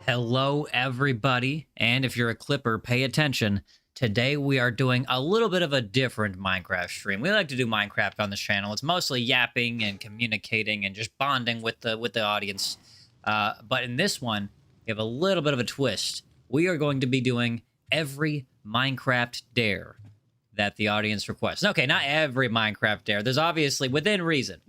Hello, everybody. And if you're a Clipper, pay attention. Today, we are doing a little bit of a different Minecraft stream. We like to do Minecraft on this channel. It's mostly yapping and communicating and just bonding with the audience. But in this one, we have a little bit of a twist. We are going to be doing every Minecraft dare that the audience requests. Okay, not every Minecraft dare. There's obviously within reason,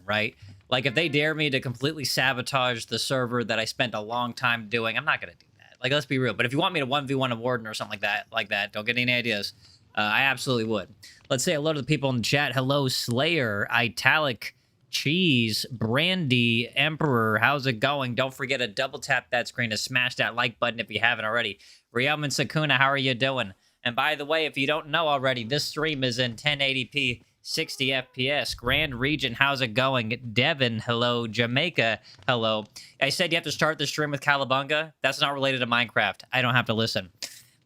right? Like, if they dare me to completely sabotage the server that I spent a long time doing, I'm not going to do that. Like, let's be real. But if you want me to 1v1 a warden or something like that, don't get any ideas. I absolutely would. Let's say hello to the people in the chat. Hello, Slayer, Italic, Cheese, Brandy, Emperor. How's it going? Don't forget to double tap that screen to smash that like button if you haven't already. Rielman Sakuna, how are you doing? And by the way, if you don't know already, this stream is in 1080p. 60 FPS. Grand Region, how's it going? Devin, hello. Jamaica, hello. I said you have to start the stream with Calabunga. That's not related to Minecraft. I don't have to listen.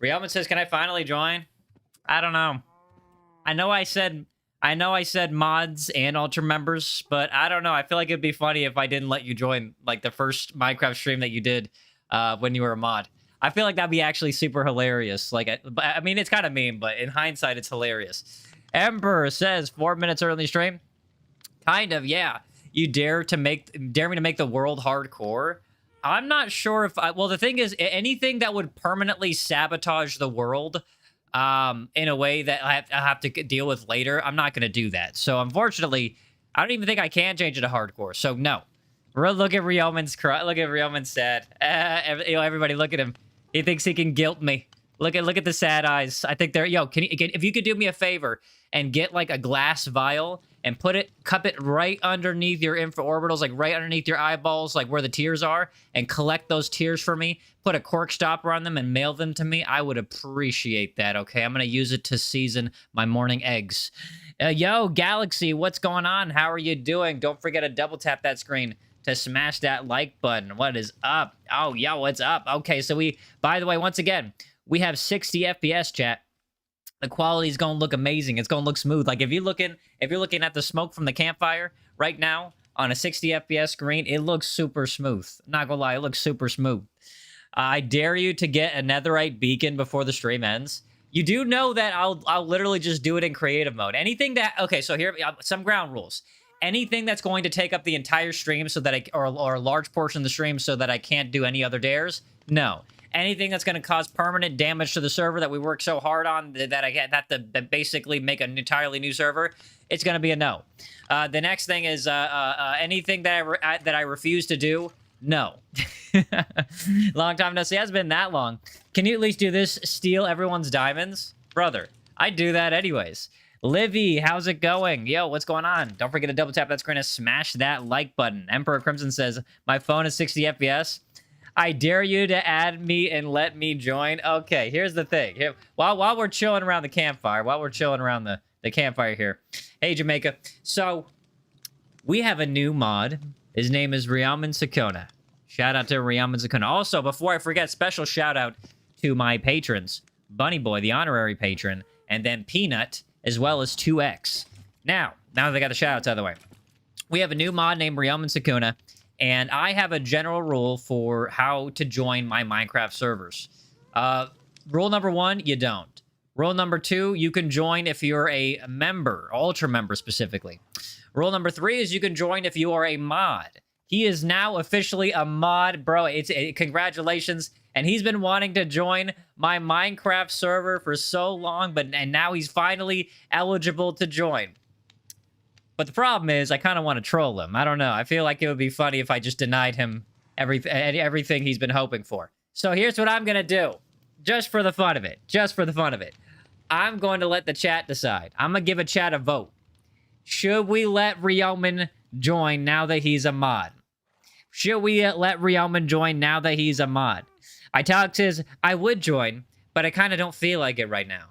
Rielman says, can I finally join? I don't know. I know I said mods and ultra members, but I don't know. I feel like it'd be funny if I didn't let you join like the first Minecraft stream that you did when you were a mod. I feel like that'd be actually super hilarious. Like, I mean, it's kind of mean, but in hindsight, it's hilarious. Emperor says 4 minutes early stream. Kind of, yeah. You dare me to make the world hardcore? I'm not sure if well, the thing is, anything that would permanently sabotage the world in a way that I have to deal with later, I'm not going to do that. So unfortunately, I don't even think I can change it to hardcore. So no. Look at Rielman's look at Rielman's sad. Everybody look at him. He thinks he can guilt me. Look at the sad eyes. I think they're if you could do me a favor and get like a glass vial and cup it right underneath your infraorbitals, like right underneath your eyeballs, like where the tears are, and collect those tears for me, put a cork stopper on them and mail them to me, I would appreciate that, okay? I'm gonna use it to season my morning eggs. Yo, Galaxy, what's going on? How are you doing? Don't forget to double tap that screen to smash that like button. What is up? Oh, yo, what's up? Okay, so by the way, once again, we have 60 FPS, chat. The quality is going to look amazing. It's going to look smooth. Like, if you're looking at the smoke from the campfire right now on a 60 FPS screen, it looks super smooth. Not going to lie, it looks super smooth. I dare you to get a netherite beacon before the stream ends. You do know that I'll literally just do it in creative mode. Anything that... Okay, so here, some ground rules. Anything that's going to take up the entire stream so that or a large portion of the stream so that I can't do any other dares, no. Anything that's going to cause permanent damage to the server that we work so hard on that I have to basically make an entirely new server, it's going to be a no. The next thing is anything that I refuse to do, no. Long time no see. It hasn't been that long. Can you at least do this? Steal everyone's diamonds? Brother, I do that anyways. Livy, how's it going? Yo, what's going on? Don't forget to double tap that screen and smash that like button. Emperor Crimson says, my phone is 60 FPS. I dare you to add me and let me join. Okay, here's the thing. Here, while we're chilling around the campfire, the campfire here. Hey, Jamaica. So, we have a new mod. His name is Rielman Sakuna. Shout out to Rielman Sakuna. Also, before I forget, special shout out to my patrons. Bunny Boy, the honorary patron, and then Peanut, as well as 2X. Now that I got the shout outs out of the way. We have a new mod named Rielman Sakuna. And I have a general rule for how to join my Minecraft servers. Rule number 1, you don't. Rule number 2, you can join if you're a member, ultra member specifically. Rule number 3 is you can join if you are a mod. He is now officially a mod, bro. Congratulations. And he's been wanting to join my Minecraft server for so long, and now he's finally eligible to join. But the problem is, I kind of want to troll him. I don't know. I feel like it would be funny if I just denied him everything he's been hoping for. So here's what I'm going to do. Just for the fun of it. I'm going to let the chat decide. I'm going to give a chat a vote. Should we let Rielman join now that he's a mod? Should we let Rielman join now that he's a mod? Italic says, I would join, but I kind of don't feel like it right now.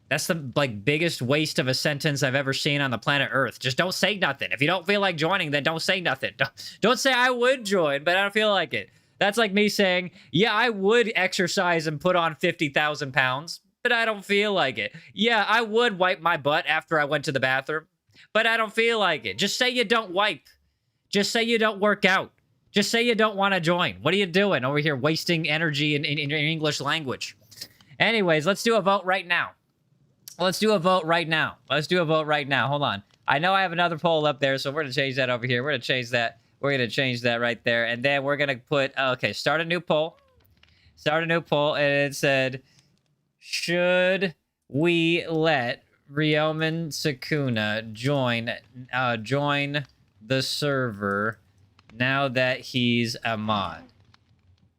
That's the biggest waste of a sentence I've ever seen on the planet Earth. Just don't say nothing. If you don't feel like joining, then don't say nothing. Don't say I would join, but I don't feel like it. That's like me saying, yeah, I would exercise and put on 50,000 pounds, but I don't feel like it. Yeah, I would wipe my butt after I went to the bathroom, but I don't feel like it. Just say you don't wipe. Just say you don't work out. Just say you don't want to join. What are you doing over here wasting energy in English language? Anyways, let's do a vote right now. Let's do a vote right now. Let's do a vote right now. Hold on. I know I have another poll up there, so we're going to change that over here. We're going to change that. We're going to change that right there. And then we're going to put, okay, start a new poll. Start a new poll. And it said, should we let Ryomen Sukuna join the server now that he's a mod?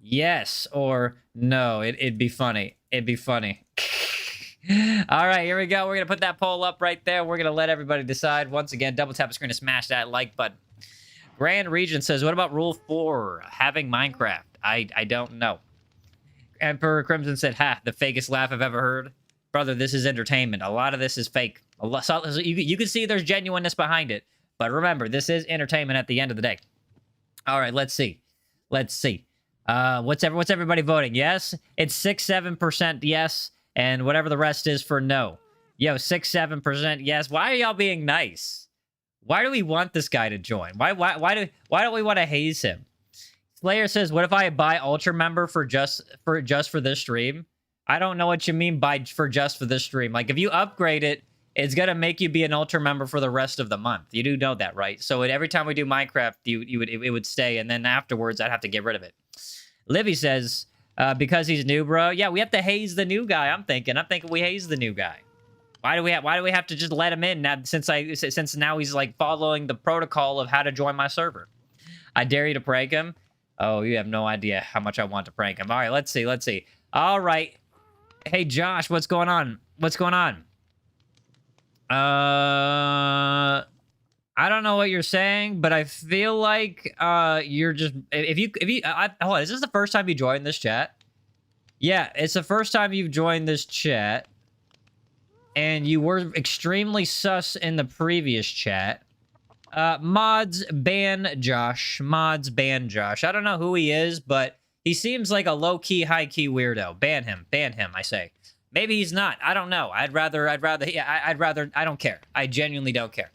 Yes or no. It'd be funny. It'd be funny. All right, here we go. We're going to put that poll up right there. We're going to let everybody decide. Once again, double tap the screen to smash that like button. Grand Regent says, what about Rule 4? Having Minecraft? I don't know. Emperor Crimson said, ha, the fakest laugh I've ever heard. Brother, this is entertainment. A lot of this is fake. You can see there's genuineness behind it. But remember, this is entertainment at the end of the day. All right, let's see. Let's see. What's everybody voting? Yes? It's 6-7% yes. And whatever the rest is for no. Yo, 6-7% yes. Why are y'all being nice? Why do we want this guy to join? Why don't we want to haze him? Slayer says, what if I buy Ultra Member for just for this stream? I don't know what you mean by for this stream. Like, if you upgrade it, it's gonna make you be an Ultra Member for the rest of the month. You do know that, right? So every time we do Minecraft, it would stay, and then afterwards, I'd have to get rid of it. Livy says, because he's new, bro. Yeah, we have to haze the new guy. I'm thinking we haze the new guy. Why do we have to just let him in now, since now he's like following the protocol of how to join my server? I dare you to prank him. Oh, you have no idea how much I want to prank him. All right, let's see. All right. Hey, Josh, what's going on? What's going on? I don't know what you're saying, but I feel like you're just hold on, is this the first time you joined this chat? Yeah, it's the first time you've joined this chat, and you were extremely sus in the previous chat. Mods ban Josh. Mods ban Josh. I don't know who he is, but he seems like a low-key, high-key weirdo. Ban him, I say. Maybe he's not. I don't know. I'd rather, I don't care. I genuinely don't care.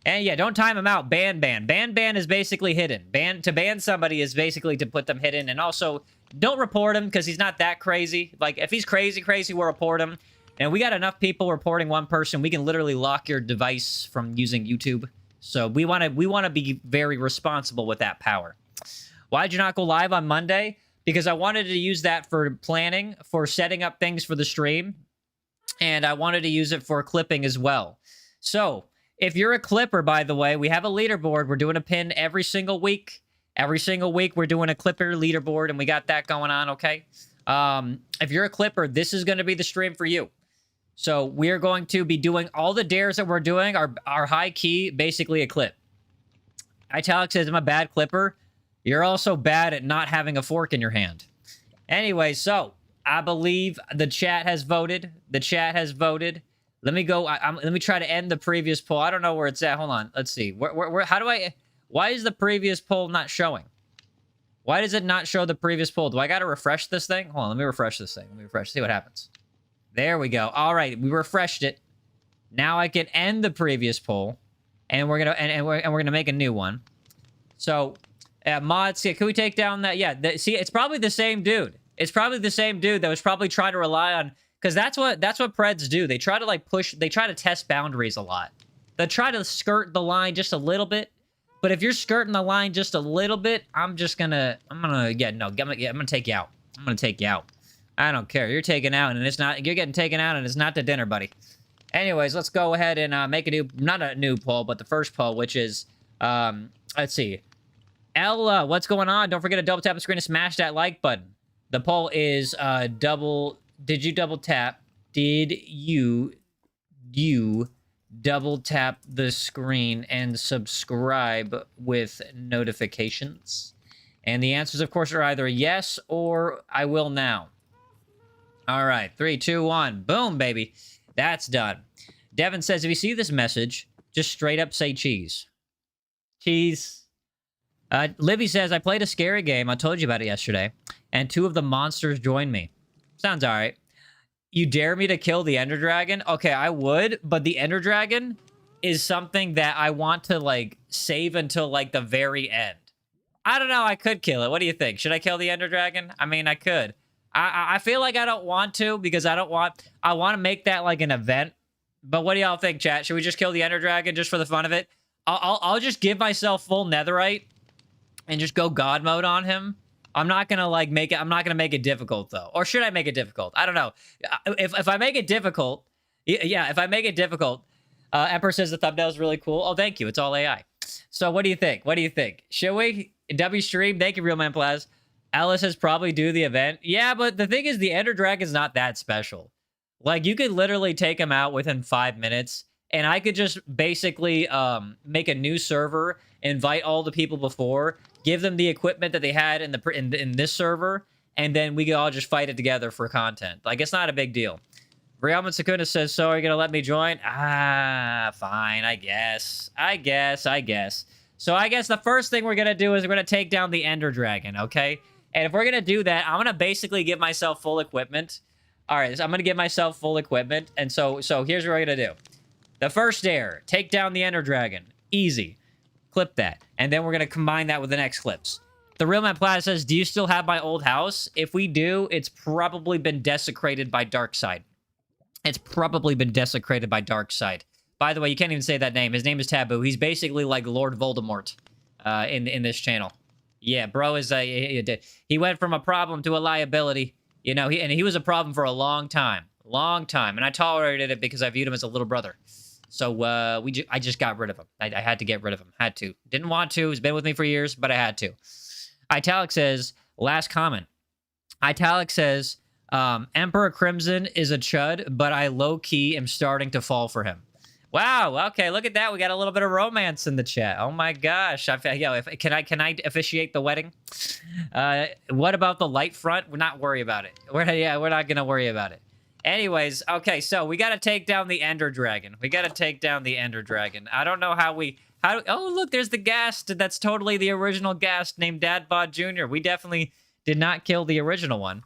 And yeah, don't time him out. Ban. Ban is basically hidden. To ban somebody is basically to put them hidden. And also, don't report him because he's not that crazy. Like, if he's crazy, we'll report him. And we got enough people reporting one person, we can literally lock your device from using YouTube. So we want to be very responsible with that power. Why'd you not go live on Monday? Because I wanted to use that for planning, for setting up things for the stream. And I wanted to use it for clipping as well. So, if you're a clipper, by the way, we have a leaderboard. We're doing a pin every single week. Every single week, we're doing a clipper leaderboard, and we got that going on, okay? If you're a clipper, this is going to be the stream for you. So we're going to be doing all the dares that we're doing are high key, basically a clip. Italic says, I'm a bad clipper. You're also bad at not having a fork in your hand. Anyway, so I believe the chat has voted. The chat has voted. Let me go. Let me try to end the previous poll. I don't know where it's at. Hold on. Let's see. Why is the previous poll not showing? Why does it not show the previous poll? Do I got to refresh this thing? Hold on. Let me refresh this thing. See what happens. There we go. All right, we refreshed it. Now I can end the previous poll, and we're gonna make a new one. So, mods, can we take down that? Yeah, see, it's probably the same dude. It's probably the same dude that was probably trying to rely on, because that's what Preds do. They try to like push. They try to test boundaries a lot. They try to skirt the line just a little bit. But if you're skirting the line just a little bit, I'm gonna take you out. I'm gonna take you out. I don't care. You're taken out, and you're getting taken out, and it's not to dinner, buddy. Anyways, let's go ahead and make not a new poll, but the first poll, which is, let's see. Ella, what's going on? Don't forget to double tap the screen and smash that like button. The poll is, did you double tap? Did you double tap the screen and subscribe with notifications? And the answers, of course, are either yes or I will now. All right, 3, 2, 1. Boom, baby. That's done. Devin says, if you see this message, just straight up say cheese. Cheese. Livy says, I played a scary game. I told you about it yesterday. And 2 of the monsters joined me. Sounds all right. You dare me to kill the Ender Dragon? Okay, I would. But the Ender Dragon is something that I want to, like, save until, like, the very end. I don't know. I could kill it. What do you think? Should I kill the Ender Dragon? I mean, I could. I feel like I don't want to because I want to make that like an event. But what do y'all think, chat? Should we just kill the Ender Dragon just for the fun of it? I'll just give myself full netherite and just go God mode on him. I'm not gonna like make it. I'm not gonna make it difficult though. Or should I make it difficult? I don't know. If I make it difficult, yeah. If I make it difficult, Emperor says the thumbnail is really cool. Oh, thank you. It's all AI. So what do you think? What do you think? Should we W stream? Thank you, Real Man Plaz. Ellis says probably do the event. Yeah, but the thing is, the Ender Dragon's not that special. Like you could literally take him out within 5 minutes, and I could just basically make a new server, invite all the people before, give them the equipment that they had in this server, and then we could all just fight it together for content. Like, it's not a big deal. Rialman Sakuna says, so are you going to let me join? Ah, fine, I guess. So I guess the first thing we're going to do is we're going to take down the Ender Dragon, okay? And if we're going to do that, I'm going to basically give myself full equipment. All right, so I'm going to give myself full equipment. And so here's what we're going to do. The first dare, take down the Ender Dragon. Easy. Clip that. And then we're going to combine that with the next clips. The Real Man Plaza says, do you still have my old house? If we do, it's probably been desecrated by Darkseid. It's probably been desecrated by Darkseid. By the way, you can't even say that name. His name is Taboo. He's basically like Lord Voldemort in this channel. Yeah, bro is he went from a problem to a liability. You know, he was a problem for a long time. And I tolerated it because I viewed him as a little brother. So I just got rid of him. I had to get rid of him. Had to. Didn't want to. He's been with me for years, but I had to. Italic says, last comment. Italic says, Emperor Crimson is a chud, but I low-key am starting to fall for him. Wow, okay, look at that. We got a little bit of romance in the chat. Oh my gosh. Can I officiate the wedding? What about the light front? We're not worried about it. We're not going to worry about it. Anyways, okay, so we got to take down the Ender Dragon. I don't know how oh, look, there's the Ghast. That's totally the original Ghast named Dadbod Jr. We definitely did not kill the original one.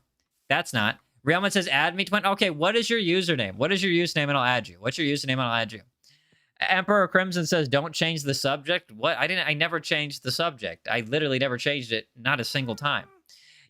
That's not. Realman says, add me to okay, what is your username? What is your username and I'll add you? What's your username and I'll add you? Emperor Crimson says, don't change the subject. What? I never changed the subject. I literally never changed it. Not a single time.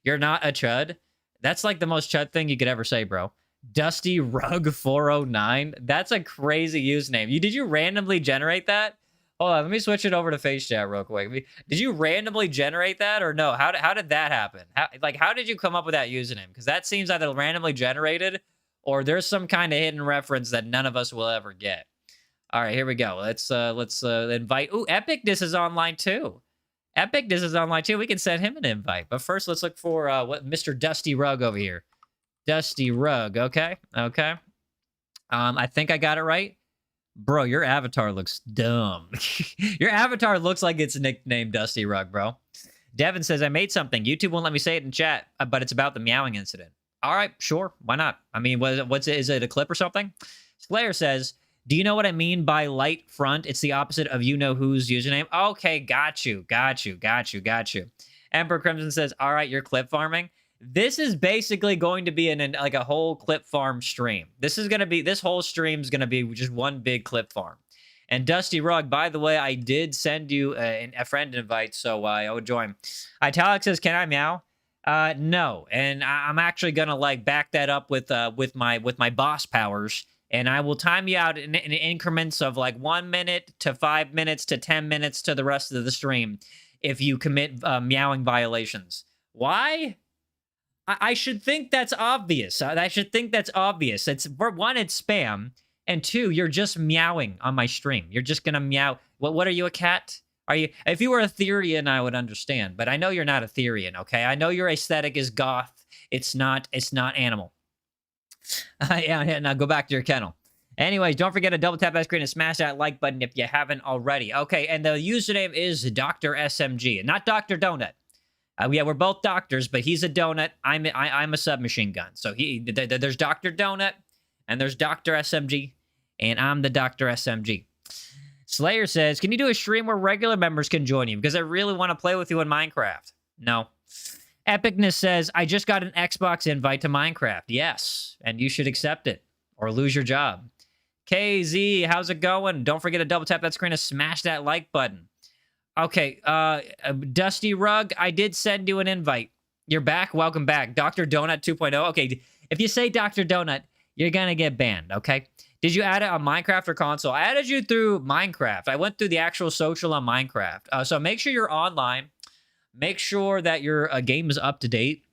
You're not a chud. That's like the most chud thing you could ever say, bro. Dusty Rug 409. That's a crazy username. Did you randomly generate that? Hold on, let me switch it over to face chat real quick. Did you randomly generate that or no? How did that happen? How did you come up with that username? Because that seems either randomly generated or there's some kind of hidden reference that none of us will ever get. All right, here we go. Let's invite. Ooh, Epicness is online too. We can send him an invite. But first, let's look for what Mr. Dusty Rug over here. Dusty Rug. Okay. I think I got it right. Bro, your avatar looks dumb. Your avatar looks like it's nicknamed Dusty Rug, bro. Devin says, I made something. YouTube won't let me say it in chat, but it's about the meowing incident. All right, sure. Why not? I mean, is it a clip or something? Slayer says, do you know what I mean by light front? It's the opposite of you-know-who's username. Okay, got you. Emperor Crimson says, all right, you're clip farming. This is basically going to be like a whole clip farm stream. This whole stream is going to be just one big clip farm. And Dusty Rug, by the way, I did send you a friend invite, so I would join. Italic says, can I meow? No. And I'm actually going to like back that up with my boss powers. And I will time you out in increments of like 1 minute to 5 minutes to 10 minutes to the rest of the stream if you commit meowing violations. Why? I should think that's obvious. It's for one, it's spam, and two, you're just meowing on my stream. You're just gonna meow. What are you, a cat? Are you? If you were a Therian, I would understand, but I know you're not a Therian. Okay, I know your aesthetic is goth. It's not animal. Yeah. Now go back to your kennel. Anyways, don't forget to double tap that screen and smash that like button if you haven't already. Okay, and the username is Dr. SMG, not Dr. Donut. Yeah, we're both doctors, but he's a donut. I'm a submachine gun. So there's Dr. Donut, and there's Dr. SMG, and I'm the Dr. SMG. Slayer says, can you do a stream where regular members can join you? Because I really want to play with you in Minecraft. No. Epicness says, I just got an Xbox invite to Minecraft. Yes, and you should accept it or lose your job. KZ, how's it going? Don't forget to double tap that screen and smash that like button. Okay, Dusty Rug, I did send you an invite. You're back. Welcome back. Dr. Donut 2.0. Okay, if you say Dr. Donut, you're gonna get banned, okay? Did you add it on Minecraft or console? I added you through Minecraft. I went through the actual social on Minecraft. So make sure you're online. Make sure that your game is up to date.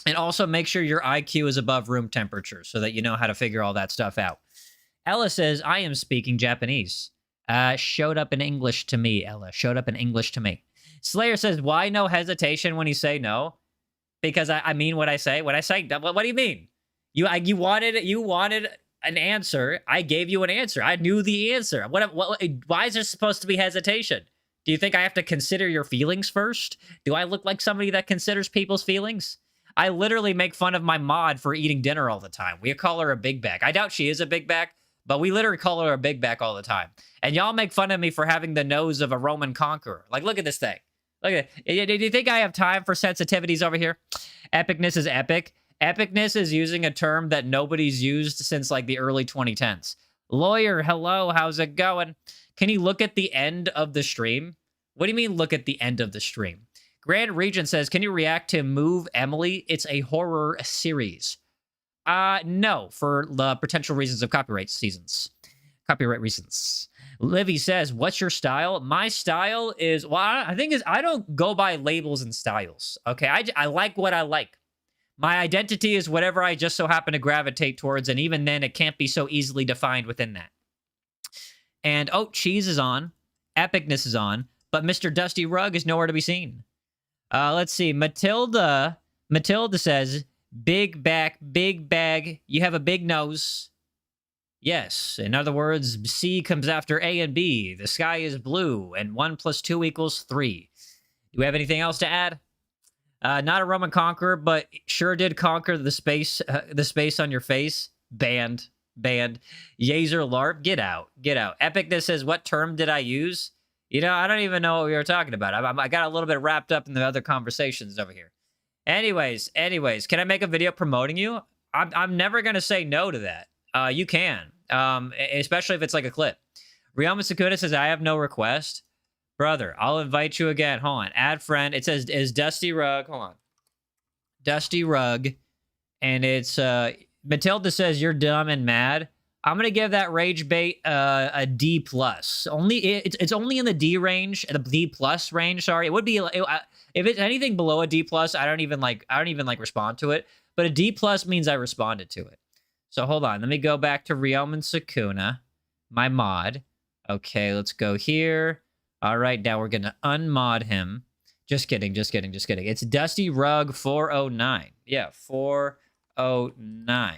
And also make sure your IQ is above room temperature so that you know how to figure all that stuff out. Ella says, I am speaking Japanese. Showed up in English to me, Ella. Showed up in English to me. Slayer says, why no hesitation when you say no? Because I mean what I say. What do you mean? You wanted an answer. I gave you an answer. I knew the answer. Why is there supposed to be hesitation? Do you think I have to consider your feelings first? Do I look like somebody that considers people's feelings? I literally make fun of my mod for eating dinner all the time. We call her a big back. I doubt she is a big back, but we literally call her a big back all the time. And y'all make fun of me for having the nose of a Roman conqueror. Like, look at this thing. Look at it. Do you think I have time for sensitivities over here? Epicness is epic. Epicness is using a term that nobody's used since like the early 2010s. Lawyer, hello, how's it going? Can you look at the end of the stream? What do you mean look at the end of the stream? Grand Regent says, can you react to Move Emily? It's a horror series. No, for the potential reasons of copyright reasons. Livy says, what's your style? My style is, well, I think I don't go by labels and styles. Okay, I like what I like. My identity is whatever I just so happen to gravitate towards, and even then, it can't be so easily defined within that. And, oh, Cheese is on. Epicness is on. But Mr. Dusty Rug is nowhere to be seen. Let's see. Matilda says, big back, big bag. You have a big nose. Yes. In other words, C comes after A and B. The sky is blue, and 1 + 2 = 3. Do we have anything else to add? Not a Roman conqueror, but sure did conquer the space on your face. Banned. Yaezer LARP, get out. Epicness says, what term did I use? You know, I don't even know what we were talking about. I got a little bit wrapped up in the other conversations over here. Anyways, can I make a video promoting you? I'm never going to say no to that. You can, especially if it's like a clip. Ryoma Sakuna says, I have no request. Brother, I'll invite you again. Hold on. Add friend. It says, is Dusty Rug. Hold on. Dusty Rug. And it's, Matilda says, you're dumb and mad. I'm going to give that rage bait a D+. It's only in the D range, the D+ range, sorry. It would be, if it's anything below a D+, I don't even respond to it. But a D+ means I responded to it. So hold on. Let me go back to Ryoma Sakuna, my mod. Okay, let's go here. All right, now we're going to unmod him. Just kidding. It's Dusty Rug 409. Yeah, 409.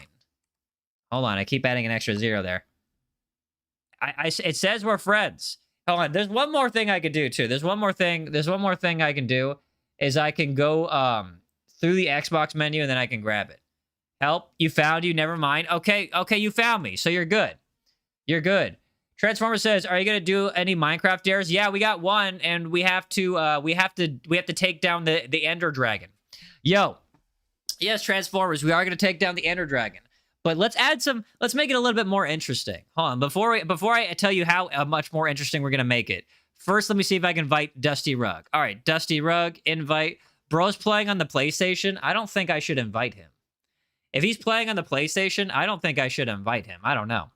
Hold on, I keep adding an extra 0 there. It says we're friends. Hold on, there's one more thing I could do, too. There's one more thing I can do, is I can go through the Xbox menu, and then I can grab it. Help, you found you, never mind. Okay, you found me, so you're good. You're good. Transformer says, "Are you gonna do any Minecraft dares?" Yeah, we got one, and we have to take down the Ender Dragon. Yo, yes, Transformers, we are gonna take down the Ender Dragon, but let's make it a little bit more interesting. Hold on, before I tell you how much more interesting we're gonna make it. First, let me see if I can invite Dusty Rug. All right, Dusty Rug, invite. Bro's playing on the PlayStation. I don't think I should invite him. If he's playing on the PlayStation, I don't think I should invite him. I don't know.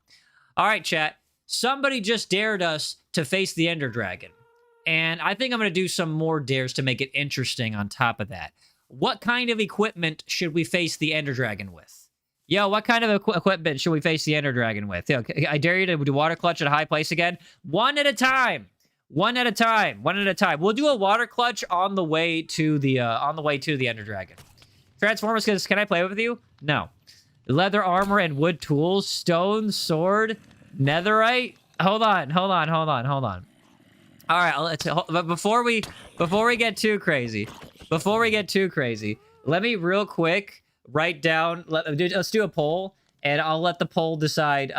All right, chat. Somebody just dared us to face the Ender Dragon. And I think I'm going to do some more dares to make it interesting on top of that. What kind of equipment should we face the Ender Dragon with? Yo, what kind of equipment should we face the Ender Dragon with? Yo, I dare you to do water clutch at a high place again. One at a time. One at a time. We'll do a water clutch on the way to the Ender Dragon. Transformers, can I play with you? No. Leather armor and wood tools, stone, sword, netherite. Hold on. All right, but before we get too crazy, let me real quick write down. Let's do a poll, and I'll let the poll decide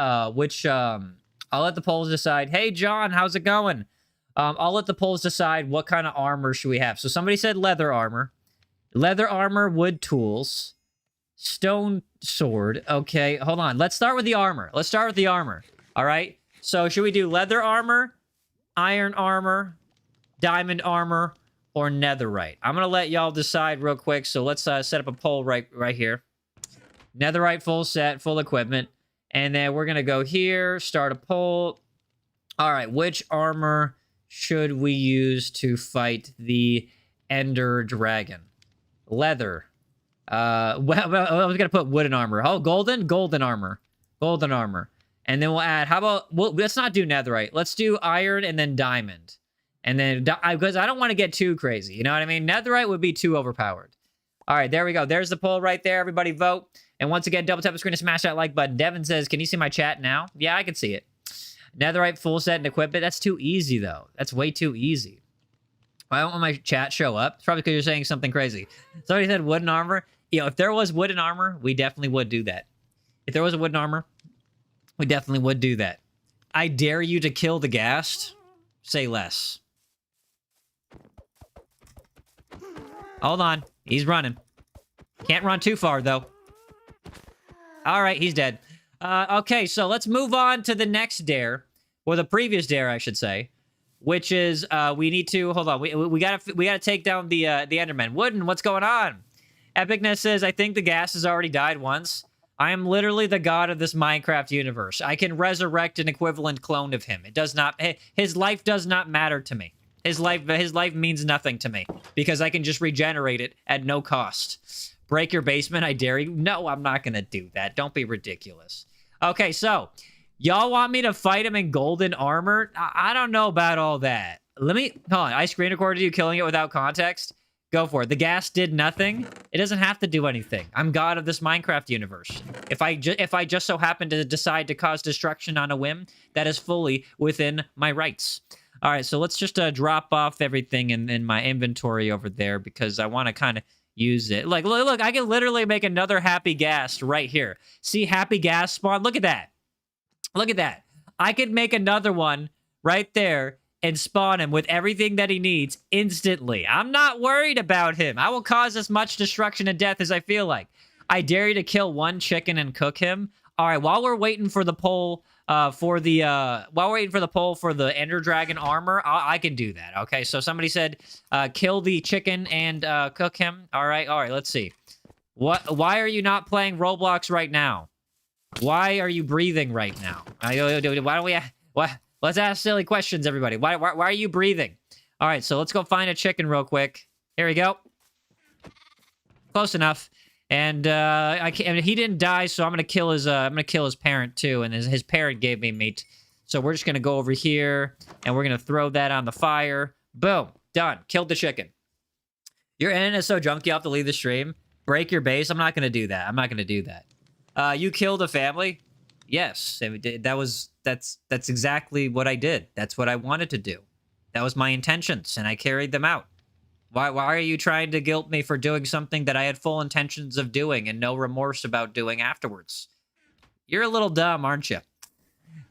Hey, John, how's it going? I'll let the polls decide what kind of armor should we have. So somebody said leather armor, wood tools, stone sword. Okay, hold on. Let's start with the armor. All right. So should we do leather armor, iron armor, diamond armor, or netherite? I'm gonna let y'all decide real quick. So let's set up a poll right here. Netherite full set, full equipment. And then we're gonna go here, start a poll. All right, which armor should we use to fight the Ender Dragon? Leather. Well, I was gonna put wooden armor. Oh, golden armor. Golden armor. And then we'll add, how about, well, let's not do netherite. Let's do iron and then diamond. And then, because I don't want to get too crazy. You know what I mean? Netherite would be too overpowered. All right, there we go. There's the poll right there. Everybody vote. And once again, double tap the screen to smash that like button. Devin says, can you see my chat now? Yeah, I can see it. Netherite full set and equipment. That's too easy, though. That's way too easy. Why don't my chat show up? It's probably because you're saying something crazy. Somebody said wooden armor. You know, if there was wooden armor, we definitely would do that. If there was a wooden armor, we definitely would do that. I dare you to kill the ghast. Say less. Hold on. He's running. Can't run too far, though. All right, he's dead. Okay, so let's move on to the next dare. Or the previous dare, I should say. Which is, we need to... Hold on. We gotta take down the Enderman. Wooden, what's going on? Epicness says, I think the ghast has already died once. I am literally the god of this Minecraft universe. I can resurrect an equivalent clone of him. It does not... His life does not matter to me. His life means nothing to me. Because I can just regenerate it at no cost. Break your basement, I dare you. No, I'm not gonna do that. Don't be ridiculous. Okay, so... Y'all want me to fight him in golden armor? I don't know about all that. Hold on. I screen recorded you killing it without context. Go for it. The ghast did nothing. It doesn't have to do anything. I'm god of this Minecraft universe. If I just so happen to decide to cause destruction on a whim, that is fully within my rights. All right, so let's just drop off everything in my inventory over there because I want to kind of use it. Like, look, I can literally make another happy ghast right here. See happy ghast spawn? Look at that. Look at that. I could make another one right there and spawn him with everything that he needs instantly. I'm not worried about him. I will cause as much destruction and death as I feel like. I dare you to kill one chicken and cook him. All right, while we're waiting for the poll for the Ender Dragon armor, I can do that. Okay, so somebody said kill the chicken and cook him. All right, let's see. Why are you not playing Roblox right now? Why are you breathing right now? Why don't we... Let's ask silly questions, everybody. Why are you breathing? All right, so let's go find a chicken real quick. Here we go. Close enough. And he didn't die, so I'm gonna kill his parent too. And his parent gave me meat, so we're just gonna go over here and we're gonna throw that on the fire. Boom, done. Killed the chicken. Your internet is so junky, you have to leave the stream. Break your base. I'm not gonna do that. I'm not gonna do that. You killed a family? Yes. That's exactly what I did. That's what I wanted to do. That was my intentions, and I carried them out. Why are you trying to guilt me for doing something that I had full intentions of doing and no remorse about doing afterwards? You're a little dumb, aren't you?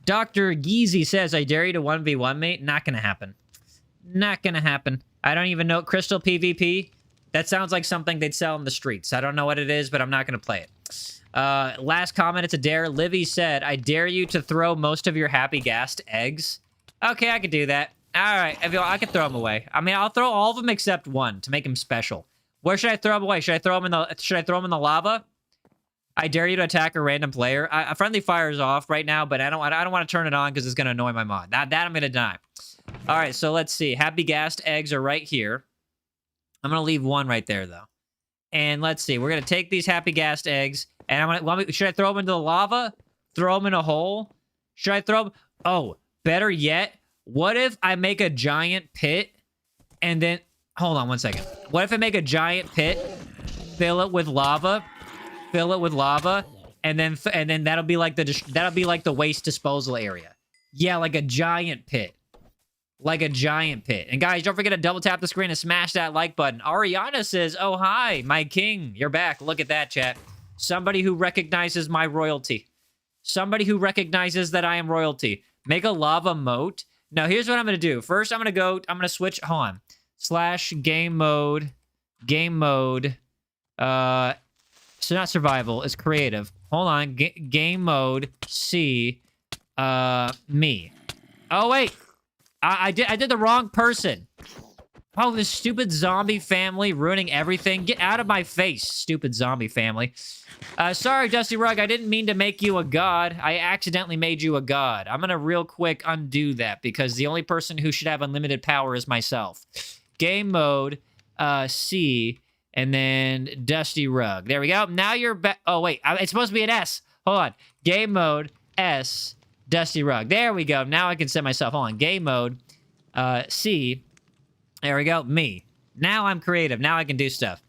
Dr. Geezy says, I dare you to 1v1 me. Not gonna happen. Not gonna happen. I don't even know. Crystal PvP? That sounds like something they'd sell in the streets. I don't know what it is, but I'm not gonna play it. Last comment, it's a dare. Livy said, I dare you to throw most of your happy ghast eggs. Okay, I could do that. All right, I can throw them away. I mean, I'll throw all of them except one to make him special. Where should I throw them away? Should I throw them in the lava? I dare you to attack a random player. Friendly fire is off right now, but I don't want to turn it on because it's gonna annoy my mod. That I'm gonna die. All right, so let's see. Happy ghast eggs are right here. I'm gonna leave one right there though. And let's see. We're gonna take these happy ghast eggs. And should I throw them into the lava? Throw them in a hole? Should I throw them? Oh, better yet, what if I make a giant pit and then... Hold on one second. What if I make a giant pit, fill it with lava, and then that'll be like the waste disposal area. Yeah, like a giant pit. Like a giant pit. And guys, don't forget to double tap the screen and smash that like button. Ariana says, oh, hi, my king. You're back. Look at that, chat. Somebody who recognizes my royalty. Somebody who recognizes that I am royalty. Make a lava moat. Now, here's what I'm going to do. First, I'm going to switch. Hold on. / game mode. Game mode. So not survival. It's creative. Hold on. Game mode. C. Me. Oh, wait. I did the wrong person. Oh, this stupid zombie family ruining everything. Get out of my face, stupid zombie family. Sorry, Dusty Rug. I didn't mean to make you a god. I accidentally made you a god. I'm going to real quick undo that because the only person who should have unlimited power is myself. Game mode, C, and then Dusty Rug. There we go. Now you're back. Oh, wait. It's supposed to be an S. Hold on. Game mode, S, Dusty Rug. There we go. Now I can set myself. Hold on. Game mode, C. There we go. Me. Now I'm creative. Now I can do stuff.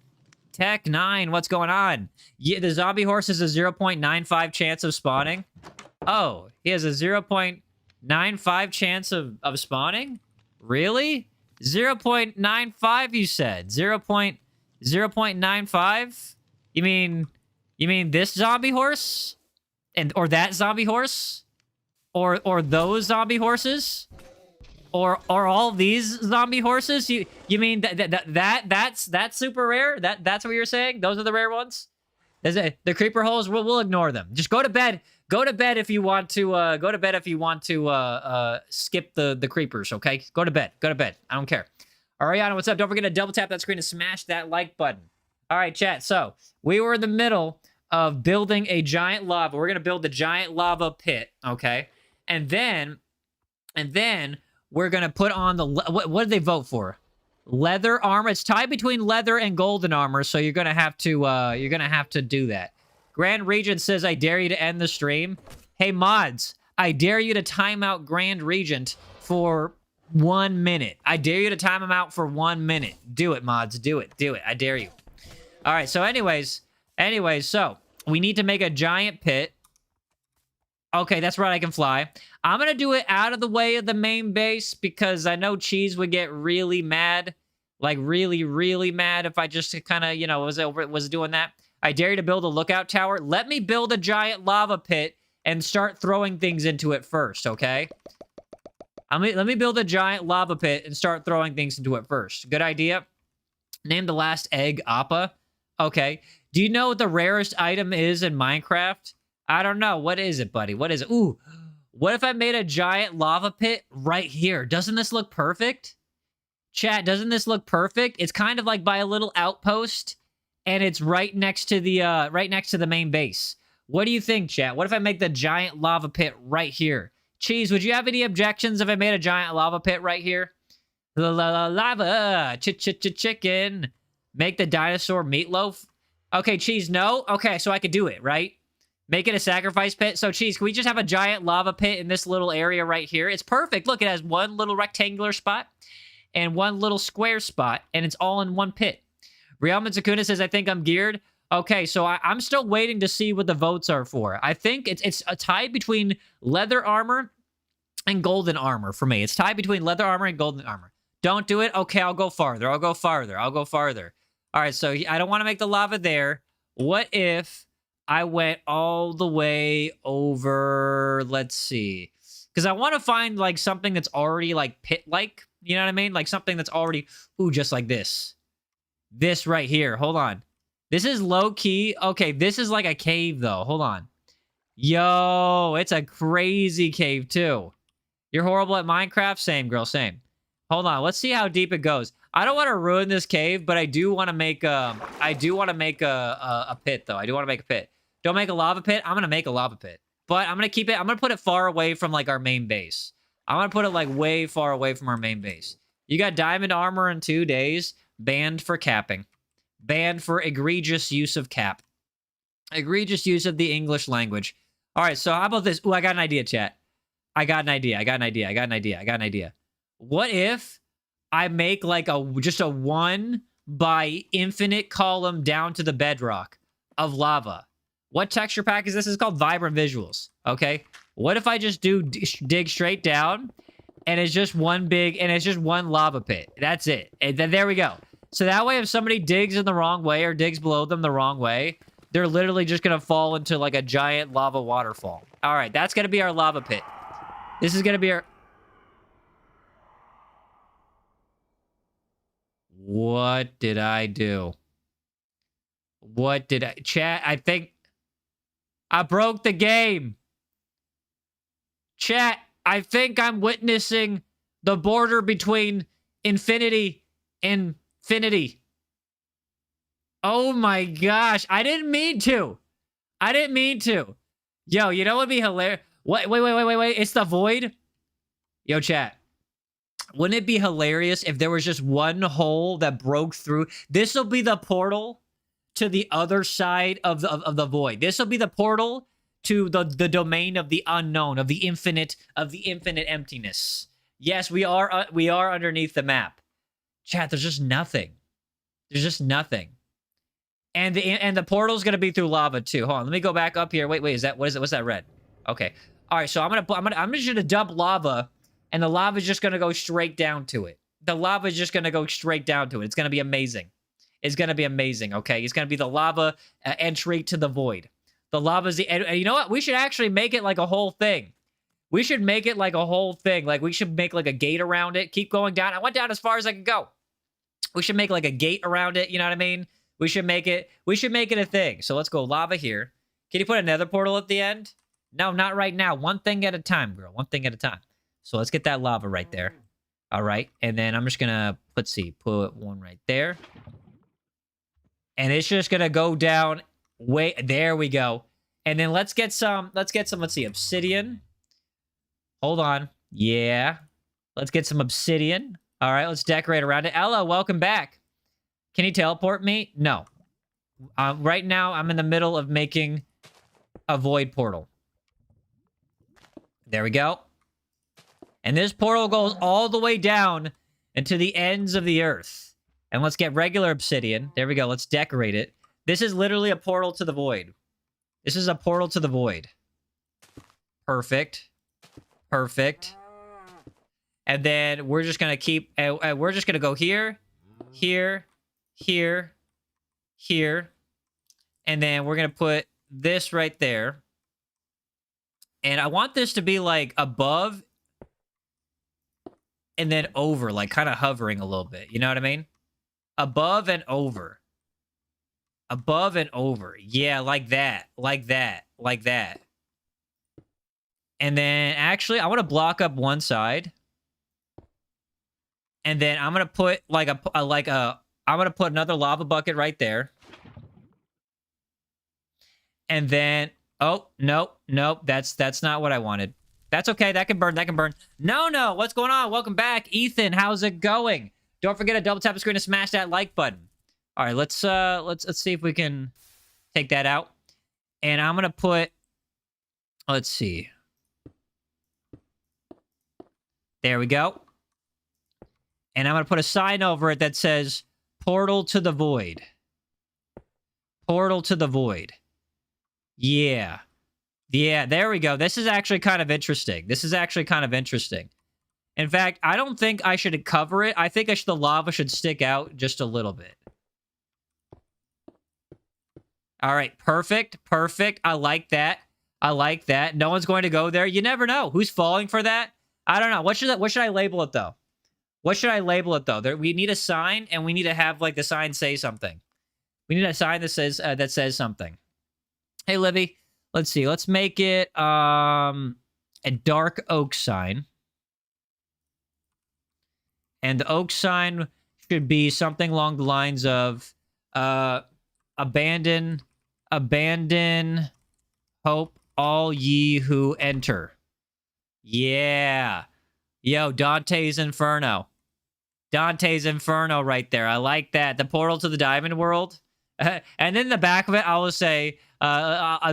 Tech 9, what's going on? Yeah, the zombie horse has a 0.95 chance of spawning. Oh, he has a 0.95 chance of spawning? Really? 0.95 you said. 0.95? You mean this zombie horse? Or that zombie horse? Or those zombie horses? Or all these zombie horses? You mean that's super rare? That's what you're saying? Those are the rare ones? The creeper holes, we'll ignore them. Just go to bed. Go to bed if you want to go to bed if you want to skip the creepers, okay? Go to bed. Go to bed. I don't care. Ariana, what's up? Don't forget to double tap that screen and smash that like button. All right, chat. So, we were in the middle of building a giant lava. We're going to build a giant lava pit, okay? And then we're going to put on the... What did they vote for? Leather armor. It's tied between leather and golden armor, so you're going to have to do that. Grand Regent says, I dare you to end the stream. Hey, mods, I dare you to time out Grand Regent for 1 minute. I dare you to time him out for 1 minute. Do it, mods. Do it. Do it. I dare you. All right, so anyways, so we need to make a giant pit. Okay, that's right, I can fly. I'm going to do it out of the way of the main base because I know Cheese would get really mad. Like, really, really mad if I just kind of, you know, was doing that. I dare you to build a lookout tower. Let me build a giant lava pit and start throwing things into it first, okay? Let me build a giant lava pit and start throwing things into it first. Good idea. Name the last egg Appa. Okay. Do you know what the rarest item is in Minecraft? I don't know. What is it, buddy? What is it? Ooh. What if I made a giant lava pit right here? Doesn't this look perfect? Chat, doesn't this look perfect? It's kind of like by a little outpost, and it's right next to the main base. What do you think, chat? What if I make the giant lava pit right here? Cheese, would you have any objections if I made a giant lava pit right here? Lava, chicken. Make the dinosaur meatloaf. Okay, Cheese, no? Okay, so I could do it, right? Make it a sacrifice pit. So, Cheese, can we just have a giant lava pit in this little area right here? It's perfect. Look, it has one little rectangular spot and one little square spot, and it's all in one pit. Real Mitsukuna says, I think I'm geared. Okay, so I'm still waiting to see what the votes are for. I think it's a tie between leather armor and golden armor for me. It's tied between leather armor and golden armor. Don't do it? Okay, I'll go farther. I'll go farther. All right, so I don't want to make the lava there. What if I went all the way over, let's see. Because I want to find, like, something that's already, like, pit-like. You know what I mean? Like, something that's already, ooh, just like this. This right here. Hold on. This is low-key. Okay, this is like a cave, though. Hold on. Yo, it's a crazy cave, too. You're horrible at Minecraft? Same, girl, same. Hold on. Let's see how deep it goes. I don't want to ruin this cave, but I do want to make a pit, though. I do want to make a pit. Don't make a lava pit. I'm going to make a lava pit. But I'm going to keep it. I'm going to put it far away from, like, our main base. I'm going to put it, like, way far away from our main base. You got diamond armor in 2 days. Banned for capping. Banned for egregious use of cap. Egregious use of the English language. All right, so how about this? Ooh, I got an idea, chat. I got an idea. What if I make, like, just a 1 by infinite column down to the bedrock of lava? What texture pack is this? It's called Vibrant Visuals, okay? What if I just dig straight down, and it's just one lava pit? That's it. And then there we go. So that way, if somebody digs in the wrong way or digs below them the wrong way, they're literally just going to fall into, like, a giant lava waterfall. All right, that's going to be our lava pit. This is going to be our... What did I do? What did I... Chat, I think... I broke the game. Chat, I think I'm witnessing The border between infinity and infinity. Oh my gosh. I didn't mean to. I didn't mean to. Yo, you know what would be hilarious? Wait. It's the void? Yo, chat. Wouldn't it be hilarious if there was just one hole that broke through? This will be the portal to the other side of the void. This will be the portal to the domain of the unknown, of the infinite emptiness. Yes, we are underneath the map. Chat, there's just nothing. There's just nothing. And the portal's gonna be through lava too. Hold on, let me go back up here. Wait, is that what is it? What's that red? Okay. All right, so I'm just gonna dump lava, and the lava's just gonna go straight down to it. The lava's just gonna go straight down to it. It's gonna be amazing. It's gonna be amazing. Okay, it's gonna be the lava entry to the void. The lava's the and you know what? We should actually make it like a whole thing. We should make it like a whole thing. Like we should make like a gate around it. Keep going down. I went down as far as I could go. We should make like a gate around it. You know what I mean? We should make it a thing. So let's go lava here. Can you put another portal at the end? No, not right now. One thing at a time, girl. One thing at a time. So let's get that lava right there. All right. And then I'm just going to, put one right there. And it's just going to go down. There we go. And then let's get some, let's see, obsidian. Hold on. Yeah. Let's get some obsidian. All right. Let's decorate around it. Ella, welcome back. Can you teleport me? No. Right now, I'm in the middle of making a void portal. There we go. And this portal goes all the way down into the ends of the earth. And let's get regular obsidian. There we go. Let's decorate it. This is literally a portal to the void. This is a portal to the void. Perfect. Perfect. And then we're just going to keep... we're just going to go here, here, here, here, and then we're gonna put this right there. And I want this to be like above and then over, like kind of hovering a little bit. You know what I mean? Above and over. Above and over. Yeah, like that. Like that. Like that. And then actually, I want to block up one side. And then I'm going to put like I'm going to put another lava bucket right there. And then, oh, nope, that's not what I wanted. That's okay, that can burn. No, what's going on? Welcome back, Ethan, how's it going? Don't forget to double tap the screen and smash that like button. All right, let's see if we can take that out. And I'm going to put, let's see. There we go. And I'm going to put a sign over it that says, Portal to the Void. Portal to the Void. Yeah. Yeah, there we go. This is actually kind of interesting. In fact, I don't think I should cover it. I think the lava should stick out just a little bit. All right, perfect. I like that. No one's going to go there. You never know. Who's falling for that? I don't know. What should I label it, though? We need a sign, and we need to have, like, the sign say something. We need a sign that says something. Hey, Livy. Let's see. Let's make it a dark oak sign. And the oak sign should be something along the lines of abandon hope all ye who enter. Yeah. Yo, Dante's Inferno. Dante's Inferno right there. I like that. The portal to the diamond world. And then the back of it, I will say, I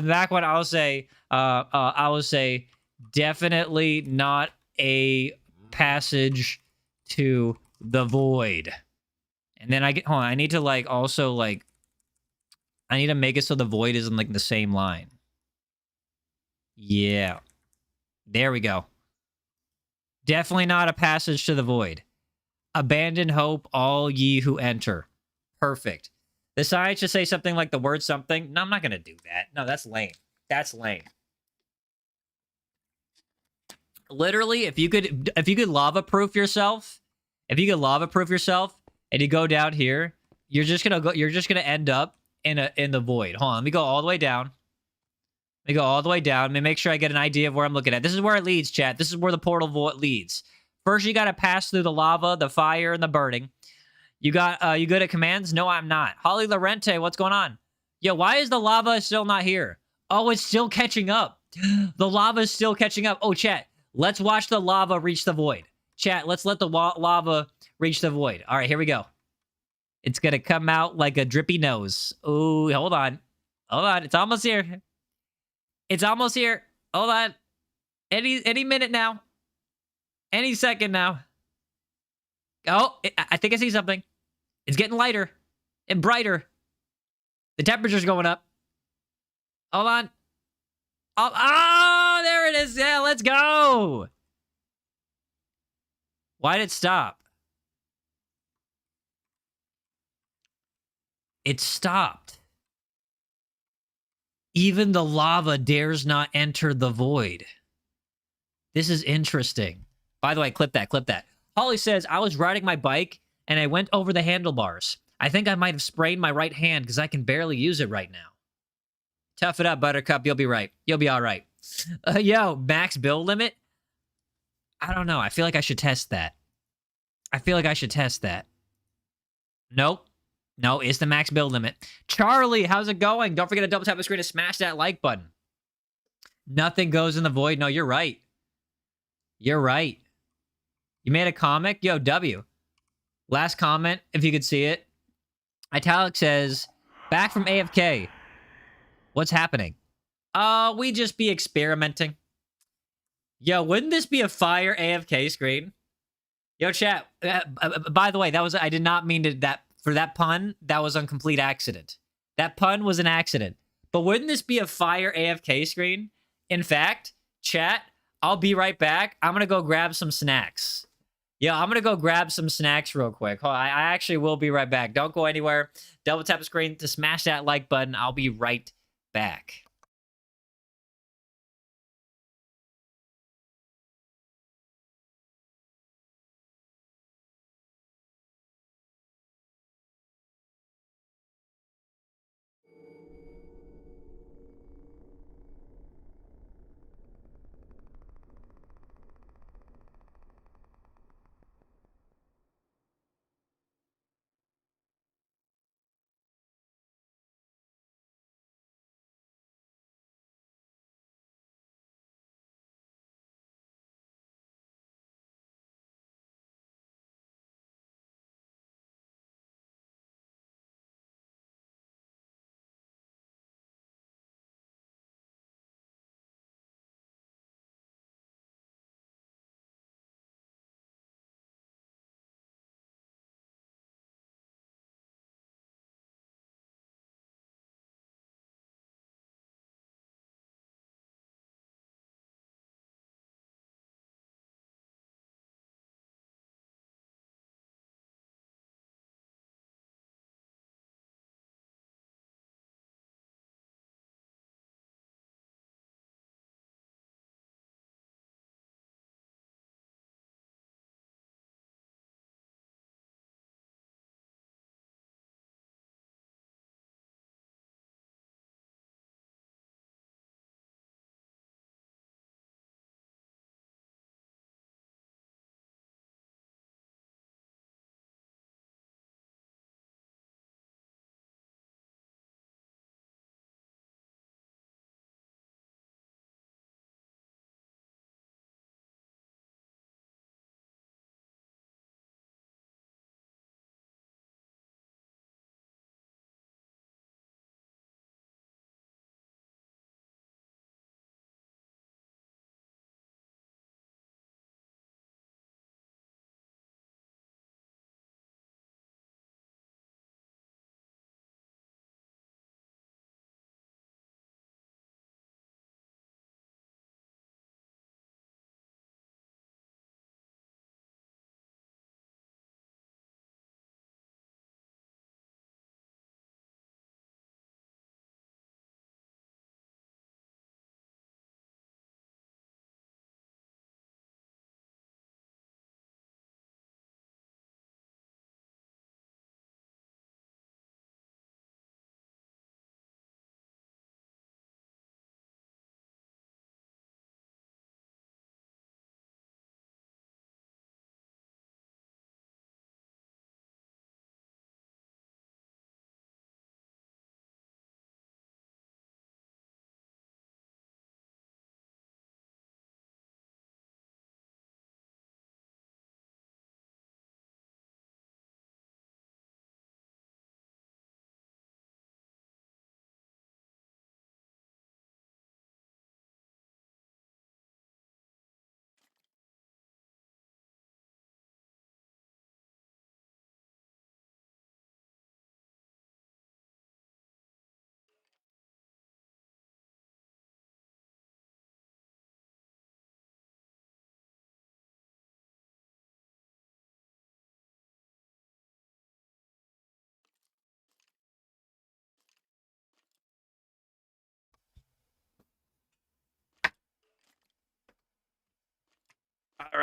will say, definitely not a passage to the void. And then I need to like also like, I need to make it so the void isn't like the same line. Yeah. There we go. Definitely not a passage to the void. Abandon hope, all ye who enter. Perfect. The sign should say something like the word something. No, I'm not going to do that. No, that's lame. That's lame. Literally, if you could lava-proof yourself, and you go down here, you're just gonna end up in the void. Hold on, let me go all the way down. Let me make sure I get an idea of where I'm looking at. This is where it leads, chat. This is where the portal void leads. First, you got to pass through the lava, the fire, and the burning. You good at commands? No, I'm not. Holly Lorente, what's going on? Yo, why is the lava still not here? Oh, it's still catching up. The lava is still catching up. Oh, chat, let's watch the lava reach the void. Chat, let's let the lava reach the void. All right, here we go. It's gonna come out like a drippy nose. Oh, hold on. Hold on. It's almost here. It's almost here. Hold on. Any minute now. Any second now. Oh, I think I see something. It's getting lighter and brighter. The temperature's going up. Hold on. Oh, there it is. Yeah, let's go. Why did it stop? It stopped. Even the lava dares not enter the void. This is interesting. By the way, clip that, clip that. Holly says, I was riding my bike and I went over the handlebars. I think I might have sprained my right hand because I can barely use it right now. Tough it up, Buttercup. You'll be right. You'll be all right. Yo, max build limit? I don't know. I feel like I should test that. Nope. No, it's the max build limit. Charlie, how's it going? Don't forget to double tap the screen to smash that like button. Nothing goes in the void. No, you're right. You're right. You made a comic? Yo, W. Last comment, if you could see it. Italic says, back from AFK. What's happening? We just be experimenting. Yo, wouldn't this be a fire AFK screen? Yo, chat. By the way, I did not mean to for that pun. That was a complete accident. That pun was an accident. But wouldn't this be a fire AFK screen? In fact, chat, I'll be right back. I'm gonna go grab some snacks. Yeah, I'm gonna go grab some snacks real quick. I actually will be right back. Don't go anywhere. Double tap the screen to smash that like button. I'll be right back.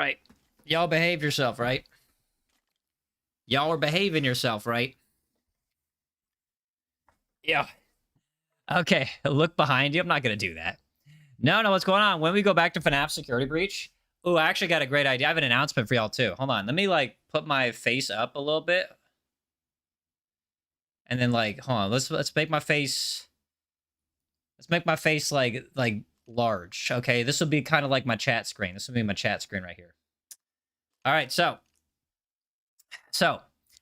right. Y'all behave yourself, right? Y'all are behaving yourself, right? Yeah. Okay, look behind you. I'm not going to do that. No, what's going on? When we go back to FNAF Security Breach, oh, I actually got a great idea. I have an announcement for y'all, too. Hold on. Let me, like, put my face up a little bit. And then, like, hold on. Let's make my face... Let's make my face, like large. Okay, this will be kind of like my chat screen. This will be my chat screen right here. All right, so...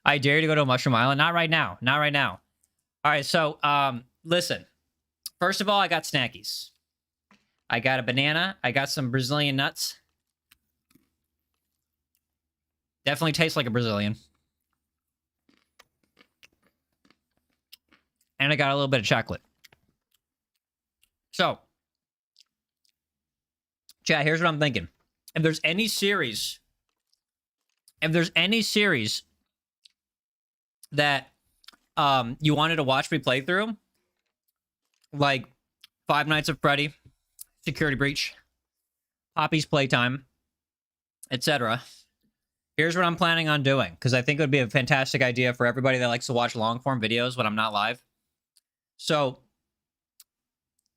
I dare you to go to a Mushroom Island. Not right now. Not right now. All right, so, listen. First of all, I got snackies. I got a banana. I got some Brazilian nuts. Definitely tastes like a Brazilian. And I got a little bit of chocolate. So, chat, here's what I'm thinking. If there's any series that you wanted to watch me play through, like Five Nights at Freddy, Security Breach, Poppy's Playtime, etc., here's what I'm planning on doing, because I think it would be a fantastic idea for everybody that likes to watch long-form videos when I'm not live. So,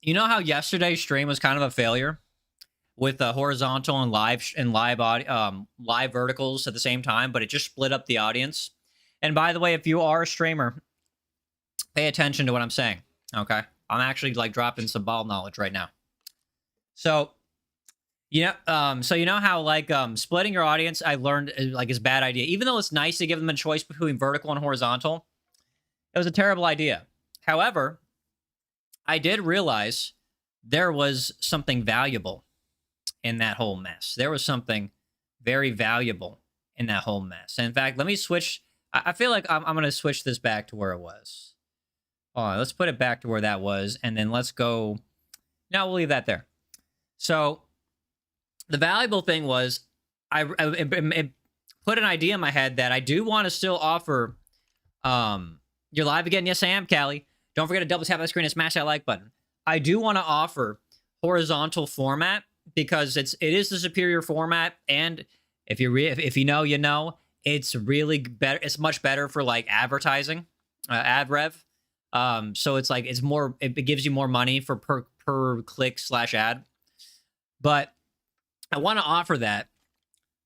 you know how yesterday's stream was kind of a failure with the horizontal and live verticals at the same time, but it just split up the audience. And by the way, if you are a streamer, pay attention to what I'm saying. Okay, I'm actually like dropping some ball knowledge right now. So, you know how like splitting your audience, I learned like is a bad idea. Even though it's nice to give them a choice between vertical and horizontal, it was a terrible idea. However, I did realize there was something valuable in that whole mess. There was something very valuable in that whole mess. And in fact, let me switch. I feel like I'm going to switch this back to where it was. Hold on, let's put it back to where that was, and then let's go. No, we'll leave that there. So the valuable thing was it put an idea in my head that I do want to still offer. You're live again. Yes, I am, Callie. Don't forget to double tap that screen and smash that like button. I do want to offer horizontal format because it is the superior format, and if you know, you know, it's really better. It's much better for like advertising, ad rev. So it's like it gives you more money for per click / ad. But I want to offer that.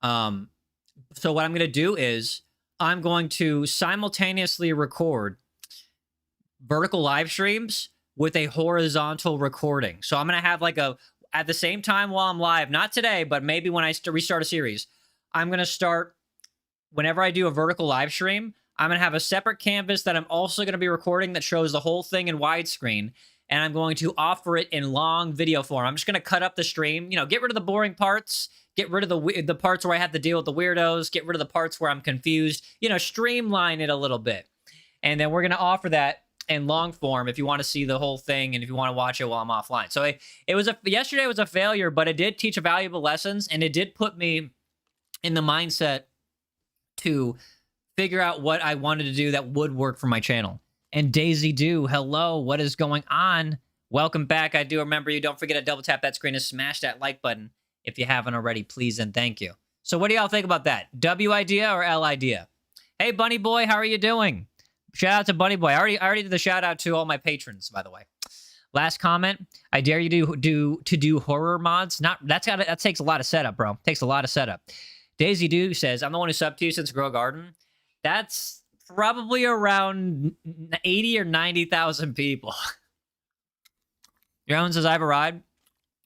So what I'm going to do is I'm going to simultaneously record vertical live streams with a horizontal recording. So I'm going to have like at the same time while I'm live, not today, but maybe when I restart a series, I'm going to start, whenever I do a vertical live stream, I'm going to have a separate canvas that I'm also going to be recording that shows the whole thing in widescreen. And I'm going to offer it in long video form. I'm just going to cut up the stream, get rid of the boring parts, get rid of the parts where I have to deal with the weirdos, get rid of the parts where I'm confused, streamline it a little bit. And then we're going to offer that in long form if you want to see the whole thing and if you want to watch it while I'm offline. So yesterday was a failure, but it did teach valuable lessons, and it did put me in the mindset to figure out what I wanted to do that would work for my channel. And Daisy Do, hello, what is going on? Welcome back. I do remember you. Don't forget to double tap that screen and smash that like button if you haven't already, please and thank you. So what do y'all think about that? W idea or L idea? Hey, Bunny Boy, how are you doing? Shout out to Bunny Boy. I already did the shout out to all my patrons, by the way. Last comment. I dare you to do horror mods. That takes a lot of setup, bro. Takes a lot of setup. Daisy Do says, I'm the one who subbed to you since Grow Garden. That's probably around 80 or 90,000 people. Your own says, I have a ride.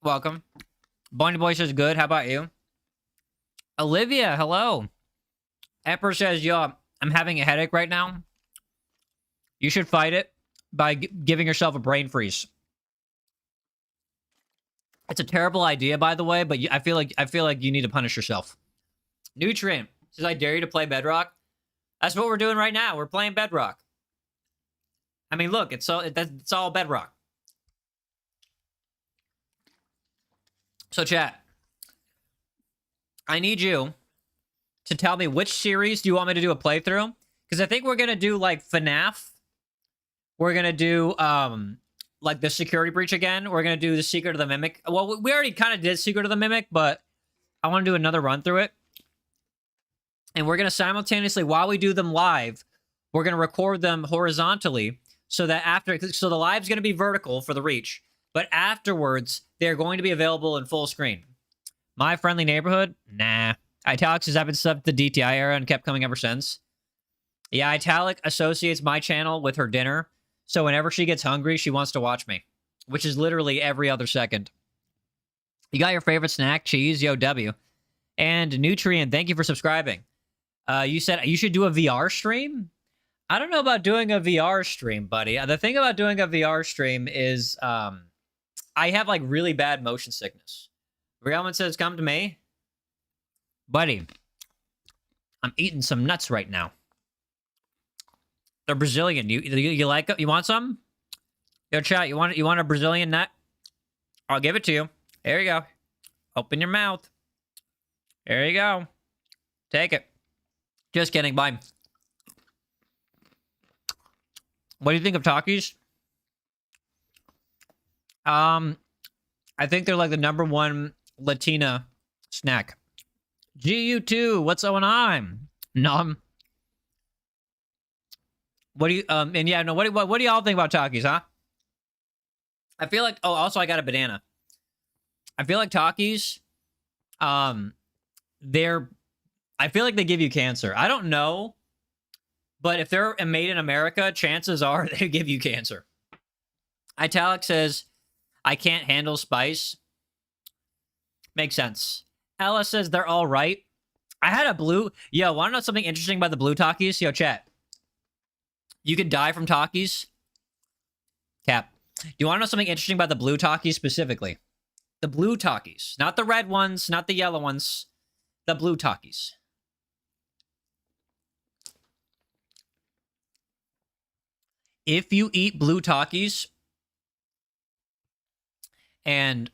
Welcome. Bunny Boy says, good. How about you? Olivia, hello. Emperor says, yo, I'm having a headache right now. You should fight it by giving yourself a brain freeze. It's a terrible idea, by the way, but I feel like you need to punish yourself. Nutrient says, I dare you to play Bedrock. That's what we're doing right now. We're playing Bedrock. I mean, look, it's all Bedrock. So, chat, I need you to tell me which series do you want me to do a playthrough? Because I think we're gonna do like FNAF. We're gonna do like the Security Breach again. We're gonna do the Secret of the Mimic. Well, we already kind of did Secret of the Mimic, but I want to do another run through it. And we're going to simultaneously, while we do them live, we're going to record them horizontally so that so the live's going to be vertical for the reach, but afterwards, they're going to be available in full screen. My Friendly Neighborhood? Nah. Italics has been subbed the DTI era and kept coming ever since. Yeah, Italic associates my channel with her dinner, so whenever she gets hungry, she wants to watch me, which is literally every other second. You got your favorite snack? Cheese? Yo, W. And Nutrient, thank you for subscribing. You said you should do a VR stream? I don't know about doing a VR stream, buddy. The thing about doing a VR stream is I have, like, really bad motion sickness. Realman says, come to me. Buddy, I'm eating some nuts right now. They're Brazilian. You like it? You want some? Yo, chat, you want a Brazilian nut? I'll give it to you. There you go. Open your mouth. There you go. Take it. Just kidding. Bye. What do you think of Takis? I think they're like the #1 Latina snack. GU2, what's going on? No. What do you and yeah, no, what do y'all think about Takis, huh? I feel like also I got a banana. I feel like Takis I feel like they give you cancer. I don't know, but if they're made in America, chances are they give you cancer. Italic says, I can't handle spice. Makes sense. Ella says they're all right. I had a blue... Yo, want to know something interesting about the blue Takis? Yo, chat. You could die from Takis. Cap. Do you want to know something interesting about the blue Takis specifically? The blue Takis. Not the red ones, not the yellow ones. The blue Takis. If you eat blue Takis and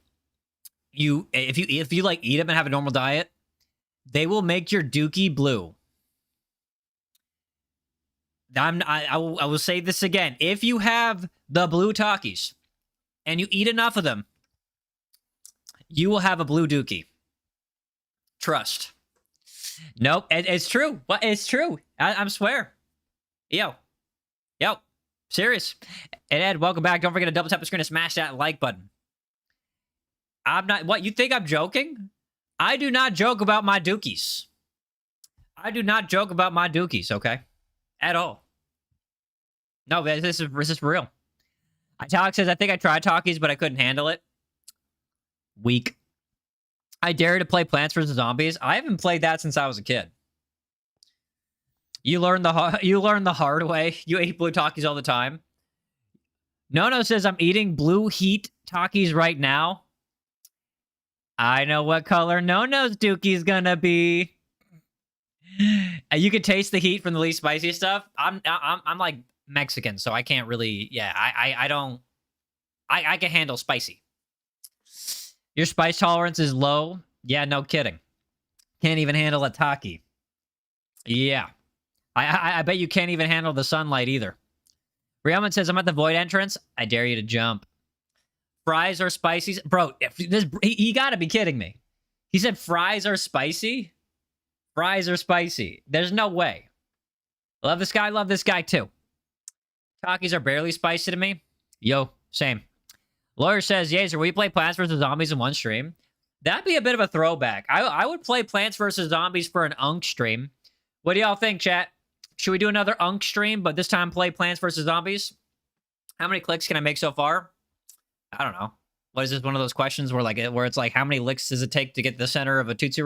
if you like eat them and have a normal diet, they will make your dookie blue. I will say this again. If you have the blue Takis and you eat enough of them, you will have a blue dookie. Trust. Nope, it's true. What? It's true. I swear. Yo. Serious. And Ed, welcome back. Don't forget to double tap the screen and smash that like button. I'm not... What, you think I'm joking? I do not joke about my dookies. I do not joke about my dookies, okay? At all. No, this is for real. Italic says, I think I tried Takis, but I couldn't handle it. Weak. I dare to play Plants vs. Zombies. I haven't played that since I was a kid. You learn the hard way. You ate blue Takis all the time. Nono says, I'm eating blue heat Takis right now. I know what color Nono's dookie's gonna be. You could taste the heat from the least spicy stuff. I'm like Mexican, so I can't really. Yeah, I don't. I can handle spicy. Your spice tolerance is low. Yeah, no kidding. Can't even handle a Taki. Yeah, I bet you can't even handle the sunlight either. Rielman says, I'm at the void entrance. I dare you to jump. Fries are spicy. Bro, he gotta be kidding me. He said fries are spicy? Fries are spicy. There's no way. Love this guy too. Takis are barely spicy to me. Yo, same. Lawyer says, Yaezer, will you play Plants vs. Zombies in one stream? That'd be a bit of a throwback. I would play Plants vs. Zombies for an Unk stream. What do y'all think, chat? Should we do another Unk stream, but this time play Plants vs. Zombies? How many clicks can I make so far? I don't know. What is this? One of those questions where it's like, how many licks does it take to get the center of a Tootsie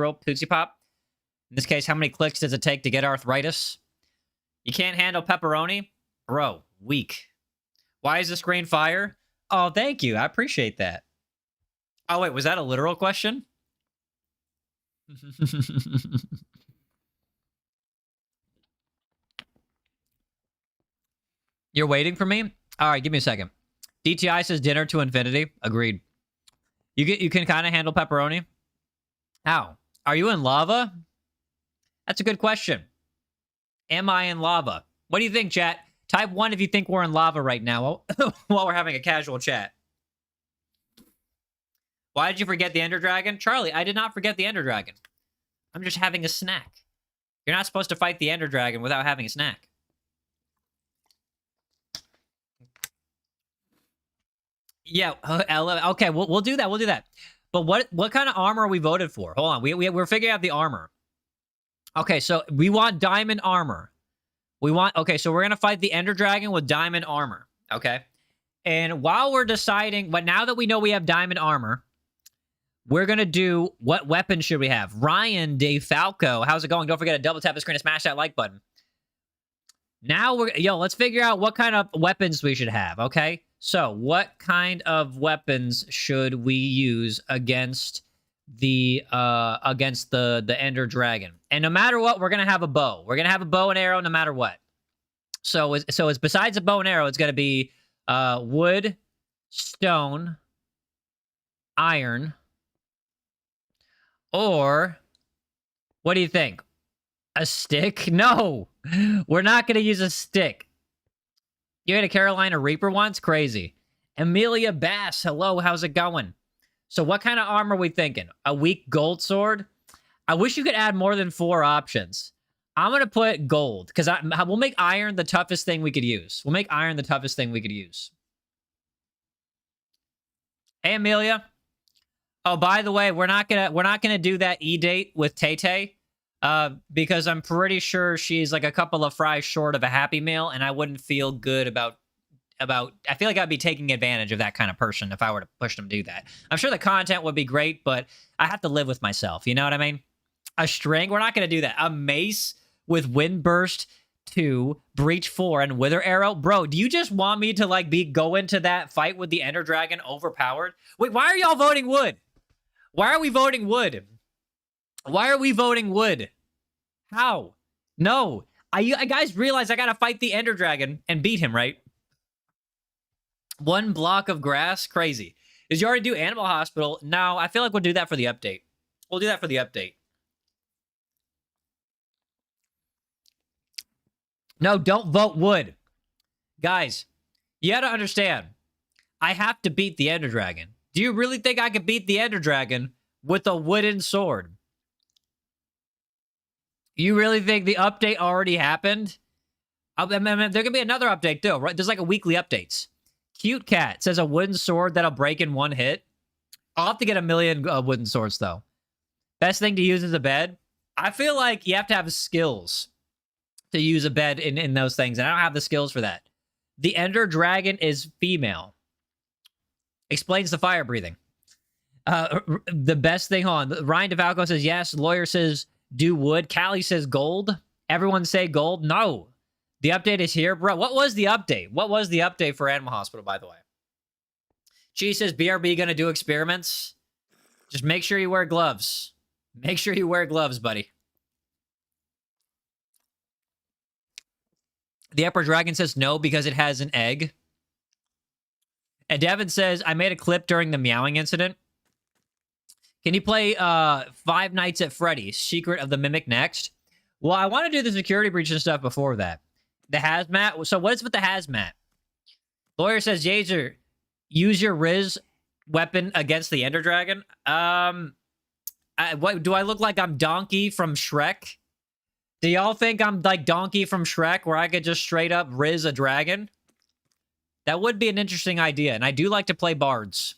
Pop? In this case, how many clicks does it take to get arthritis? You can't handle pepperoni? Bro, weak. Why is the screen fire? Oh, thank you. I appreciate that. Oh, wait, was that a literal question? You're waiting for me? All right, give me a second. DTI says dinner to infinity. Agreed. You can kind of handle pepperoni? How? Are you in lava? That's a good question. Am I in lava? What do you think, chat? Type 1 if you think we're in lava right now while we're having a casual chat. Why did you forget the Ender Dragon? Charlie, I did not forget the Ender Dragon. I'm just having a snack. You're not supposed to fight the Ender Dragon without having a snack. Yeah, okay, we'll do that. We'll do that. But what kind of armor are we voted for? Hold on, we're figuring out the armor. Okay, so we want diamond armor. Okay, so we're gonna fight the Ender Dragon with diamond armor. Okay, and while we're deciding, but now that we know we have diamond armor, we're gonna do what weapon should we have? Ryan De Falco, how's it going? Don't forget to double tap the screen and smash that like button. Now let's figure out what kind of weapons we should have. Okay, so what kind of weapons should we use against the Ender Dragon? And no matter what, we're gonna have a bow. We're gonna have a bow and arrow no matter what. So it's besides a bow and arrow, it's gonna be wood, stone, iron, or what do you think? A stick? No, we're not gonna use a stick. You had a Carolina Reaper once? Crazy. Amelia Bass, hello, how's it going? So what kind of armor are we thinking? A weak gold sword? I wish you could add more than 4 options. I'm going to put gold, because we'll make iron the toughest thing we could use. We'll make iron the toughest thing we could use. Hey, Amelia. Oh, by the way, we're not gonna do that E-date with Tay-Tay, because I'm pretty sure she's like a couple of fries short of a Happy Meal, and I wouldn't feel good about I feel like I'd be taking advantage of that kind of person if I were to push them to do that. I'm sure the content would be great, but I have to live with myself. You know what I mean? A string? We're not going to do that. A mace with Wind Burst 2, Breach 4, and Wither Arrow? Bro, do you just want me to like go into that fight with the Ender Dragon overpowered? Wait, why are y'all voting wood? Why are we voting wood? Why are we voting wood? How? No. I guys realize I got to fight the Ender Dragon and beat him, right? 1 block of grass? Crazy. Did you already do Animal Hospital? No, I feel like we'll do that for the update. We'll do that for the update. No, don't vote wood. Guys, you gotta understand. I have to beat the Ender Dragon. Do you really think I could beat the Ender Dragon with a wooden sword? You really think the update already happened? I mean, there could be another update too, right? There's like a weekly updates. Cute Cat says a wooden sword that'll break in 1 hit. I'll have to get a million wooden swords, though. Best thing to use is a bed. I feel like you have to have skills to use a bed in those things, and I don't have the skills for that. The Ender Dragon is female. Explains the fire breathing. The best thing, hold on. Ryan DeFalco says yes. Lawyer says do wood. Callie says gold. Everyone say gold. No. The update is here, bro. What was the update? What was the update for Animal Hospital, by the way? She says, BRB gonna do experiments? Just make sure you wear gloves. Make sure you wear gloves, buddy. The Emperor Dragon says no because it has an egg. And Devin says, I made a clip during the meowing incident. Can you play Five Nights at Freddy's, Secret of the Mimic next? Well, I want to do the security breach and stuff before that. The hazmat. So what is with the hazmat? Lawyer says, Yaezer, use your Riz weapon against the Ender Dragon. What do I look like? I'm Donkey from Shrek? Do y'all think I'm like Donkey from Shrek, where I could just straight up Riz a dragon? That would be an interesting idea, and I do like to play bards.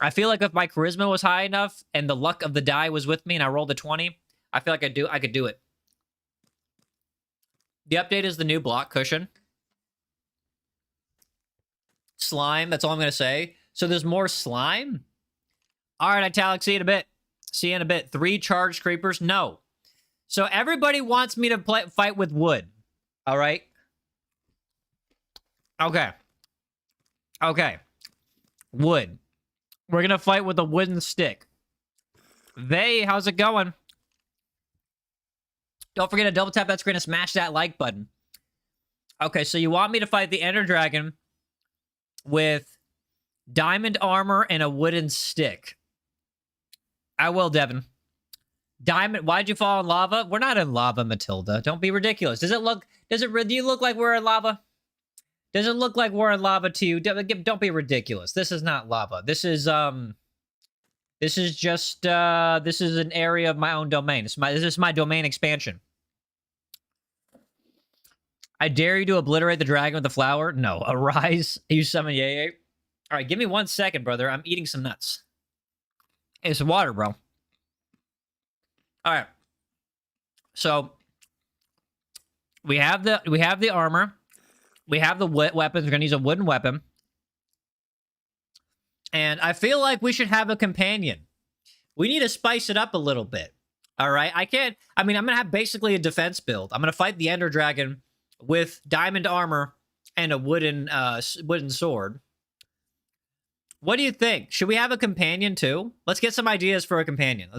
I feel like if my charisma was high enough and the luck of the die was with me, and I rolled a 20, I feel like I could do it. The update is the new block cushion. Slime, that's all I'm going to say. So there's more slime? All right, Italic, see you in a bit. See you in a bit. 3 charged creepers? No. So everybody wants me to fight with wood. All right? Okay. Okay. Wood. We're going to fight with a wooden stick. How's it going? Don't forget to double tap that screen and smash that like button. Okay, so you want me to fight the Ender Dragon with diamond armor and a wooden stick. I will, Devin. Diamond, why'd you fall in lava? We're not in lava, Matilda. Don't be ridiculous. Do you look like we're in lava? Does it look like we're in lava to you? Don't be ridiculous. This is not lava. This is, This is just this is an area of my own domain. This is my domain expansion. I dare you to obliterate the dragon with the flower. No, arise. You summon Yaezer. All right, give me 1 second, brother. I'm eating some nuts. Hey, some water, bro. All right. So we have the armor. We have the weapons. We're gonna use a wooden weapon. And I feel like we should have a companion. We need to spice it up a little bit. All right. I'm gonna have basically a defense build. I'm gonna fight the Ender Dragon with diamond armor and a wooden sword. What do you think? Should we have a companion too? Let's get some ideas for a companion.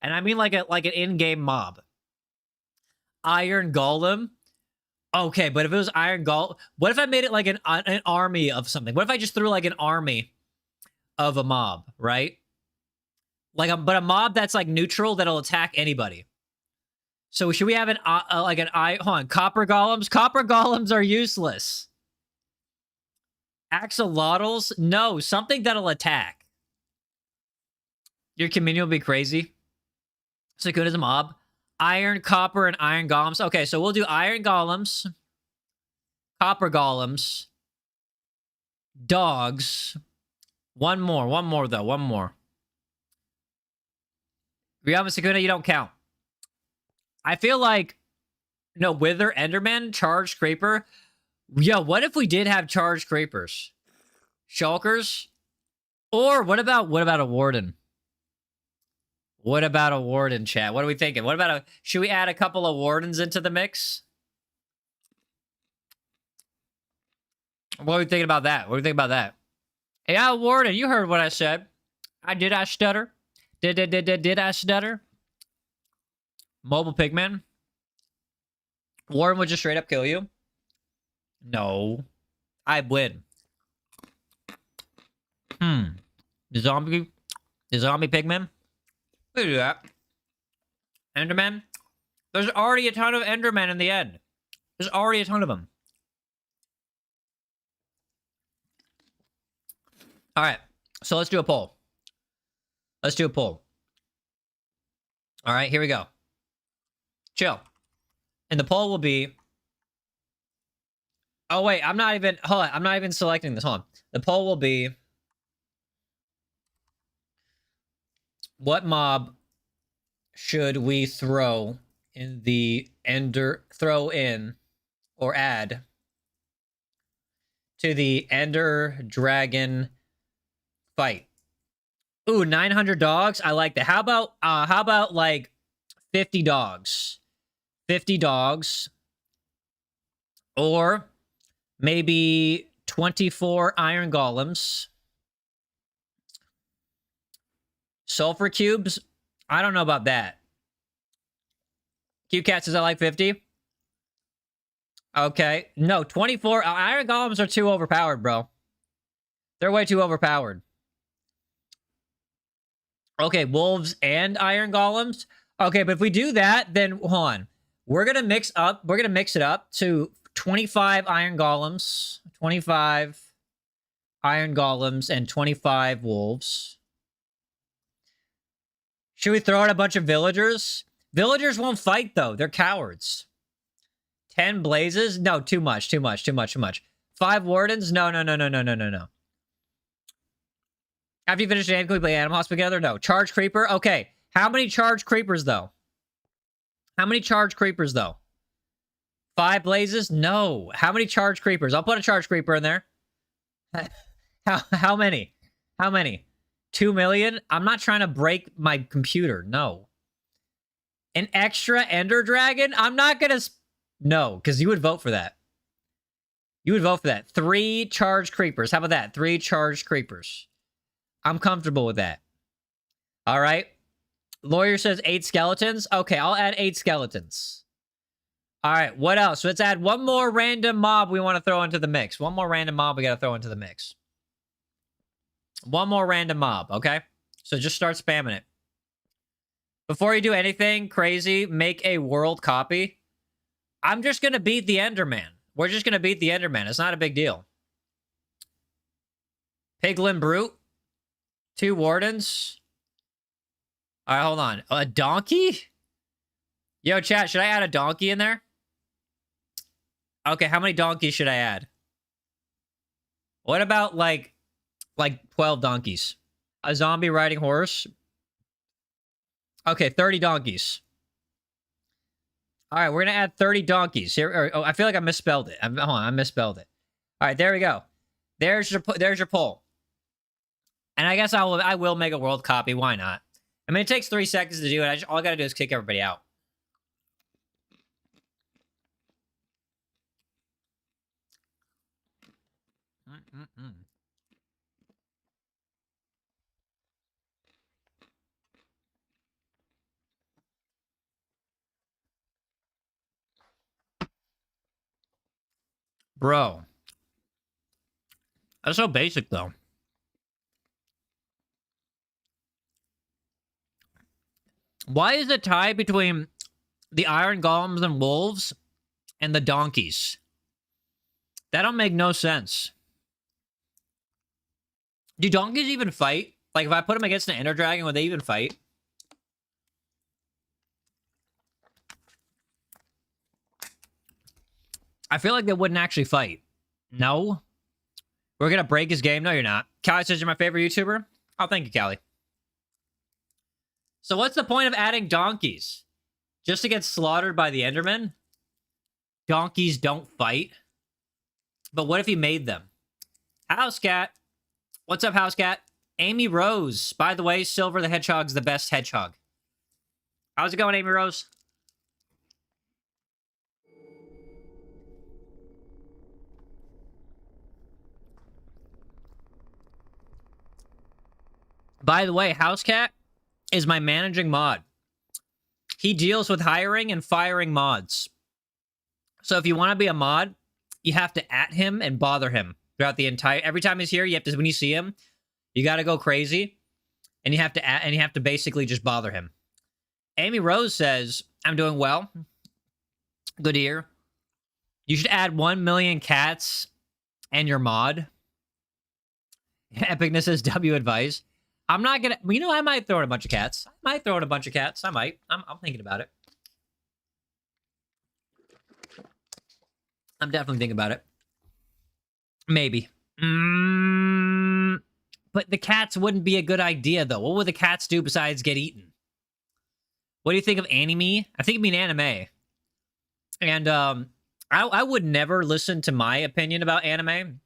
And I mean like an in-game mob. Iron Golem. Okay, but if it was Iron Golem, what if I made it like an army of something? What if I just threw like an army of a mob, right? But a mob that's like neutral that'll attack anybody. So should we have hold on, copper golems? Copper golems are useless. Axolotls? No, something that'll attack. Your community will be crazy. So good as a mob. Iron, copper, and iron golems. Okay, so we'll do iron golems, copper golems, dogs. One more though. Ryama Sakuna, you don't count. I feel like no Wither, Enderman, Charged Creeper. Yo, what if we did have Charged Creepers? Shulkers? Or what about a Warden? What about a Warden, chat? What are we thinking? Should we add a couple of Wardens into the mix? What are we thinking about that? Yeah, Warden, you heard what I said. Did I stutter? Did I stutter? Mobile Pigman? Warden would just straight up kill you? No. I win. The zombie Pigman? We do that. Enderman? There's already a ton of Endermen in the end. There's already a ton of them. All right. So let's do a poll. All right, here we go. Chill. And the poll will be... Oh, wait. I'm not even selecting this. Hold on. The poll will be... What mob should we throw in or add to the Ender Dragon fight? Ooh, 900 dogs. I like that. How about like 50 dogs? 50 dogs. Or maybe 24 iron golems. Sulfur cubes? I don't know about that. Q-Cat says I like 50. Okay. No, 24. Iron golems are too overpowered, bro. They're way too overpowered. Okay, wolves and iron golems? Okay, but if we do that, then hold on. We're gonna mix it up to 25 iron golems, 25 iron golems, and 25 wolves. Should we throw out a bunch of villagers? Villagers won't fight, though. They're cowards. 10 blazes? No, too much. 5 wardens? No. After you finish the game, can we play Animal Hospital together? No. Charge creeper? Okay. How many charge creepers, though? 5 blazes? No. How many charge creepers? I'll put a charge creeper in there. How many? 2 million? I'm not trying to break my computer. No. An extra Ender Dragon? I'm not gonna... No, because you would vote for that. 3 charge creepers. How about that? 3 charge creepers. I'm comfortable with that. All right. Lawyer says 8 skeletons. Okay, I'll add 8 skeletons. All right, what else? Let's add one more random mob we want to throw into the mix. One more random mob we got to throw into the mix. One more random mob, okay? So just start spamming it. Before you do anything crazy, make a world copy. I'm just going to beat the Enderman. We're just going to beat the Enderman. It's not a big deal. Piglin Brute. 2 wardens. All right, hold on. A donkey? Yo, chat, should I add a donkey in there? Okay, how many donkeys should I add? What about like 12 donkeys? A zombie riding horse? Okay, 30 donkeys. All right, we're gonna add 30 donkeys here. Oh, I feel like I misspelled it. Hold on, I misspelled it. All right, there we go. There's your poll. And I guess I will make a world copy. Why not? I mean, it takes 3 seconds to do it. All I gotta do is kick everybody out. Bro. That's so basic, though. Why is it tied between the iron golems and wolves and the donkeys? That don't make no sense. Do donkeys even fight? Like, if I put them against an ender dragon, would they even fight? I feel like they wouldn't actually fight. No? We're gonna break his game? No, you're not. Callie says you're my favorite YouTuber? Oh, thank you, Callie. So what's the point of adding donkeys? Just to get slaughtered by the Enderman? Donkeys don't fight? But what if he made them? Housecat. What's up, Housecat? Amy Rose. By the way, Silver the Hedgehog's the best hedgehog. How's it going, Amy Rose? By the way, Housecat is my managing mod. He deals with hiring and firing mods. So if you want to be a mod, you have to at him and bother him throughout the entire... Every time he's here, you have to... When you see him, you got to go crazy. And you have to basically just bother him. Amy Rose says, I'm doing well. Good to hear. You should add 1 million cats and your mod. Epicness says W advice. I'm not gonna... You know, I might throw in a bunch of cats. I might. I'm thinking about it. I'm definitely thinking about it. Maybe. But the cats wouldn't be a good idea, though. What would the cats do besides get eaten? What do you think of anime? I think you mean anime. And I would never listen to my opinion about anime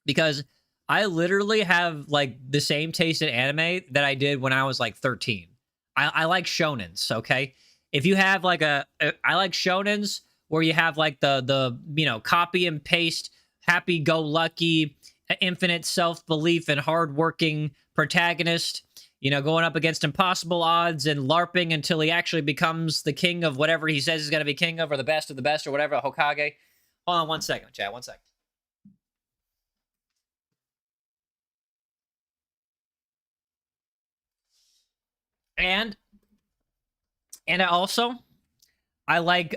because I literally have like the same taste in anime that I did when I was like 13. I like shonens, okay? If you have like I like shonens where you have like the you know, copy and paste, happy-go-lucky, infinite self-belief and hardworking protagonist, you know, going up against impossible odds and LARPing until he actually becomes the king of whatever he says he's going to be king of, or the best or whatever, Hokage. Hold on 1 second, chat, 1 second. And I like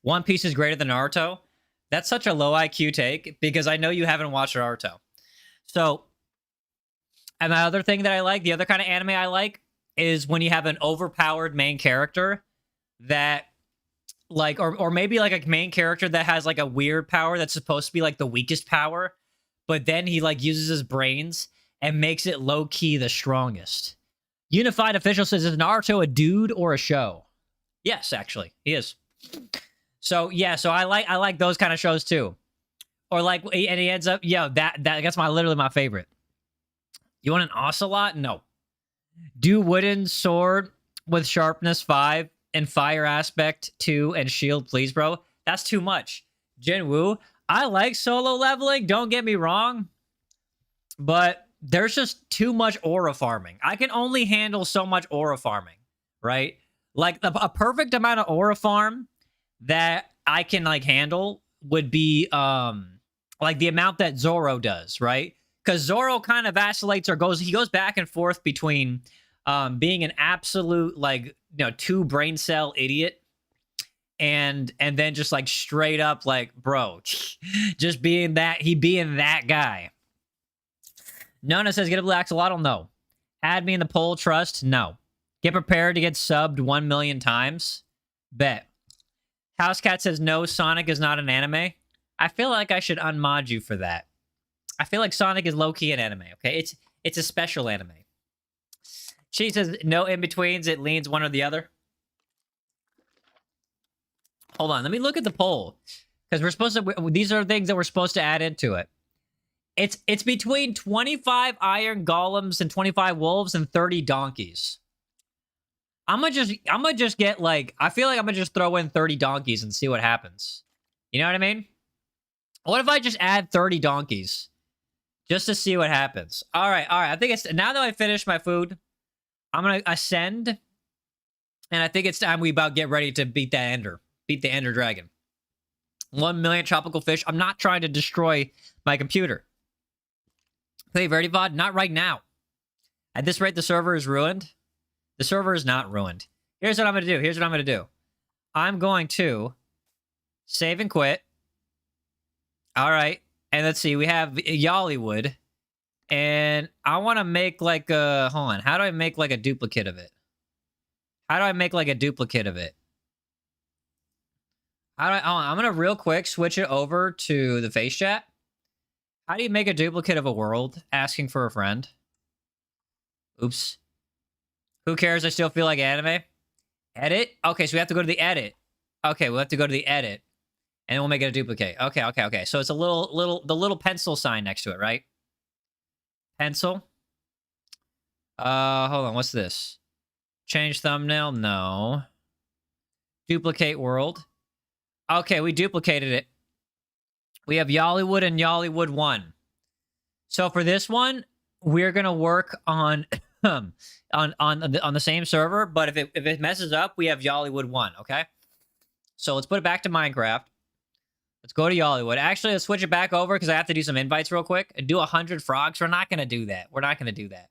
One Piece is greater than Naruto. That's such a low IQ take because I know you haven't watched Naruto. So, and the other thing that I like, the other kind of anime I like, is when you have an overpowered main character that, like, or maybe like a main character that has like a weird power that's supposed to be like the weakest power, but then he like uses his brains and makes it low-key the strongest. Unified Official says, is Naruto a dude or a show? Yes, actually, he is. So yeah, so I like those kind of shows too. Or like, and he ends up, that's literally my favorite. You want an ocelot? No. Do wooden sword with sharpness 5 and fire aspect 2 and shield, please, bro. That's too much. Jinwoo, I like solo leveling, don't get me wrong, but there's just too much aura farming. I can only handle so much aura farming, right? Like a perfect amount of aura farm that I can like handle would be like the amount that Zoro does, right? Because Zoro kind of vacillates or he goes back and forth between being an absolute like, you know, 2 brain cell idiot and then just like straight up like, bro, just being that guy. Nona says, get a blue axolotl? No. Add me in the poll, trust? No. Get prepared to get subbed 1 million times? Bet. Housecat says, no, Sonic is not an anime. I feel like I should unmod you for that. I feel like Sonic is low-key an anime, okay? It's a special anime. She says, no in-betweens, it leans one or the other. Hold on, let me look at the poll. Because we're supposed to, these are things that we're supposed to add into it. It's between 25 iron golems and 25 wolves and 30 donkeys. I'm gonna just get like, I feel like I'm gonna just throw in 30 donkeys and see what happens. You know what I mean? What if I just add 30 donkeys? Just to see what happens. All right. I think it's, now that I finished my food, I'm gonna ascend. And I think it's time we about get ready to beat the Ender Dragon. 1 million tropical fish. I'm not trying to destroy my computer. Play Verdi VOD? Not right now. At this rate, the server is ruined. The server is not ruined. Here's what I'm going to do. I'm going to save and quit. All right. And let's see. We have Yollywood. And I want to make like a... Hold on. How do I make like a duplicate of it? Hold on, I'm going to real quick switch it over to the face chat. How do you make a duplicate of a world? Asking for a friend. Oops. Who cares? I still feel like anime. Edit? Okay, so we have to go to the edit. Okay, we'll have to go to the edit. And we'll make it a duplicate. Okay. So it's a the little pencil sign next to it, right? Pencil. Hold on, what's this? Change thumbnail? No. Duplicate world. Okay, we duplicated it. We have Yollywood and Yollywood 1. So for this one, we're gonna work on on the same server, but if it messes up, we have Yollywood 1, okay? So let's put it back to Minecraft. Let's go to Yollywood. Actually, let's switch it back over because I have to do some invites real quick and do 100 frogs. We're not gonna do that. We're not gonna do that.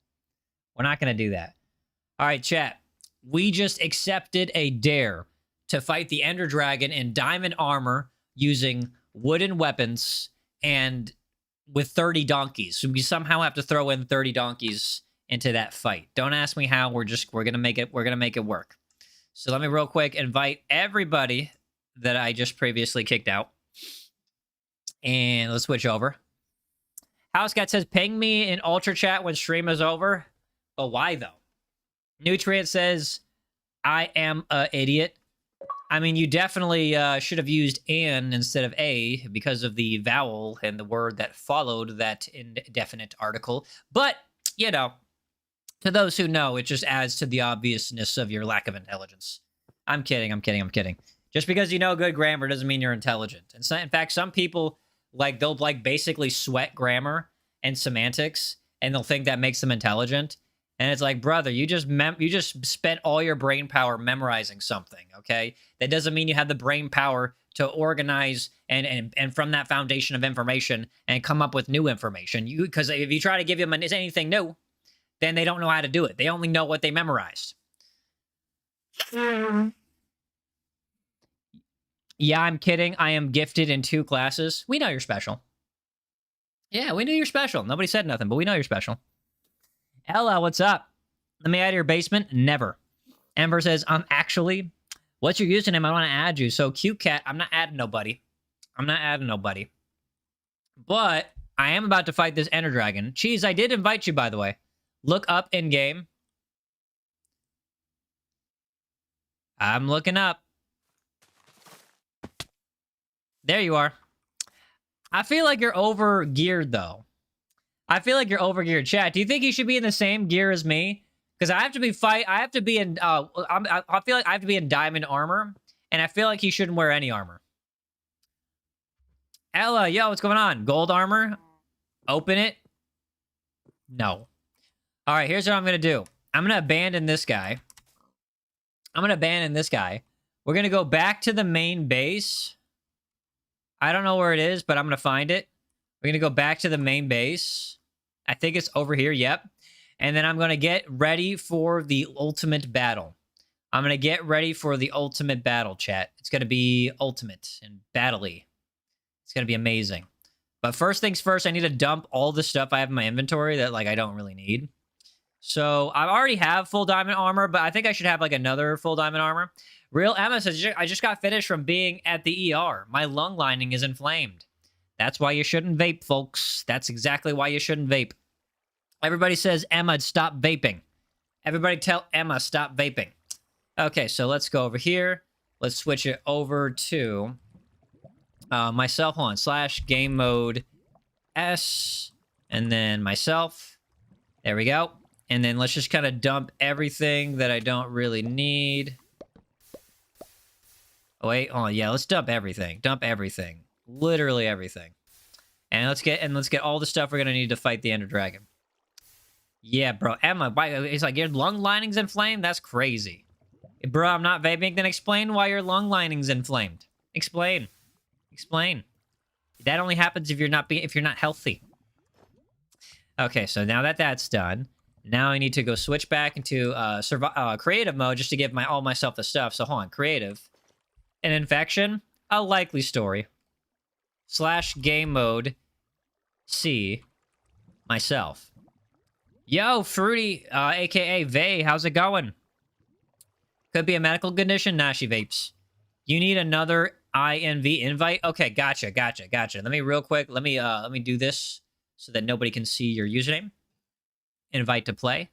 All right, chat. We just accepted a dare to fight the Ender Dragon in diamond armor using wooden weapons and with 30 donkeys. So we somehow have to throw in 30 donkeys into that fight. Don't ask me how. We're gonna make it work. So let me real quick invite everybody that I just previously kicked out. And let's switch over. Housecat says, ping me in Ultra Chat when stream is over. But why though? Nutrient says, I am a idiot. I mean, you definitely should have used an instead of a because of the vowel and the word that followed that indefinite article. But, you know, to those who know, it just adds to the obviousness of your lack of intelligence. I'm kidding. Just because you know good grammar doesn't mean you're intelligent. And so, in fact, some people, like, they'll, like, basically sweat grammar and semantics, and they'll think that makes them intelligent. And it's like, brother, you just spent all your brain power memorizing something, okay? That doesn't mean you have the brain power to organize and from that foundation of information and come up with new information. Because if you try to give them anything new, then they don't know how to do it. They only know what they memorized. Yeah, I'm kidding. I am gifted in 2 classes. We know you're special. Yeah, we know you're special. Nobody said nothing, but we know you're special. Ella, what's up? Let me out of your basement? Never. Ember says, actually, what's your username? I want to add you. So, Cute Cat, I'm not adding nobody. But I am about to fight this Ender Dragon. Cheese, I did invite you, by the way. Look up in-game. I'm looking up. There you are. I feel like you're over-geared, though. Chat, do you think you should be in the same gear as me? Because I have to be in I feel like I have to be in diamond armor, and I feel like he shouldn't wear any armor. Ella, yo, what's going on? Gold armor? Open it? No. All right, here's what I'm gonna do. I'm gonna abandon this guy. We're gonna go back to the main base. I don't know where it is, but I'm gonna find it. We're gonna go back to the main base. I think it's over here, yep. And then I'm gonna get ready for the ultimate battle. Chat. It's gonna be ultimate and battle-y. It's gonna be amazing. But first things first, I need to dump all the stuff I have in my inventory that like I don't really need. So I already have full diamond armor, but I think I should have like another full diamond armor. Real Emma says, I just got finished from being at the ER. My lung lining is inflamed. That's why you shouldn't vape, folks. That's exactly why you shouldn't vape. Everybody says, Emma, stop vaping. Everybody tell Emma, stop vaping. Okay, so let's go over here. Let's switch it over to myself. Hold on. / game mode S. And then myself. There we go. And then let's just kind of dump everything that I don't really need. Oh, wait. Oh, yeah. Let's dump everything. Dump everything. Literally everything. And let's get all the stuff we're going to need to fight the Ender Dragon. Yeah, bro. Emma, it's like your lung lining's inflamed? That's crazy. Bro, I'm not vaping. Then explain why your lung lining's inflamed. Explain. Explain. That only happens if you're not healthy. Okay, so now that that's done, now I need to go switch back into creative mode just to give myself the stuff. So hold on, creative. An infection, a likely story. / game mode C myself. Yo, Fruity, aka Vay, how's it going? Could be a medical condition. Nah, she vapes. You need another INV invite? Okay, gotcha. Let me real quick, let me do this so that nobody can see your username. Invite to play.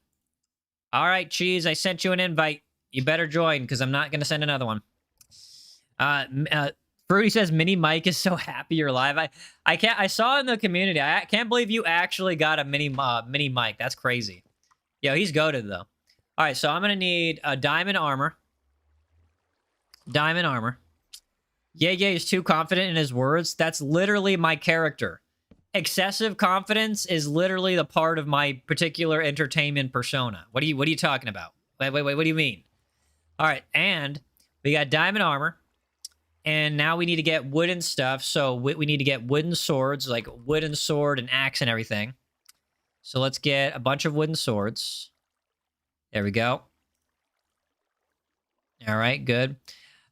All right, Cheese, I sent you an invite. You better join, because I'm not going to send another one. Fruity says, Mini Mike is so happy you're live. I saw in the community, I can't believe you actually got a mini Mike. That's crazy. Yo, he's goated, though. All right, so I'm going to need a diamond armor. Diamond armor. Yeah, he's too confident in his words. That's literally my character. Excessive confidence is literally the part of my particular entertainment persona. What are you talking about? Wait, what do you mean? All right, and we got diamond armor, and now we need to get wooden stuff. So we need to get wooden swords, like wooden sword and axe and everything. So let's get a bunch of wooden swords. There we go. All right, good.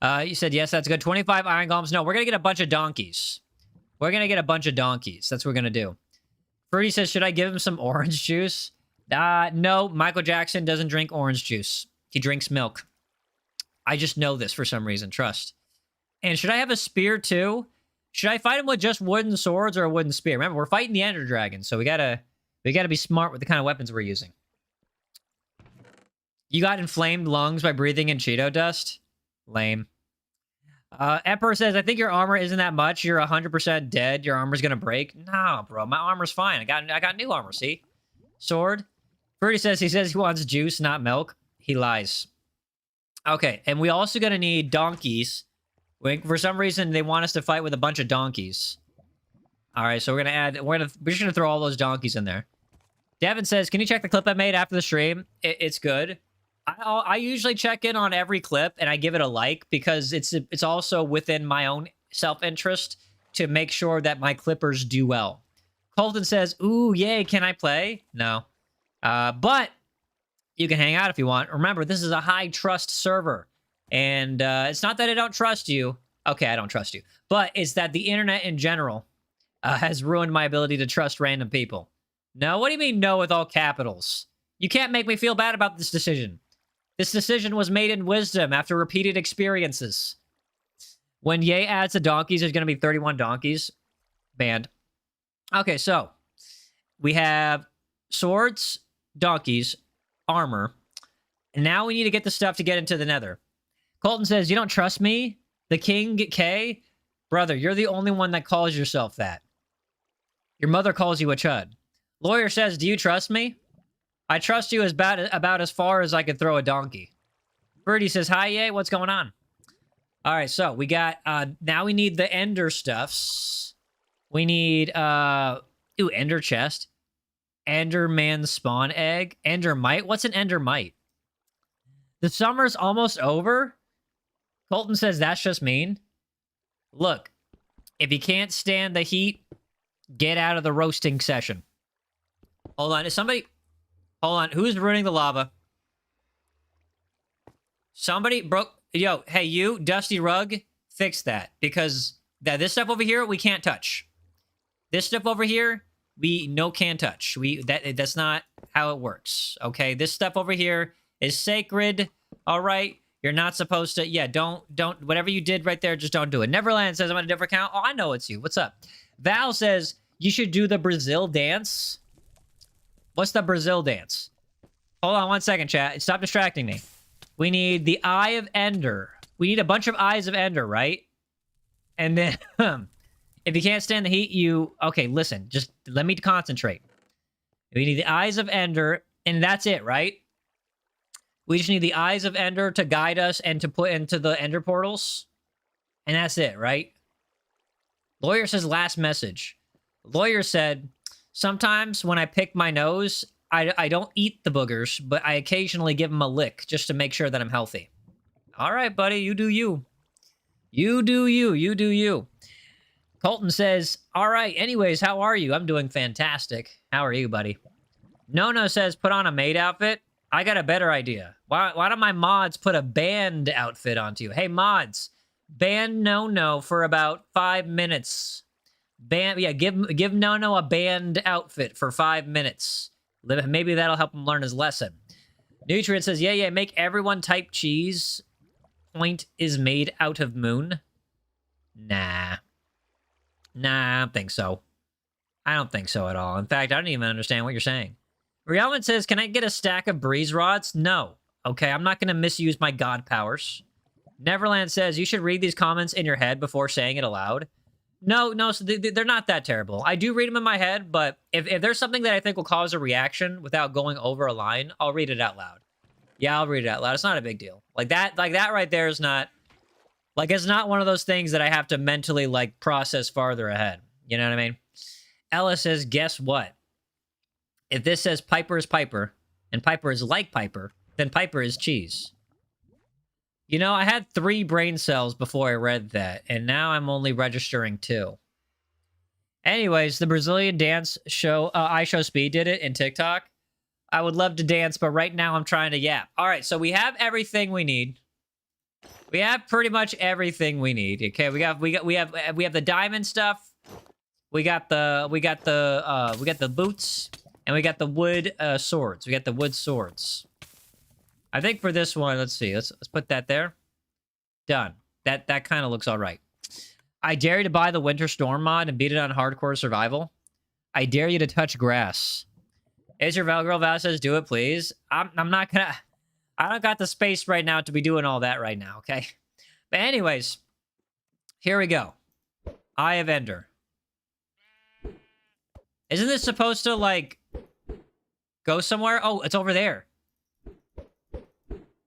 You said yes, that's good. 25 iron golems. No, we're gonna get a bunch of donkeys. We're going to get a bunch of donkeys. That's what we're going to do. Fruity says, should I give him some orange juice? No, Michael Jackson doesn't drink orange juice. He drinks milk. I just know this for some reason. Trust. And should I have a spear too? Should I fight him with just wooden swords or a wooden spear? Remember, we're fighting the Ender Dragon, so we gotta be smart with the kind of weapons we're using. You got inflamed lungs by breathing in Cheeto dust? Lame. Emperor says, I think your armor isn't that much. You're 100% dead. Your armor's gonna break. No, bro. My armor's fine. I got new armor, see? Sword. Fruity says he wants juice, not milk. He lies. Okay, and we also gonna need donkeys. For some reason, they want us to fight with a bunch of donkeys. All right, so we're just gonna throw all those donkeys in there. Devin says, can you check the clip I made after the stream? It's good. I usually check in on every clip and I give it a like because it's also within my own self-interest to make sure that my clippers do well. Colton says, ooh, yay, can I play? No. But you can hang out if you want. Remember, this is a high-trust server. And it's not that I don't trust you. Okay, I don't trust you. But it's that the internet in general has ruined my ability to trust random people. No, what do you mean no with all capitals? You can't make me feel bad about this decision. This decision was made in wisdom after repeated experiences. When Ye adds the donkeys, there's going to be 31 donkeys. Banned. Okay, so we have swords, donkeys, armor. And now we need to get the stuff to get into the nether. Colton says, you don't trust me? The King K? Brother, you're the only one that calls yourself that. Your mother calls you a chud. Lawyer says, do you trust me? I trust you about as far as I could throw a donkey. Birdie says, hi, yay, what's going on? All right, so we got, now we need the ender stuffs. We need, ender chest. Enderman spawn egg. Endermite. What's an endermite? The summer's almost over? Colton says, that's just mean. Look, if you can't stand the heat, get out of the roasting session. Hold on, is somebody... Hold on, who's ruining the lava? Somebody broke... Yo, hey, you, Dusty Rug, fix that. Because this stuff over here, we can't touch. This stuff over here, we can't touch. That's not how it works. Okay, this stuff over here is sacred. All right, you're not supposed to. Yeah, don't whatever you did right there, just don't do it. Neverland says I'm on a different account. Oh, I know it's you. What's up? Val says you should do the Brazil dance. What's the Brazil dance? Hold on 1 second, chat. Stop distracting me. We need the Eye of Ender. We need a bunch of Eyes of Ender, right? And then, if you can't stand the heat, okay, listen. Just let me concentrate. We need the Eyes of Ender, and that's it, right? We just need the Eyes of Ender to guide us and to put into the Ender portals. And that's it, right? Lawyer says last message. Lawyer said, sometimes when I pick my nose, I don't eat the boogers, but I occasionally give them a lick just to make sure that I'm healthy. All right, buddy, you do you. You do you. You do you. Colton says, all right, anyways, how are you? I'm doing fantastic. How are you, buddy? Nono says, put on a maid outfit. I got a better idea. Why don't my mods put a band outfit onto you? Hey, mods, ban Nono for about 5 minutes. Give Nono a band outfit for 5 minutes. Maybe that'll help him learn his lesson. Nutrient says, yeah, make everyone type cheese. Point is made out of moon. Nah, I don't think so. I don't think so at all. In fact, I don't even understand what you're saying. Realman says, can I get a stack of breeze rods? No. Okay, I'm not going to misuse my god powers. Neverland says, you should read these comments in your head before saying it aloud. No, so they're not that terrible. I do read them in my head, but if there's something that I think will cause a reaction without going over a line, I'll read it out loud. Yeah, I'll read it out loud. It's not a big deal. Like that right there is not... Like, it's not one of those things that I have to mentally, like, process farther ahead. You know what I mean? Ella says, guess what? If this says Piper is Piper, and Piper is like Piper, then Piper is cheese. You know, I had 3 brain cells before I read that, and now I'm only registering 2. Anyways, the Brazilian dance show, I Show Speed did it in TikTok. I would love to dance, but right now I'm trying to yap. All right, so we have everything we need. We have pretty much everything we need. Okay, we have the diamond stuff. We got the boots, and we got the wood swords. We got the wood swords. I think for this one, let's see. Let's put that there. Done. That kind of looks all right. I dare you to buy the Winter Storm mod and beat it on hardcore survival. I dare you to touch grass. Yaezer Valgirl Val says, do it, please. I'm not gonna... I don't got the space right now to be doing all that right now, okay? But anyways, here we go. Eye of Ender. Isn't this supposed to, like, go somewhere? Oh, it's over there.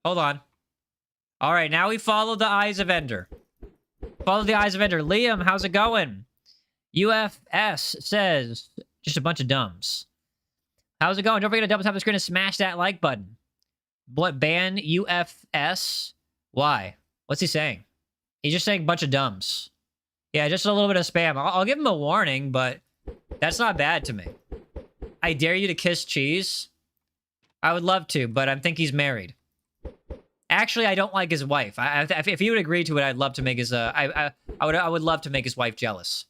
Hold on. All right, now we follow the Eyes of Ender. Follow the Eyes of Ender. Liam, how's it going? UFS says, just a bunch of dumbs. How's it going? Don't forget to double tap the screen and smash that like button. What, ban UFS? Why? What's he saying? He's just saying bunch of dumbs. Yeah, just a little bit of spam. I'll give him a warning, but that's not bad to me. I dare you to kiss cheese? I would love to, but I think he's married. Actually, I don't like his wife. If he would agree to it, I'd love to make his... I would love to make his wife jealous.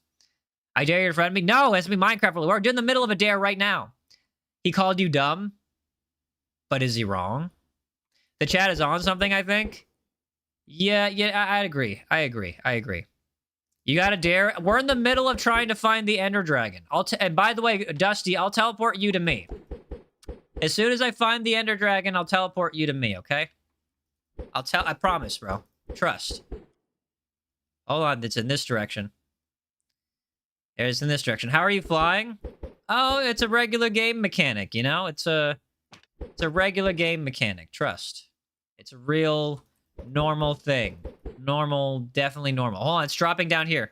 I dare you to friend me? No, it has to be Minecraft. We're in the middle of a dare right now. He called you dumb? But is he wrong? The chat is on something, I think. Yeah, I agree. I agree. You got to dare. We're in the middle of trying to find the Ender Dragon. And by the way, Dusty, I'll teleport you to me. As soon as I find the Ender Dragon, I'll teleport you to me, okay? I promise, bro. Trust. Hold on, it's in this direction. It's in this direction. How are you flying? Oh, it's a regular game mechanic, you know? It's a regular game mechanic. Trust. It's a real normal thing. Normal, definitely normal. Hold on, it's dropping down here.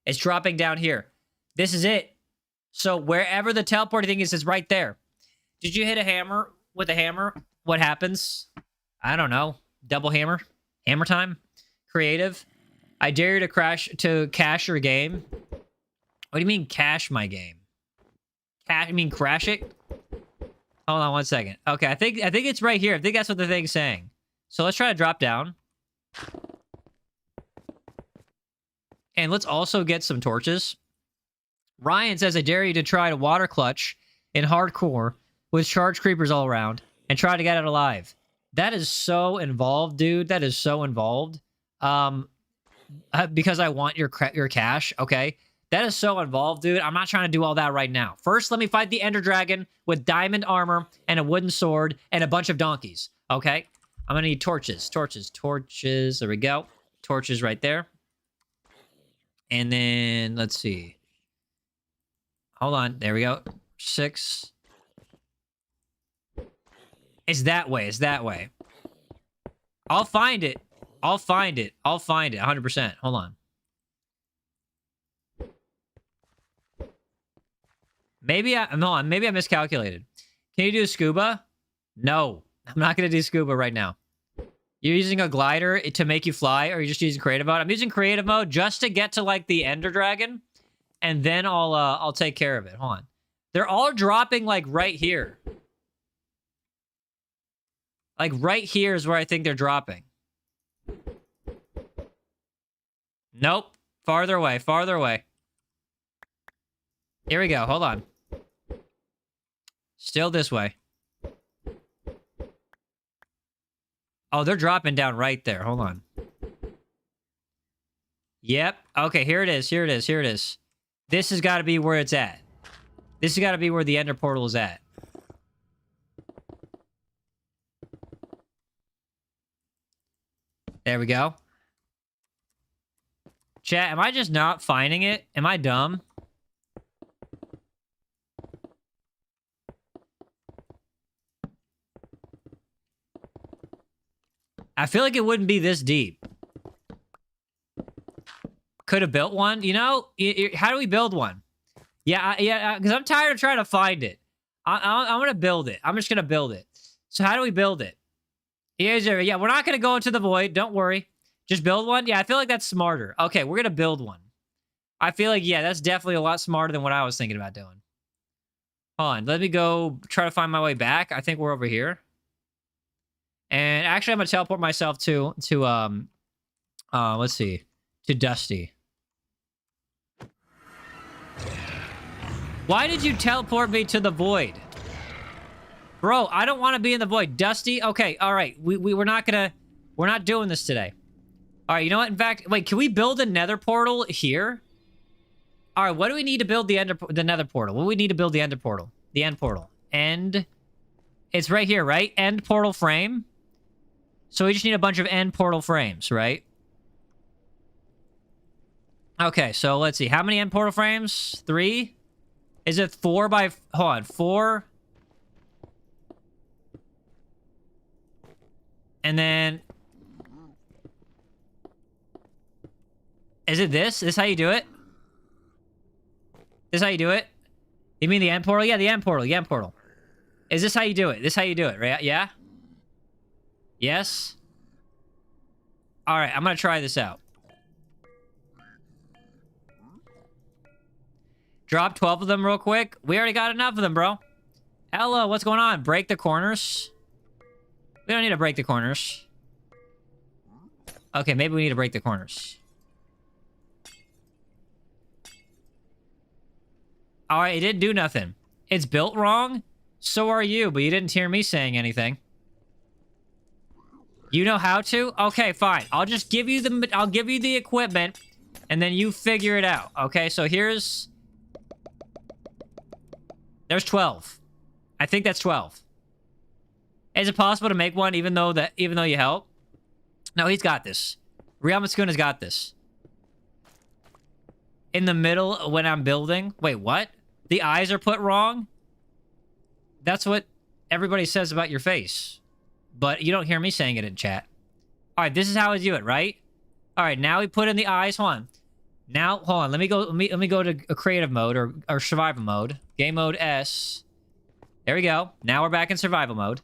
It's dropping down here. This is it. So wherever the teleporting thing is right there. Did you hit a hammer with a hammer? What happens? I don't know. Double hammer? Hammer time? Creative? I dare you to cache your game. What do you mean cache my game? You mean crash it? Hold on 1 second. Okay, I think it's right here. I think that's what the thing's saying. So let's try to drop down. And let's also get some torches. Ryan says, I dare you to try to water clutch in hardcore with charged creepers all around and try to get it alive. That is so involved, dude. That is so involved. Because I want your cash, okay? That is so involved, dude. I'm not trying to do all that right now. First, let me fight the Ender Dragon with diamond armor and a wooden sword and a bunch of donkeys, okay? I'm gonna need torches. Torches. There we go. Torches right there. And then, let's see. Hold on. There we go. 6. It's that way. It's that way. I'll find it. I'll find it. 100%. Hold on. Maybe I miscalculated. Can you do scuba? No. I'm not going to do scuba right now. You're using a glider to make you fly, or you're just using creative mode? I'm using creative mode just to get to, like, the Ender Dragon, and then I'll take care of it. Hold on. They're all dropping, like, right here. Like, right here is where I think they're dropping. Nope. Farther away. Farther away. Here we go. Hold on. Still this way. Oh, they're dropping down right there. Hold on. Yep. Okay, here it is. Here it is. Here it is. This has got to be where it's at. This has got to be where the Ender Portal is at. There we go. Chat, am I just not finding it? Am I dumb? I feel like it wouldn't be this deep. Could have built one. You know, how do we build one? Yeah, because I'm tired of trying to find it. I'm going to build it. I'm just going to build it. So how do we build it? Yaezer, yeah, we're not going to go into the void. Don't worry. Just build one? Yeah, I feel like that's smarter. Okay, we're going to build one. I feel like, yeah, that's definitely a lot smarter than what I was thinking about doing. Hold on. Let me go try to find my way back. I think we're over here. And actually, I'm going to teleport myself to let's see, to Dusty. Why did you teleport me to the void? Bro, I don't want to be in the void. Dusty? Okay, all right. We're not doing this today. All right, you know what? In fact, wait, can we build a nether portal here? All right, what do we need to build the nether portal? What do we need to build the ender portal? The end portal. End. It's right here, right? End portal frame. So we just need a bunch of end portal frames, right? Okay, so let's see. How many end portal frames? 3? Is it 4 by... Hold on. 4... And then... Is it this? Is this how you do it? This how you do it? You mean the end portal? Yeah, the end portal. The end portal. Is this how you do it? This how you do it, right? Yeah? Yes? Alright, I'm gonna try this out. Drop 12 of them real quick. We already got enough of them, bro. Hello, what's going on? Break the corners? We don't need to break the corners. Okay, maybe we need to break the corners. Alright, it didn't do nothing. It's built wrong? So are you, but you didn't hear me saying anything. You know how to? Okay, fine. I'll just give you the equipment, and then you figure it out. Okay, so there's 12. I think that's 12. Is it possible to make one even though you help? No, he's got this. Ryamaskun got this. In the middle when I'm building. Wait, what? The eyes are put wrong? That's what everybody says about your face. But you don't hear me saying it in chat. All right, this is how I do it, right? All right, now we put in the eyes. Hold on. Now, hold on. Let me go to a creative mode or survival mode. Game mode S. There we go. Now we're back in survival mode.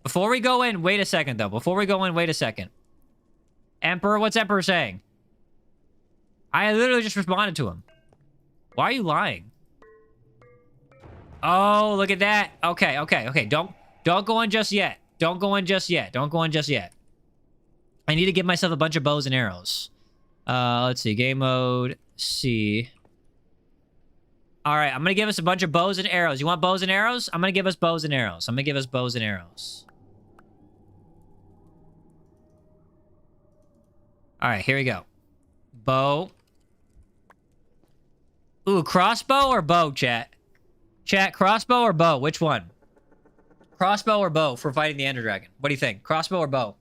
Before we go in, wait a second, though. Before we go in, wait a second. Emperor, what's Emperor saying? I literally just responded to him. Why are you lying? Oh, look at that. Okay. Don't go in just yet. Don't go in just yet. I need to give myself a bunch of bows and arrows. Let's see. Game mode C. All right, I'm gonna give us a bunch of bows and arrows. You want bows and arrows? I'm gonna give us bows and arrows. I'm gonna give us bows and arrows. All right, here we go. Bow. Ooh, crossbow or bow, chat? Chat, crossbow or bow? Which one? Crossbow or bow for fighting the Ender Dragon? What do you think? Crossbow or bow?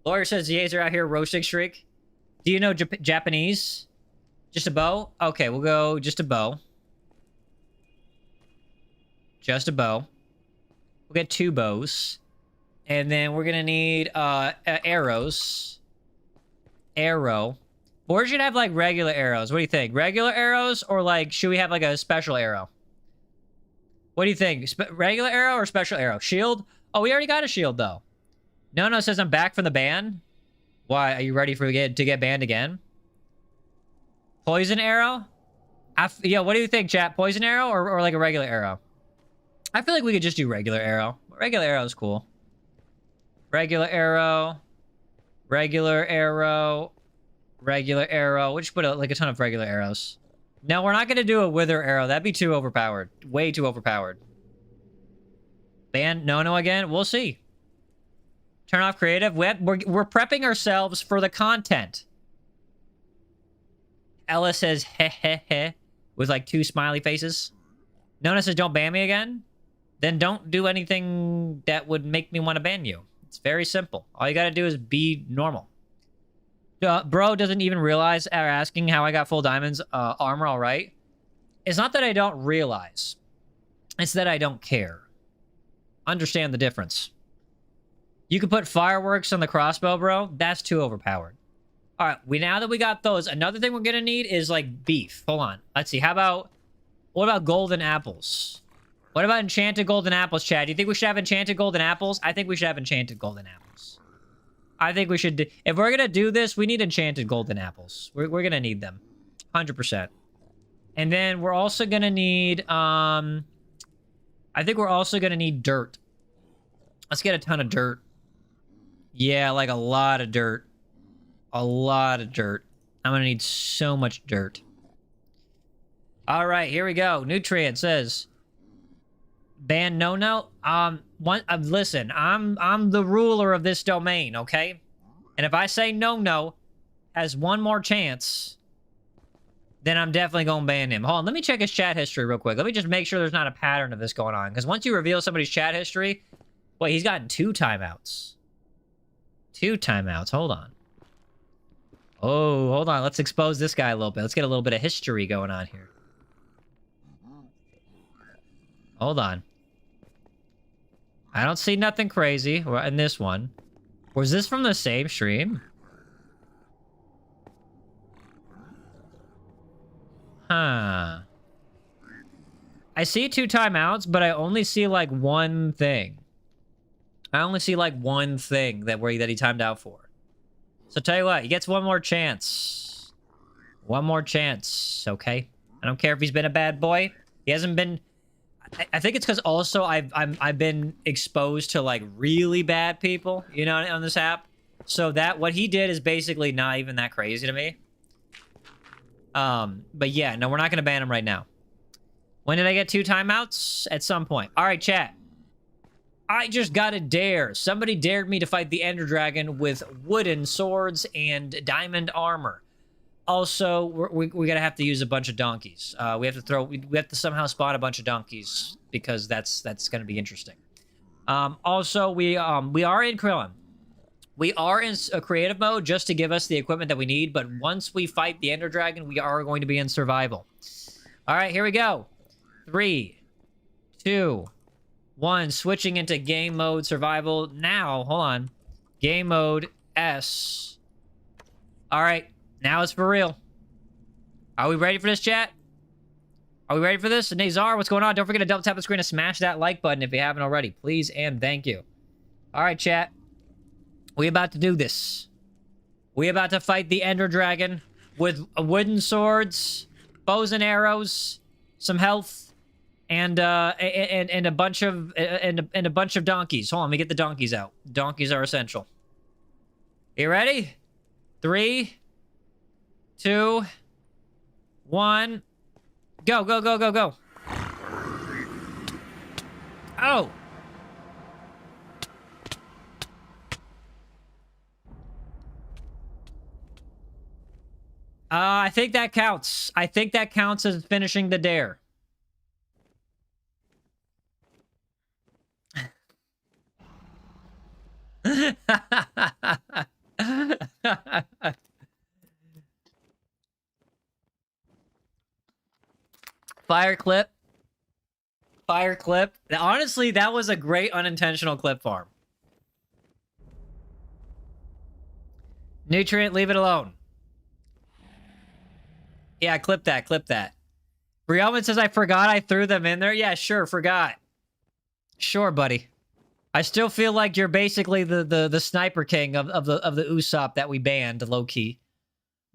Lawyer says Yaezer out here roasting streak. Do you know Japanese? Just a bow? Okay, we'll go just a bow. Just a bow. We'll get 2 bows. And then we're gonna need arrows. Arrow. Or should have like regular arrows. What do you think? Regular arrows or like should we have like a special arrow? What do you think? Regular arrow or special arrow? Shield? Oh, we already got a shield though. No says I'm back from the ban. Why? Are you ready for to get banned again? Poison arrow? Yeah, what do you think, chat? Poison arrow or like a regular arrow? I feel like we could just do regular arrow. Regular arrow is cool. Regular arrow. Regular arrow. Regular arrow. We'll just put like a ton of regular arrows. No, we're not going to do a wither arrow. That'd be too overpowered. Way too overpowered. Ban no again? We'll see. Turn off creative. We're prepping ourselves for the content. Ella says heh heh heh with like 2 smiley faces. Nona says don't ban me again. Then don't do anything that would make me want to ban you. It's very simple. All you got to do is be normal. Bro doesn't even realize or asking how I got full diamonds armor all right. It's not that I don't realize. It's that I don't care. Understand the difference. You could put fireworks on the crossbow, bro. That's too overpowered. All right, now that we got those, another thing we're going to need is like beef. Hold on. Let's see. What about golden apples? What about enchanted golden apples, Chad? Do you think we should have enchanted golden apples? I think we should have enchanted golden apples. I think we should... If we're going to do this, we need enchanted golden apples. We're going to need them. 100%. And then we're also going to need... I think we're also going to need dirt. Let's get a ton of dirt. Yeah, like a lot of dirt. A lot of dirt. I'm going to need so much dirt. All right, here we go. Nutrient says... Ban no. Listen, I'm the ruler of this domain, okay? And if I say no has one more chance, then I'm definitely gonna ban him. Hold on, let me check his chat history real quick. Let me just make sure there's not a pattern of this going on. Because once you reveal somebody's chat history, wait, he's gotten 2 timeouts. 2 timeouts. Hold on. Oh, hold on. Let's expose this guy a little bit. Let's get a little bit of history going on here. Hold on. I don't see nothing crazy in this one. Was this from the same stream? Huh. I see 2 timeouts, but I only see like one thing. I only see like one thing that he timed out for. So tell you what, he gets one more chance. One more chance, okay? I don't care if he's been a bad boy. He hasn't been... I think it's because also I've been exposed to like really bad people, you know, on this app. So that what he did is basically not even that crazy to me. But yeah, no, we're not gonna ban him right now. When did I get 2 timeouts? At some point. All right, chat. I just got a dare. Somebody dared me to fight the Ender Dragon with wooden swords and diamond armor. Also, we gotta have to use a bunch of donkeys. We have to somehow spawn a bunch of donkeys because that's gonna be interesting. Also, we are in Krillin. We are in a creative mode just to give us the equipment that we need. But once we fight the Ender Dragon, we are going to be in survival. All right, here we go. 3, 2, 1. Switching into game mode survival now. Hold on. Game mode S. All right. Now it's for real. Are we ready for this, chat? Are we ready for this? Nazar, what's going on? Don't forget to double tap the screen and smash that like button if you haven't already. Please and thank you. All right, chat. We about to do this. We about to fight the Ender Dragon with wooden swords, bows and arrows, some health, and a bunch of donkeys. Hold on, let me get the donkeys out. Donkeys are essential. You ready? 3, 2, 1. Go, go, go, go, go. Oh! I think that counts. I think that counts as finishing the dare. Fire clip. Fire clip. Honestly, that was a great unintentional clip farm. Nutrient, leave it alone. Yeah, clip that, clip that. Brielman says, I forgot I threw them in there. Yeah, sure, forgot. Sure, buddy. I still feel like you're basically the sniper king of the Usopp that we banned, low-key.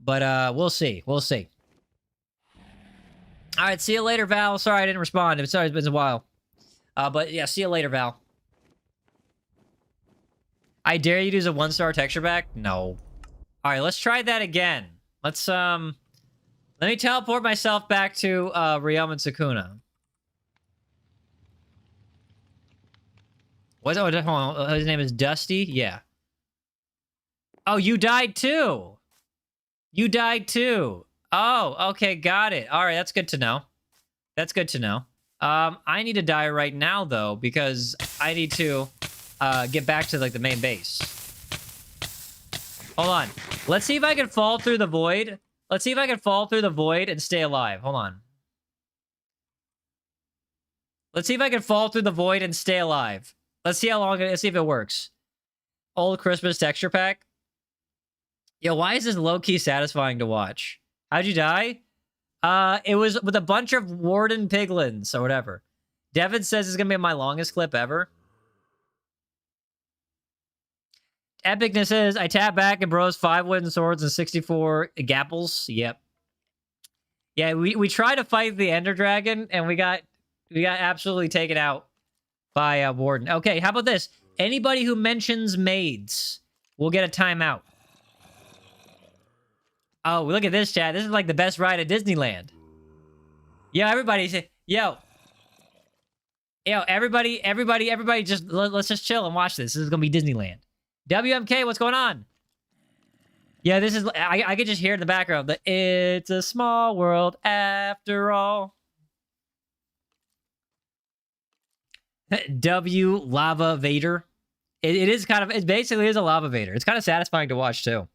But we'll see. We'll see. All right, see you later, Val. Sorry I didn't respond. Sorry, it's been a while. But yeah, see you later, Val. I dare you to use a 1-star texture pack? No. All right, let's try that again. Let's let me teleport myself back to Ryoma and Sukuna. What's hold on, his name is Dusty? Yeah. Oh, you died too. You died too. Oh, okay, got it. All right, that's good to know. That's good to know. I need to die right now though because I need to get back to like the main base. Hold on. Let's see if I can fall through the void. Let's see if I can fall through the void and stay alive. Hold on. Let's see if I can fall through the void and stay alive. Let's see how long. Let's see if it works. Old Christmas texture pack. Yo, why is this low-key satisfying to watch? How'd you die? It was with a bunch of warden piglins or whatever. Devin says it's gonna be my longest clip ever. Epicness is I tap back and bros 5 wooden swords and 64 gapples. Yep. Yeah, we tried to fight the Ender Dragon and we got absolutely taken out by Warden. Okay, how about this? Anybody who mentions maids will get a timeout. Oh, look at this, chat. This is like the best ride at Disneyland. Yo, everybody say, yo, everybody, just let's just chill and watch this. This is gonna be Disneyland. WMK, what's going on? Yeah, this is I could just hear in the background that it's a small world after all. W Lava Vader. It is kind of, it basically is a Lava Vader. It's kind of satisfying to watch too.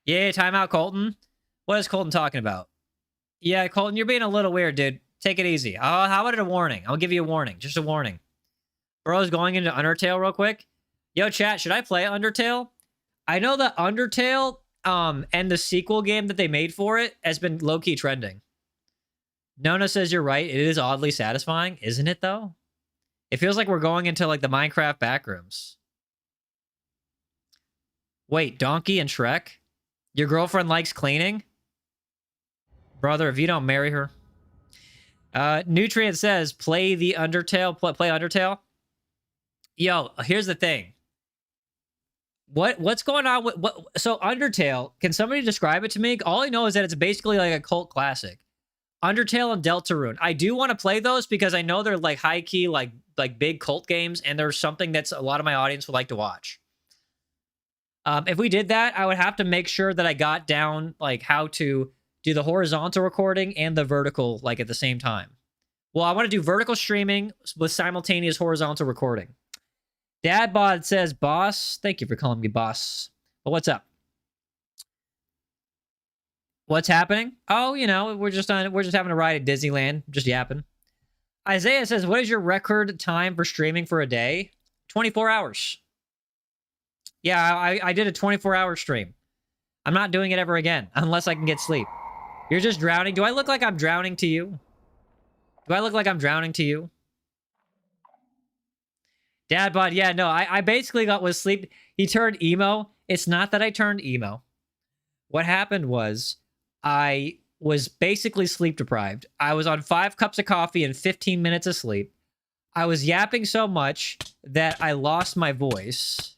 Yeah, timeout, Colton. What is Colton talking about? Yeah, Colton, you're being a little weird, dude. Take it easy. How about a warning? I'll give you a warning. Just a warning. Bro's going into Undertale real quick. Yo, chat, should I play Undertale? I know that Undertale and the sequel game that they made for it has been low-key trending. Nona says you're right. It is oddly satisfying, isn't it, though? It feels like we're going into, like, the Minecraft backrooms. Wait, Donkey and Shrek? Your girlfriend likes cleaning? Brother, if you don't marry her. Nutrient says, play the Undertale. Play Undertale. Yo, here's the thing. What's going on with... So, Undertale, can somebody describe it to me? All I know is that it's basically like a cult classic. Undertale and Deltarune. I do want to play those because I know they're like high-key, like big cult games, and there's something that's a lot of my audience would like to watch. If we did that, I would have to make sure that I got down like how to do the horizontal recording and the vertical like at the same time. Well, I want to do vertical streaming with simultaneous horizontal recording. Dadbod says, boss. Thank you for calling me boss. But what's up? What's happening? Oh, you know, we're just having a ride at Disneyland, just yapping. Isaiah says, what is your record time for streaming for a day? 24 hours. Yeah, I did a 24-hour stream. I'm not doing it ever again, unless I can get sleep. You're just drowning. Do I look like I'm drowning to you? Do I look like I'm drowning to you? Dadbod, yeah, no, I basically was sleep. He turned emo. It's not that I turned emo. What happened was I was basically sleep deprived. I was on 5 cups of coffee and 15 minutes of sleep. I was yapping so much that I lost my voice.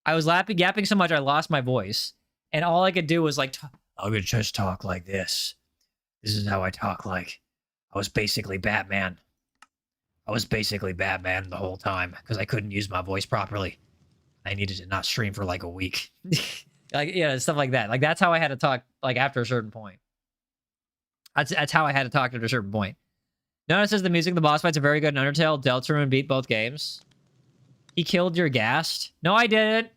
I was yapping so much I lost my voice. And all I could do was like, I'm gonna just talk like this. This is how I talk like. I was basically Batman. I was basically Batman the whole time because I couldn't use my voice properly. I needed to not stream for like a week. Like, yeah, stuff like that. Like, that's how I had to talk, like, after a certain point. That's how I had to talk at a certain point. Notices the music of the boss fights are very good in Undertale. Deltarune beat both games. He killed your Ghast. No, I didn't.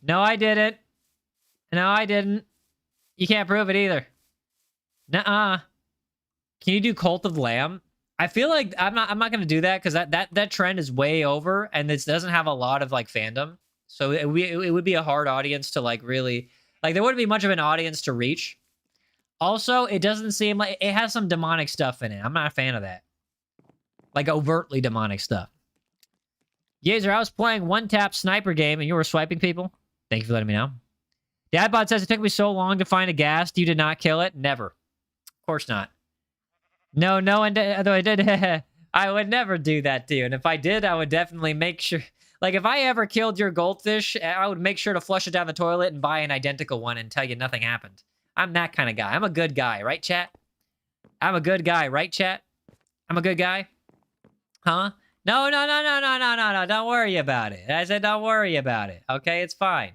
No, I didn't. No, I didn't. You can't prove it either. Nuh-uh. Can you do Cult of Lamb? I feel like I'm not gonna do that because that trend is way over and this doesn't have a lot of like fandom. So it would be a hard audience to like really like there wouldn't be much of an audience to reach. Also, it doesn't seem like it has some demonic stuff in it. I'm not a fan of that. Like overtly demonic stuff. Yaezer, I was playing one-tap sniper game and you were swiping people. Thank you for letting me know. Dadbot says it took me so long to find a Ghast. You did not kill it? Never. Of course not. No, no one did. Although I did. I would never do that to you. And if I did, I would definitely make sure. Like, if I ever killed your goldfish, I would make sure to flush it down the toilet and buy an identical one and tell you nothing happened. I'm that kind of guy. I'm a good guy, right, chat? I'm a good guy, right, chat? I'm a good guy? Huh? No, no, no, no, no, no, no, no. Don't worry about it. I said don't worry about it. Okay, it's fine.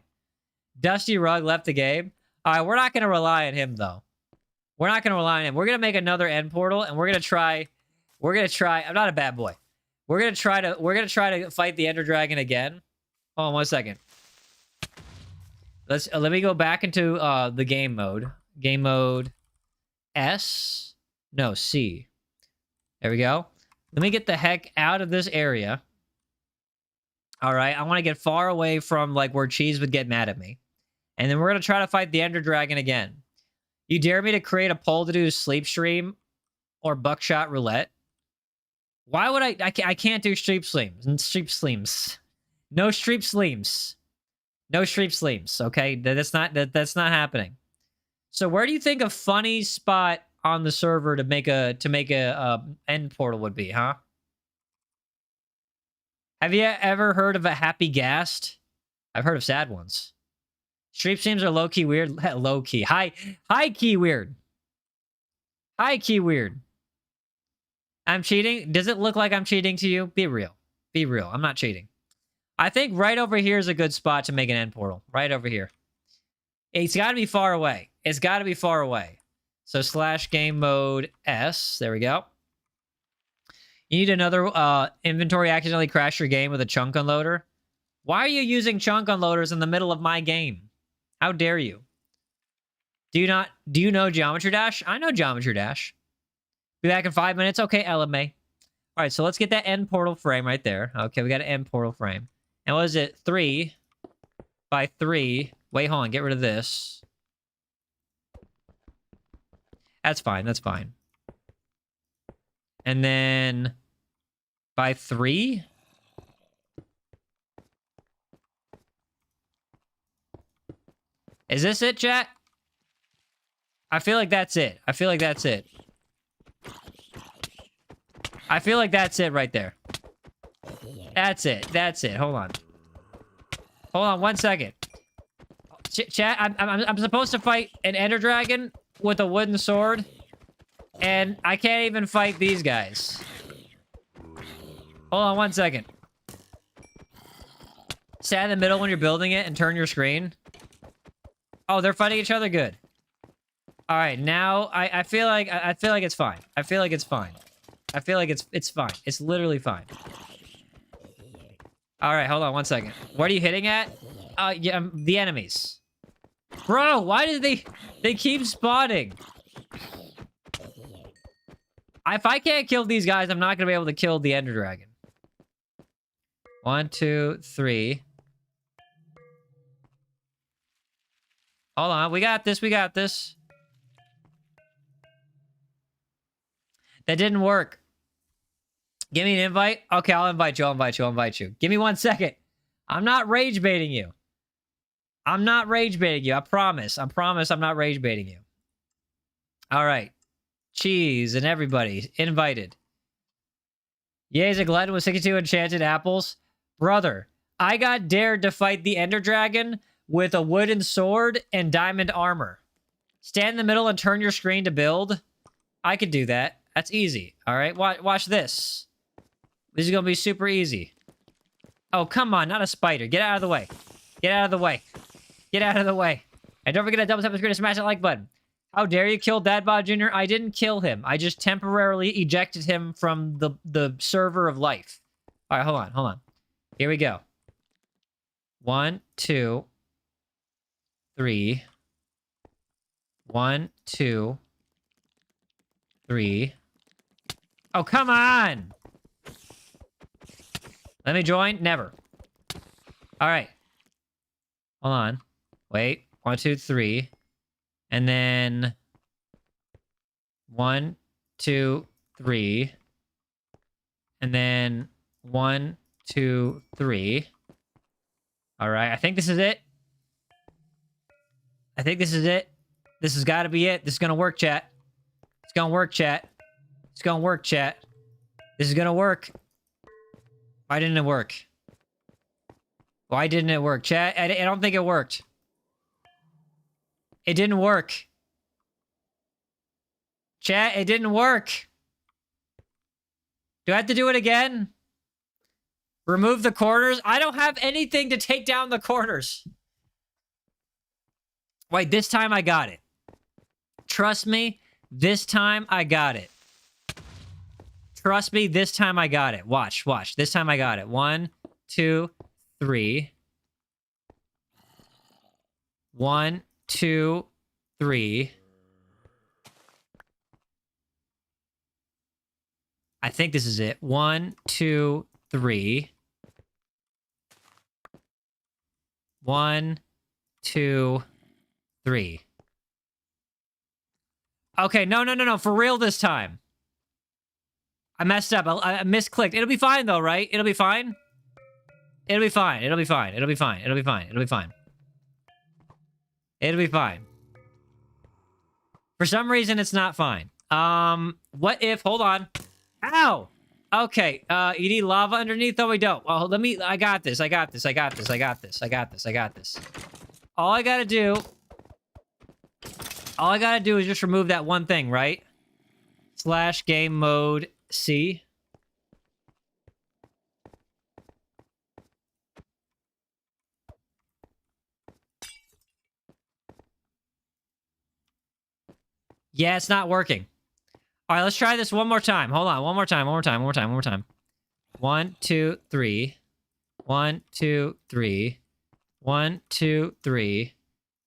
Dusty Rug left the game. All right, we're not going to rely on him, though. We're not going to rely on him. We're going to make another end portal, and we're going to try... I'm not a bad boy. We're going to try to fight the Ender Dragon again. Hold on 1 second. Let me go back into the game mode. Game mode S. No, C. There we go. Let me get the heck out of this area. All right, I want to get far away from like where Cheese would get mad at me. And then we're going to try to fight the Ender Dragon again. You dare me to create a poll to do sleep stream or buckshot roulette? Why would I can't do streep sleems. No streep sleems. No streep sleems, okay? That's not happening. So where do you think a funny spot on the server to make a end portal would be, huh? Have you ever heard of a happy Ghast? I've heard of sad ones. Streep streams are low-key weird. Low-key. High-key weird. High-key weird. I'm cheating? Does it look like I'm cheating to you? Be real. Be real. I'm not cheating. I think right over here is a good spot to make an end portal. Right over here. It's got to be far away. It's got to be far away. So / game mode S. There we go. You need another inventory accidentally crash your game with a chunk unloader. Why are you using chunk unloaders in the middle of my game? How dare you? Do you know Geometry Dash? I know Geometry Dash. Be back in 5 minutes. Okay, LMA. All right, so let's get that end portal frame right there. Okay, we got an end portal frame. And what is it? 3 by 3. Wait, hold on. Get rid of this. That's fine. That's fine. And then by 3. Is this it, chat? I feel like that's it. I feel like that's it. I feel like that's it right there. That's it. That's it. Hold on. Hold on 1 second. Chat, I'm supposed to fight an Ender Dragon with a wooden sword, and I can't even fight these guys. Hold on 1 second. Stand in the middle when you're building it and turn your screen. Oh, they're fighting each other. Good. All right, now I feel like it's fine. I feel like it's fine. I feel like it's fine. It's literally fine. All right, hold on 1 second. What are you hitting at? Yeah, the enemies. Bro, why did they keep spawning? If I can't kill these guys, I'm not gonna be able to kill the Ender Dragon. 1, 2, 3. Hold on, we got this. We got this. That didn't work. Give me an invite? Okay, I'll invite you. I'll invite you. I'll invite you. Give me 1 second. I'm not rage baiting you. I'm not rage baiting you. I promise. I promise I'm not rage baiting you. All right. Cheese and everybody invited. Yaezer glutton with 62 enchanted apples. Brother, I got dared to fight the Ender Dragon with a wooden sword and diamond armor. Stand in the middle and turn your screen to build. I could do that. That's easy. All right, watch this. This is going to be super easy. Oh, come on, not a spider. Get out of the way. Get out of the way. Get out of the way. And don't forget to double tap the screen and smash that like button. How dare you kill Dadbod Jr.? I didn't kill him. I just temporarily ejected him from the server of life. All right, hold on. Here we go. 1, 2, 3. 1, 2, 3. Oh, come on! Let me join? Never. All right. Hold on. Wait. 1, 2, 3. And then 1, 2, 3. And then 1, 2, 3. All right. I think this is it. This has got to be it. This is going to work, chat. It's going to work, chat. It's going to work, chat. This is going to work. Why didn't it work? Why didn't it work? Chat, I don't think it worked. It didn't work. Chat, it didn't work. Do I have to do it again? Remove the corners? I don't have anything to take down the corners. Wait, this time I got it. Trust me, this time I got it. Trust me, this time I got it. Watch. This time I got it. 1, 2, 3. 1, 2, 3. I think this is it. 1, 2, 3. 1, 2, 3. Okay, no. For real this time. I messed up. I misclicked. It'll be fine, though, right? It'll be fine? It'll be fine. It'll be fine. It'll be fine. It'll be fine. It'll be fine. It'll be fine. For some reason, it's not fine. What if... Hold on. Ow! Okay, you need lava underneath? No, we don't. Well, let me... I got this. All I gotta do is just remove that one thing, right? / game mode C. Yeah, it's not working. All right, let's try this one more time. Hold on, one more time. 1, 2, 3. 1, 2, 3. 1, 2, 3.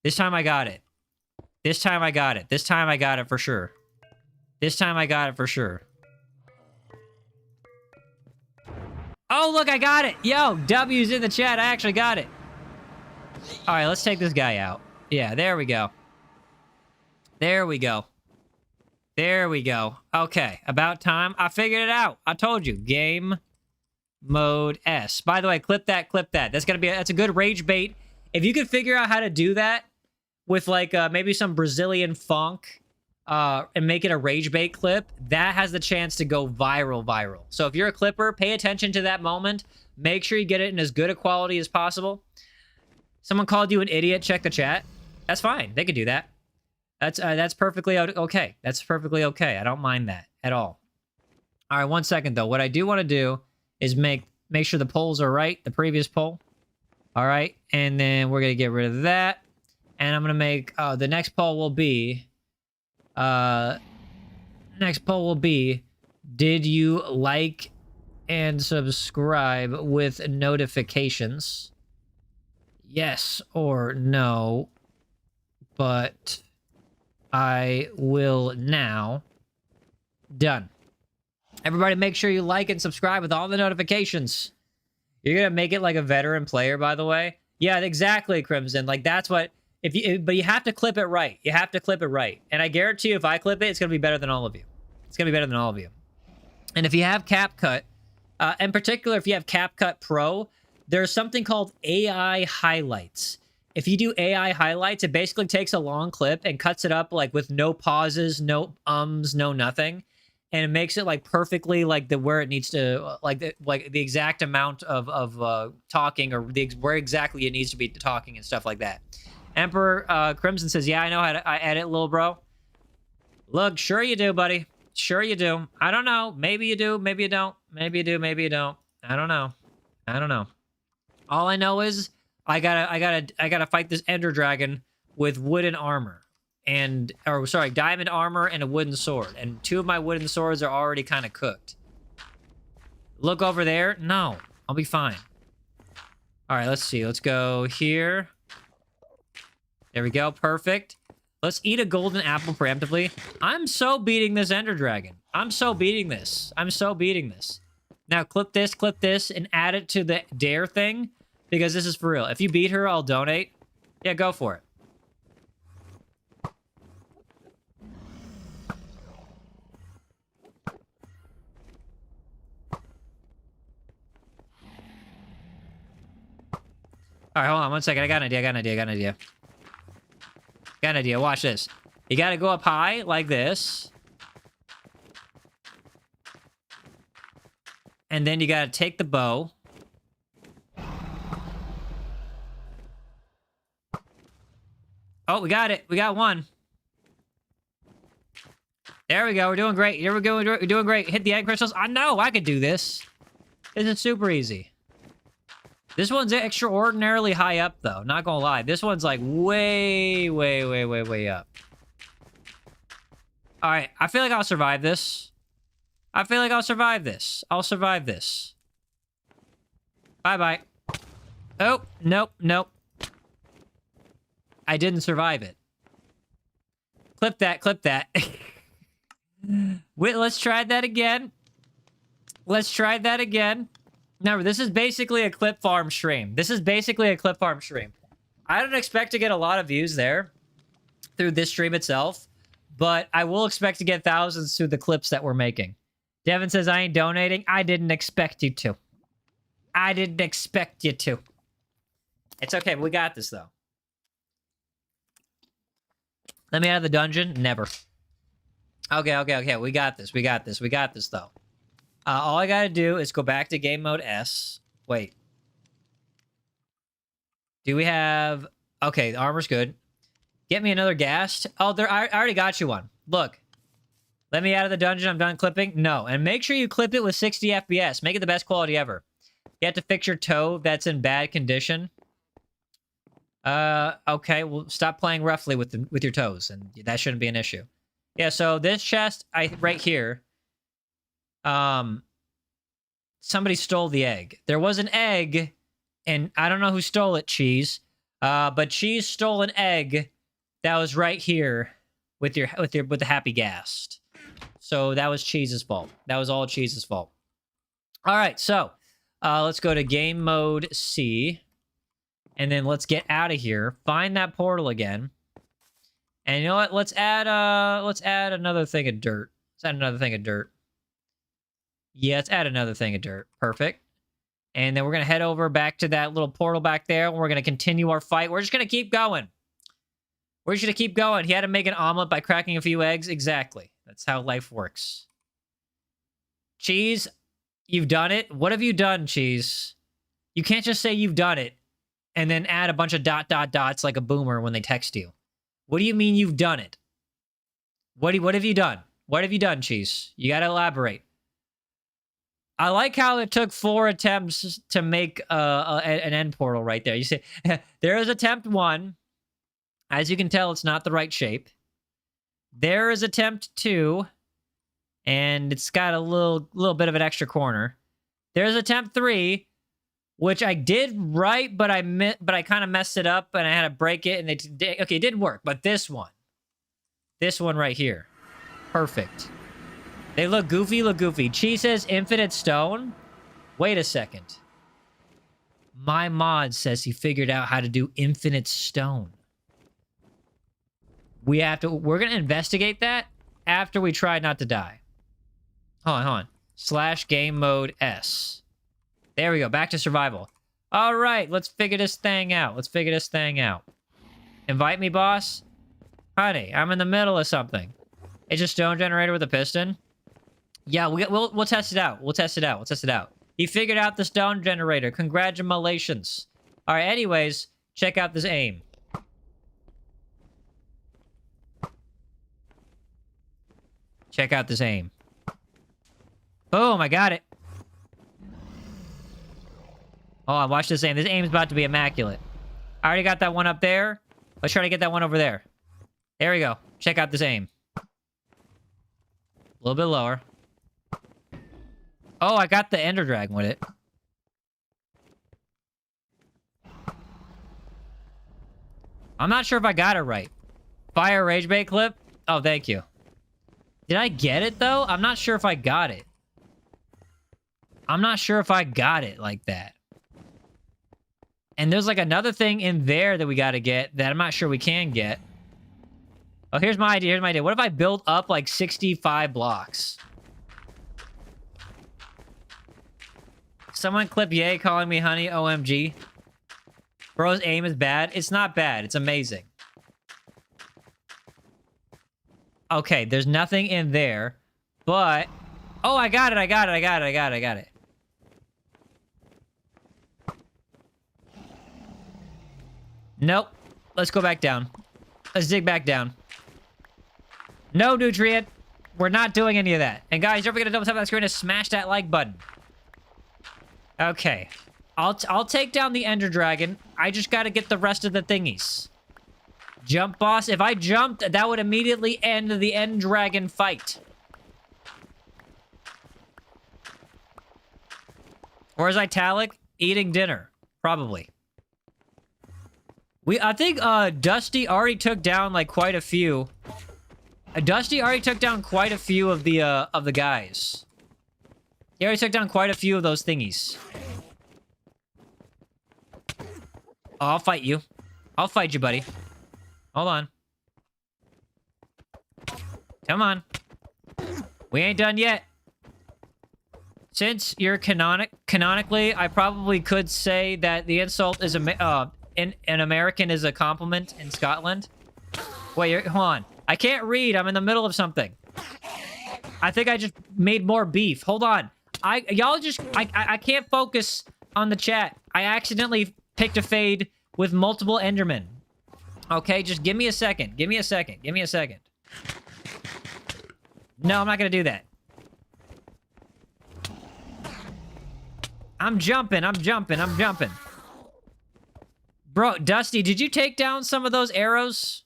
This time I got it. This time I got it for sure. Oh, look, I got it. Yo, W's in the chat. I actually got it. All right, let's take this guy out. Yeah, there we go. Okay, about time. I figured it out. I told you. Game mode S. By the way, clip that. That's a good rage bait. If you could figure out how to do that with like maybe some Brazilian funk and make it a rage bait clip, that has the chance to go viral. So if you're a clipper, pay attention to that moment. Make sure you get it in as good a quality as possible. Someone called you an idiot. Check the chat. That's fine. They could do that. That's perfectly okay. That's perfectly okay. I don't mind that at all. All right, 1 second though. What I do want to do is make sure the polls are right. The previous poll. All right, and then we're gonna get rid of that, and I'm gonna make the next poll will be. Did you like and subscribe with notifications? Yes or no, but I will now. Done. Everybody make sure you like and subscribe with all the notifications. You're gonna make it like a veteran player, by the way. Yeah, exactly, Crimson. Like, that's what... But you have to clip it right. And I guarantee you, if I clip it, it's gonna be better than all of you. And if you have CapCut, in particular, if you have CapCut Pro, there's something called AI highlights. If you do AI highlights, it basically takes a long clip and cuts it up like with no pauses, no ums, no nothing. and it makes it like perfectly like the where it needs to like the exact amount of talking, or where exactly it needs to be talking and stuff like that. Emperor Crimson says, "Yeah, I know how to edit, little bro." Look, sure you do, buddy. Sure you do. I don't know. Maybe you do. Maybe you don't. Maybe you do. Maybe you don't. I don't know. I don't know. All I know is I gotta fight this Ender Dragon with wooden armor. Or sorry, diamond armor and a wooden sword. And 2 of my wooden swords are already kind of cooked. Look over there. No, I'll be fine. All right, let's see. Let's go here. There we go. Perfect. Let's eat a golden apple preemptively. I'm so beating this Ender Dragon. I'm so beating this. I'm so beating this. Now clip this, and add it to the dare thing, because this is for real. If you beat her, I'll donate. Yeah, go for it. All right, hold on 1 second. I got an idea. Got an idea. Watch this. You got to go up high like this. And then you got to take the bow. Oh, we got it. We got one. There we go. We're doing great. Here we go. We're doing great. Hit the egg crystals. I know. I could do this. This is super easy. This one's extraordinarily high up, though. Not gonna lie. This one's like way up. All right. I feel like I'll survive this. I'll survive this. Bye-bye. Oh, nope. I didn't survive it. Clip that. Wait, let's try that again. Now, this is basically a clip farm stream. I don't expect to get a lot of views there through this stream itself, but I will expect to get thousands through the clips that we're making. Devin says, I ain't donating. I didn't expect you to. It's okay, but we got this, though. Let me out of the dungeon? Never. Okay. We got this, though. All I gotta do is go back to game mode S. Wait. Do we have... Okay, the armor's good. Get me another ghast. Oh, I already got you one. Look. Let me out of the dungeon. I'm done clipping. No. And make sure you clip it with 60 FPS. Make it the best quality ever. You have to fix your toe that's in bad condition. Okay. Well, stop playing roughly with your toes, and that shouldn't be an issue. Yeah, so this chest, right here... somebody stole the egg. There was an egg, and I don't know who stole it, Cheese. But Cheese stole an egg that was right here with the happy ghast. So that was Cheese's fault. That was all Cheese's fault. All right, so let's go to game mode C, and then let's get out of here. Find that portal again, and you know what? Let's add another thing of dirt. Yeah, let's add another thing of dirt. Perfect. And then we're going to head over back to that little portal back there. And we're going to continue our fight. We're just going to keep going. He had to make an omelet by cracking a few eggs. Exactly. That's how life works. Cheese, you've done it. What have you done, Cheese? You can't just say you've done it and then add a bunch of ... dots like a boomer when they text you. What do you mean you've done it? What have you done? What have you done, Cheese? You got to elaborate. I like how it took 4 attempts to make an end portal right there. You see, there is attempt 1. As you can tell, it's not the right shape. There is attempt 2, and it's got a little bit of an extra corner. There's attempt 3, which I did right, but I kind of messed it up, and I had to break it, and it did work. But this one right here, perfect. They look goofy. Cheese says infinite stone. Wait a second. My mod says he figured out how to do infinite stone. We're going to investigate that after we try not to die. Hold on. / game mode S. There we go. Back to survival. All right. Let's figure this thing out. Invite me, boss. Honey, I'm in the middle of something. It's a stone generator with a piston. Yeah, we'll test it out. We'll test it out. We'll test it out. He figured out the stone generator. Congratulations. All right, anyways, check out this aim. Check out this aim. Boom, I got it. Oh, watch this aim. This aim's about to be immaculate. I already got that one up there. Let's try to get that one over there. There we go. Check out this aim. A little bit lower. Oh, I got the Ender Dragon with it. I'm not sure if I got it right. Fire Rage Bait clip? Oh, thank you. Did I get it, though? I'm not sure if I got it. I'm not sure if I got it like that. And there's like another thing in there that we got to get that I'm not sure we can get. Oh, here's my idea. Here's my idea. What if I build up like 65 blocks? Someone clip Yay calling me honey, OMG. Bro's aim is bad. It's not bad. It's amazing. Okay, there's nothing in there, but... Oh, I got it, I got it, I got it, I got it, I got it. Nope. Let's go back down. Let's dig back down. No nutrient. We're not doing any of that. And guys, don't forget to double tap that screen and smash that like button. Okay. I'll take down the Ender Dragon. I just gotta get the rest of the thingies. Jump, boss. If I jumped, that would immediately end the End Dragon fight. Or is Italic eating dinner? Probably. I think Dusty already took down like quite a few. Dusty already took down quite a few of the guys. He already took down quite a few of those thingies. Oh, I'll fight you. I'll fight you, buddy. Hold on. Come on. We ain't done yet. Since you're canonically, I probably could say that the insult is an American is a compliment in Scotland. Wait, hold on. I can't read. I'm in the middle of something. I think I just made more beef. Hold on. I can't focus on the chat. I accidentally picked a fade with multiple Endermen. Okay, just give me a second. Give me a second. Give me a second. No, I'm not gonna do that. I'm jumping. I'm jumping. I'm jumping. Bro, Dusty, did you take down some of those arrows?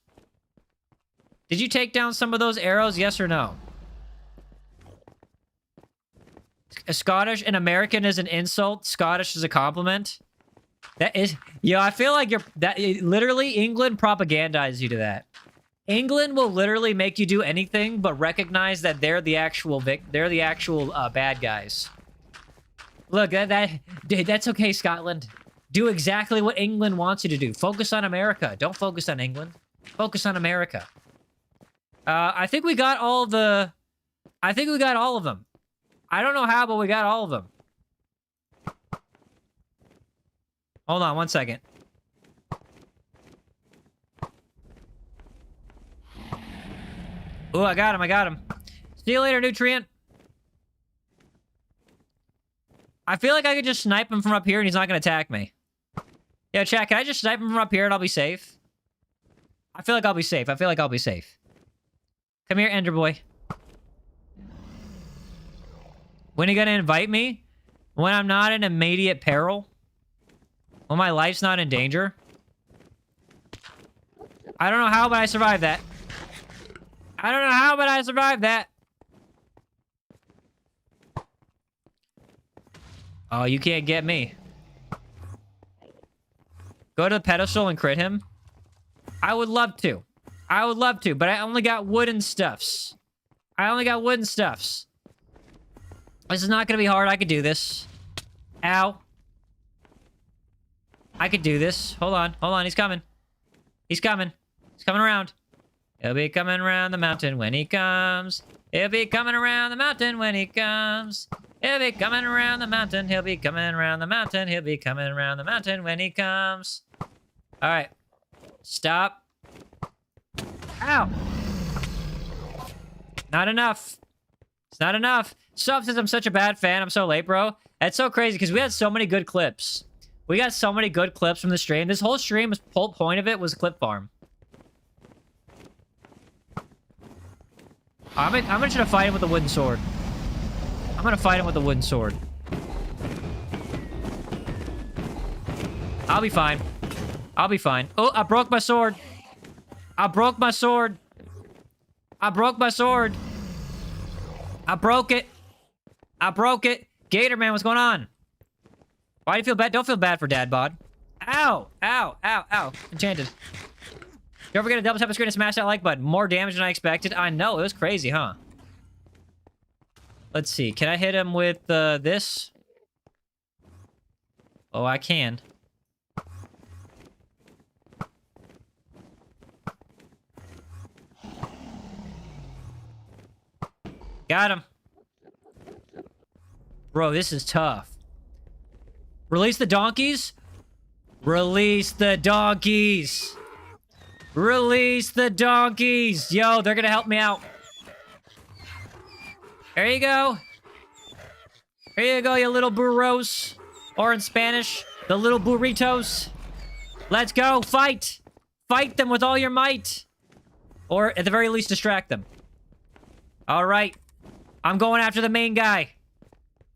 Did you take down some of those arrows? Yes or no? A Scottish and American is an insult. Scottish is a compliment. That is, yo, I feel like literally England propagandizes you to that. England will literally make you do anything but recognize that they're the actual bad guys. Look, that's okay, Scotland. Do exactly what England wants you to do. Focus on America. Don't focus on England. Focus on America. I think we got all of them. I don't know how, but we got all of them. Hold on 1 second. Oh, I got him. I got him. See you later, Nutrient. I feel like I could just snipe him from up here and he's not going to attack me. Yeah, chat, can I just snipe him from up here and I'll be safe? I feel like I'll be safe. I feel like I'll be safe. Come here, Ender Boy. When are you going to invite me? When I'm not in immediate peril? When my life's not in danger? I don't know how, but I survived that. I don't know how, but I survived that. Oh, you can't get me. Go to the pedestal and crit him? I would love to. I would love to, but I only got wooden stuffs. I only got wooden stuffs. This is not going to be hard. I could do this. Ow. I could do this. Hold on. Hold on. He's coming. He's coming. He's coming around. He'll be coming around the mountain when he comes. He'll be coming around the mountain when he comes. He'll be coming around the mountain. He'll be coming around the mountain. He'll be coming around the mountain when he comes. All right. Stop. Ow. Not enough. It's not enough. Sub says I'm such a bad fan. I'm so late, bro. That's so crazy because we had so many good clips. We got so many good clips from the stream. This whole stream, the whole point of it was clip farm. I'm gonna try to fight him with a wooden sword. I'm gonna fight him with a wooden sword. I'll be fine. I'll be fine. Oh, I broke my sword. I broke my sword. I broke my sword. I broke it. I broke it. Gator man, what's going on? Why do you feel bad? Don't feel bad for Dad Bod. Ow! Ow! Ow! Ow! Enchanted. Don't forget to double tap the screen and smash that like button. More damage than I expected. I know, it was crazy, huh? Let's see. Can I hit him with this? Oh, I can. Got him. Bro, this is tough. Release the donkeys? Release the donkeys! Release the donkeys! Yo, they're gonna help me out. There you go. Here you go, you little burros. Or in Spanish, the little burritos. Let's go, fight! Fight them with all your might. Or, at the very least, distract them. Alright. I'm going after the main guy.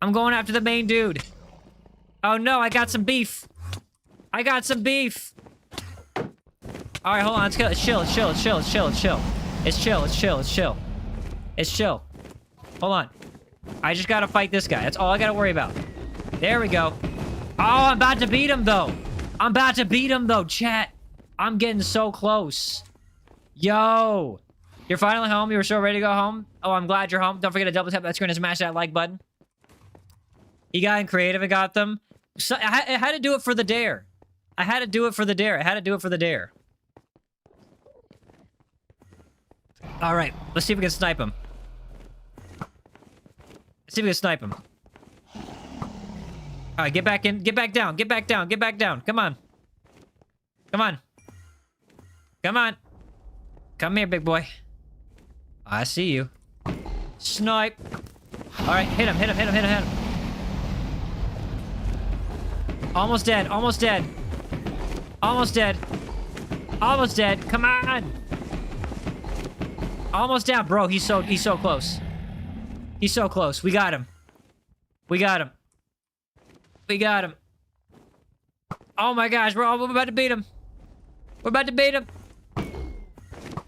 I'm going after the main dude. Oh no, I got some beef. I got some beef. Alright, hold on. Let's go. It's chill. It's chill. It's chill. It's chill. It's chill. It's chill. It's chill. It's chill. It's chill. Hold on. I just gotta fight this guy. That's all I gotta worry about. There we go. Oh, I'm about to beat him, though. I'm about to beat him, though, chat. I'm getting so close. Yo. You're finally home. You were so ready to go home. Oh, I'm glad you're home. Don't forget to double tap that screen and smash that like button. He got in creative and got them. So I had to do it for the dare. I had to do it for the dare. I had to do it for the dare. All right. Let's see if we can snipe him. Let's see if we can snipe him. All right, get back in. Get back down. Get back down. Get back down. Come on. Come on. Come on. Come here, big boy. I see you. Snipe. All right, hit him, hit him, hit him, hit him, hit him. Almost dead, almost dead. Almost dead. Almost dead. Come on. Almost down, bro. He's so close. He's so close. We got him. We got him. We got him. Oh my gosh, we're about to beat him. We're about to beat him.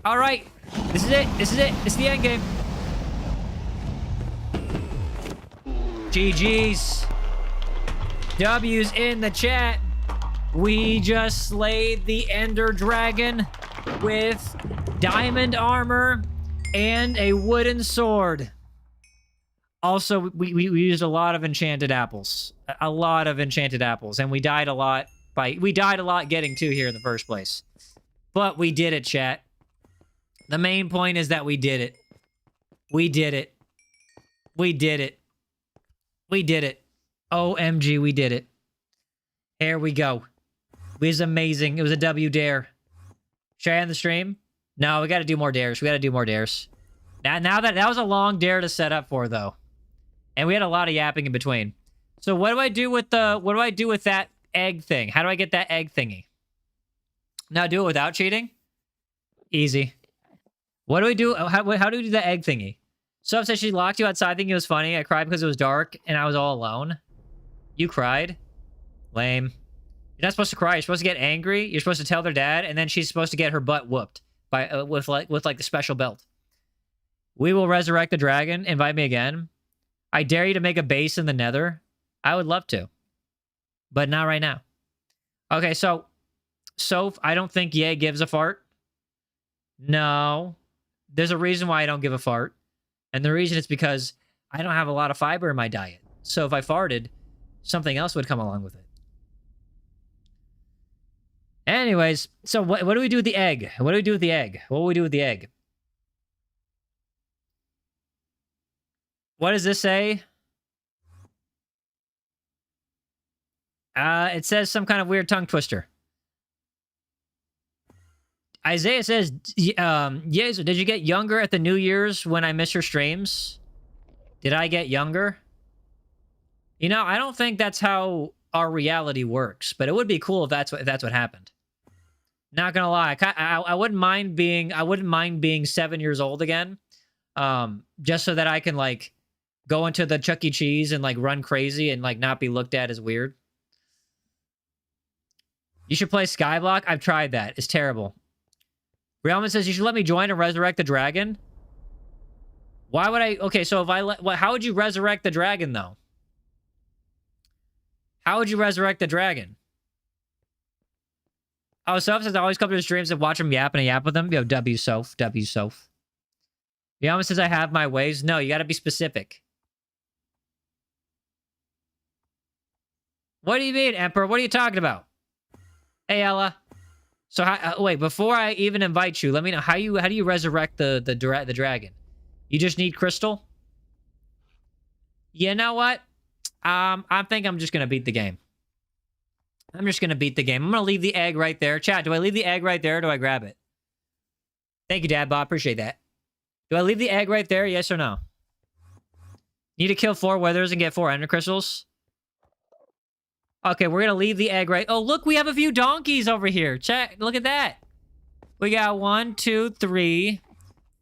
All right. This is it. This is it. It's the end game. GG's. W's in the chat. We just slayed the Ender Dragon with diamond armor and a wooden sword. Also, we used a lot of enchanted apples. A lot of enchanted apples. And we died a lot getting to here in the first place. But we did it, chat. The main point is that we did it. We did it. We did it. We did it. OMG, we did it. Here we go. It was amazing. It was a W dare. Should I end the stream? No, we got to do more dares. We got to do more dares. Now that was a long dare to set up for, though. And we had a lot of yapping in between. So what do I do with that egg thing? How do I get that egg thingy? Now do it without cheating? Easy. What do we do? How do we do the egg thingy? Sub said she locked you outside thinking it was funny. I cried because it was dark and I was all alone. You cried? Lame. You're not supposed to cry. You're supposed to get angry. You're supposed to tell their dad, and then she's supposed to get her butt whooped by with the special belt. We will resurrect the dragon. Invite me again. I dare you to make a base in the nether. I would love to. But not right now. Okay, so I don't think Ye gives a fart. No. There's a reason why I don't give a fart. And the reason is because I don't have a lot of fiber in my diet. So if I farted, something else would come along with it. Anyways, so what do we do with the egg? What do we do with the egg? What do we do with the egg? What does this say? It says some kind of weird tongue twister. Isaiah says, Yaezer, did you get younger at the New Year's when I miss your streams? Did I get younger? You know, I don't think that's how our reality works, but it would be cool if that's what happened. Not gonna lie, I wouldn't mind being 7 years old again, just so that I can like go into the Chuck E. Cheese and like run crazy and like not be looked at as weird. You should play Skyblock. I've tried that. It's terrible. Realman says you should let me join and resurrect the dragon. Why would I? Okay, so if I let, how would you resurrect the dragon though? How would you resurrect the dragon? Oh, Soph says I always come to his streams and watch him yap and I yap with him. Yo, W Soph. W Soph. He almost says I have my ways. No, you got to be specific. What do you mean, Emperor? What are you talking about? Hey, Ella. So, wait, before I even invite you, let me know how do you resurrect the dragon? You just need crystal? You know what? I think I'm just going to beat the game. I'm just going to beat the game. I'm going to leave the egg right there. Chat, do I leave the egg right there or do I grab it? Thank you, Dad Bob. Appreciate that. Do I leave the egg right there? Yes or no? Need to kill 4 withers and get 4 ender crystals? Okay, we're going to leave the egg right... Oh, look, we have a few donkeys over here. Chat, look at that. We got 1, 2, 3,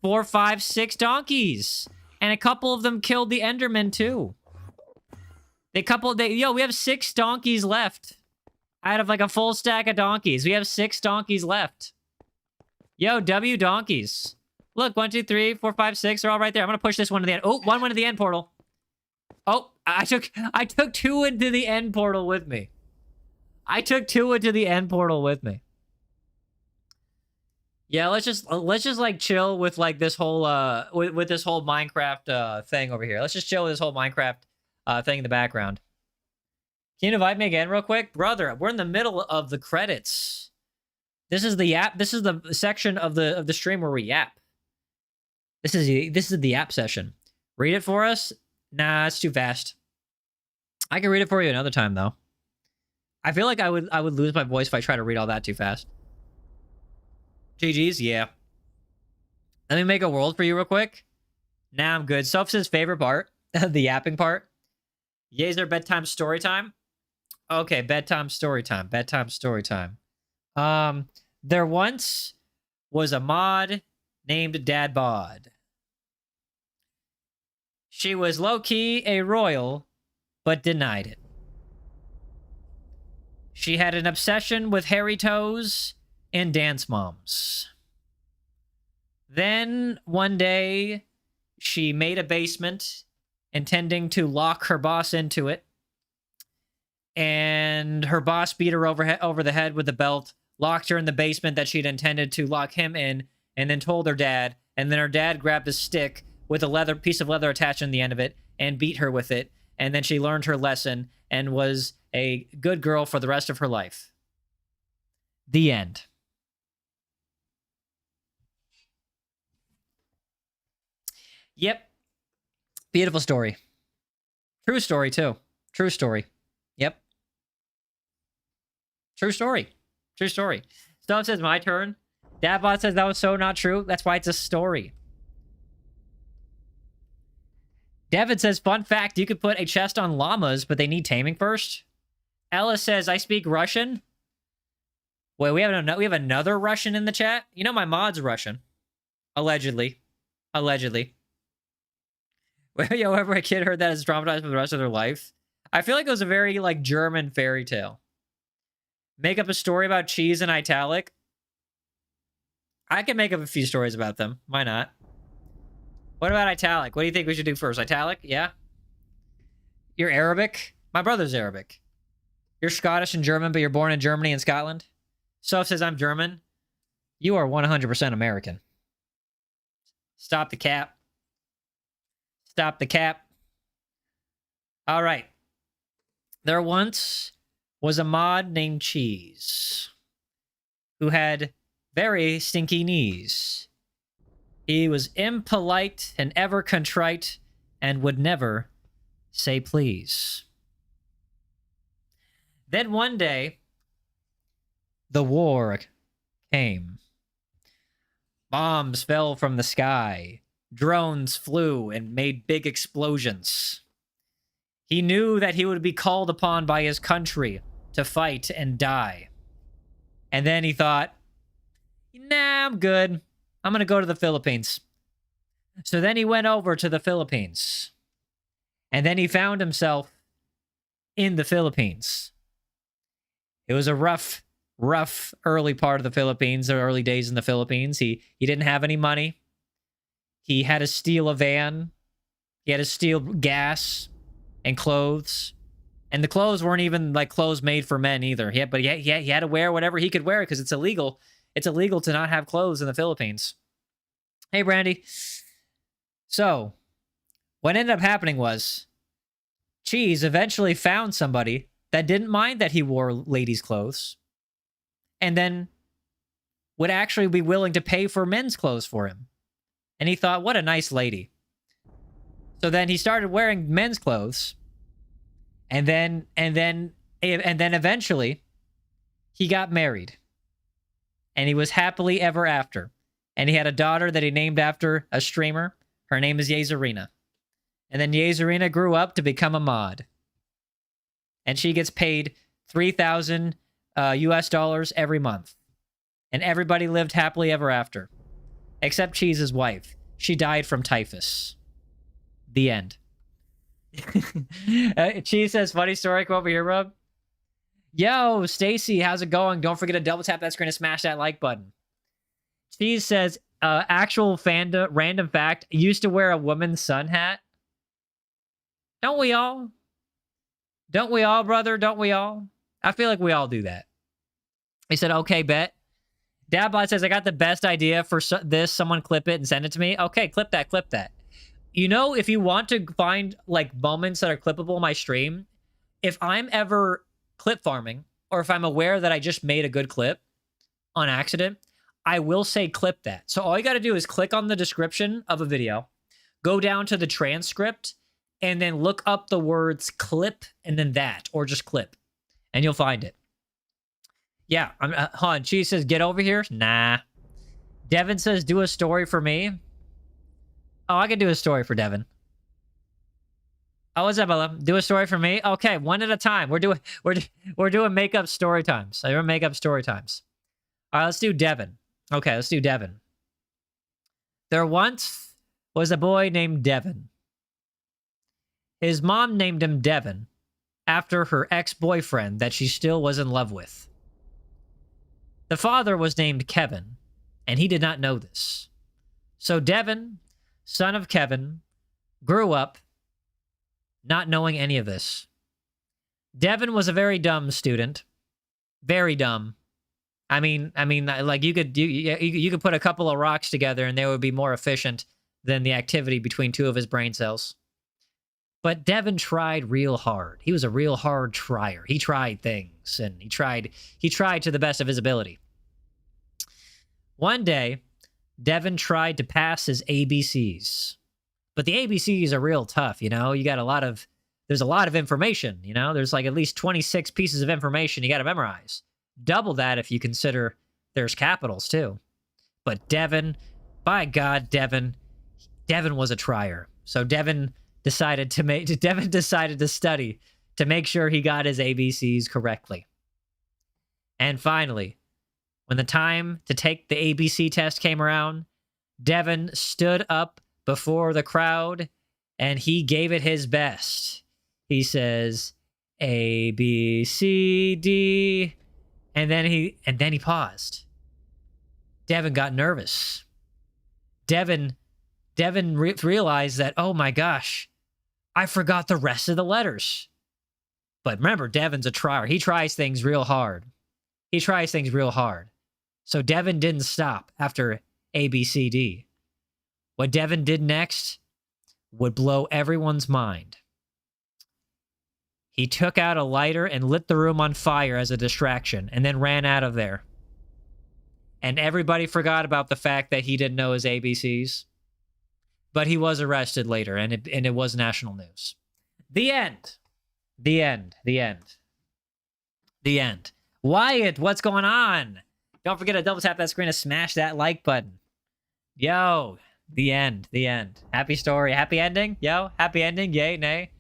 4, 5, 6 donkeys. And a couple of them killed the enderman, too. Yo, we have 6 donkeys left. Out of like a full stack of donkeys. We have 6 donkeys left. Yo, W donkeys. Look, 1, 2, 3, 4, 5, 6. They're all right there. I'm going to push this one to the end. Oh, one went to the end portal. Oh, I took 2 into the end portal with me. I took 2 into the end portal with me. Yeah, let's just like chill with like this whole with this whole Minecraft thing over here. Let's just chill with this whole Minecraft thing in the background. Can you invite me again real quick? Brother, we're in the middle of the credits. This is the yap. This is the section of the stream where we yap. This is the yap session. Read it for us? Nah, it's too fast. I can read it for you another time though. I feel like I would lose my voice if I try to read all that too fast. GG's, yeah. Let me make a world for you real quick. Nah, I'm good. Soph says favorite part, the yapping part. Yaezer bedtime story time. Okay, bedtime story time. Bedtime story time. There once was a mod named Dad Bod. She was low-key a royal, but denied it. She had an obsession with hairy toes and dance moms. Then, one day, she made a basement, intending to lock her boss into it. And her boss beat her over the head with the belt, locked her in the basement that she'd intended to lock him in, and then told her dad. And then her dad grabbed a stick with a piece of leather attached on the end of it and beat her with it. And then she learned her lesson and was a good girl for the rest of her life. The end. Yep. Beautiful story. True story, too. True story. Yep. True story. True story. Stone says, my turn. Dadbot says that was so not true. That's why it's a story. Devin says, fun fact, you could put a chest on llamas, but they need taming first. Ella says, I speak Russian. Wait, we have another Russian in the chat? You know my mod's Russian. Allegedly. Allegedly. Yo, ever a kid heard that is traumatized for the rest of their life? I feel like it was a very, like, German fairy tale. Make up a story about cheese in italic. I can make up a few stories about them. Why not? What about italic? What do you think we should do first? Italic? Yeah? You're Arabic? My brother's Arabic. You're Scottish and German, but you're born in Germany and Scotland? Soph says I'm German. You are 100% American. Stop the cap. Stop the cap. All right. There once was a mod named Cheese who had very stinky knees. He was impolite and ever contrite and would never say please. Then one day, the war came. Bombs fell from the sky. drones flew and made big explosions. He knew that he would be called upon by his country to fight and die. And then he thought, nah, I'm good. I'm going to go to the Philippines. So then he went over to the Philippines. And then he found himself in the Philippines. It was a rough early part of the Philippines, the early days in the Philippines. He didn't have any money. He had to steal a van. He had to steal gas and clothes. And the clothes weren't even like clothes made for men either. He had to wear whatever he could wear because it's illegal. It's illegal to not have clothes in the Philippines. Hey, Brandy. So, what ended up happening was Cheese eventually found somebody that didn't mind that he wore ladies' clothes and then would actually be willing to pay for men's clothes for him. And he thought, what a nice lady. So then he started wearing men's clothes. And then eventually he got married. And he was happily ever after. And he had a daughter that he named after a streamer. Her name is Yaezerina. And then Yaezerina grew up to become a mod. And she gets paid $3,000 US dollars every month. And everybody lived happily ever after. Except Cheese's wife. She died from typhus. The end. Cheese says, funny story, come over here, Rob. Yo, Stacy, how's it going? Don't forget to double tap that screen and smash that like button. Cheese says, actual random fact, used to wear a woman's sun hat. Don't we all? Don't we all, brother? Don't we all? I feel like we all do that. He said, okay, bet. Dadbot says, I got the best idea for this. Someone clip it and send it to me. Okay, clip that, clip that. You know, if you want to find, like, moments that are clippable in my stream, if I'm ever clip farming, or if I'm aware that I just made a good clip on accident, I will say clip that. So all you got to do is click on the description of a video, go down to the transcript, and then look up the words clip and then that, or just clip, and you'll find it. Yeah, hold on. She says, get over here. Nah. Devin says, do a story for me. Oh, I can do a story for Devin. Oh, what's up, Bella? Do a story for me? Okay, one at a time. We're doing makeup story times. We're doing makeup story times. All right, let's do Devin. Okay, let's do Devin. There once was a boy named Devin. His mom named him Devin after her ex-boyfriend that she still was in love with. The father was named Kevin, and he did not know this. So Devin, son of Kevin, grew up not knowing any of this. Devin was a very dumb student. Very dumb. I mean, like you could put a couple of rocks together and they would be more efficient than the activity between two of his brain cells. But Devin tried real hard. He was a real hard trier. He tried things, and he tried to the best of his ability. One day, Devin tried to pass his ABCs. But the ABCs are real tough, you know? There's a lot of information, you know? There's like at least 26 pieces of information you got to memorize. Double that if you consider there's capitals too. But Devin, by God, Devin was a trier. So Devin decided to study to make sure he got his ABCs correctly. And finally, when the time to take the ABC test came around, Devin stood up before the crowd and he gave it his best. He says, A, B, C, D, and then he paused. Devin got nervous. Devin realized that, oh my gosh, I forgot the rest of the letters. But remember, Devin's a trier. He tries things real hard. So Devin didn't stop after A, B, C, D. What Devin did next would blow everyone's mind. He took out a lighter and lit the room on fire as a distraction and then ran out of there. And everybody forgot about the fact that he didn't know his ABCs. But he was arrested later, and it was national news. The end. Wyatt, what's going on? Don't forget to double tap that screen and smash that like button. Yo, The end. The end. Happy story. Happy ending? Yo, happy ending? Yay, nay?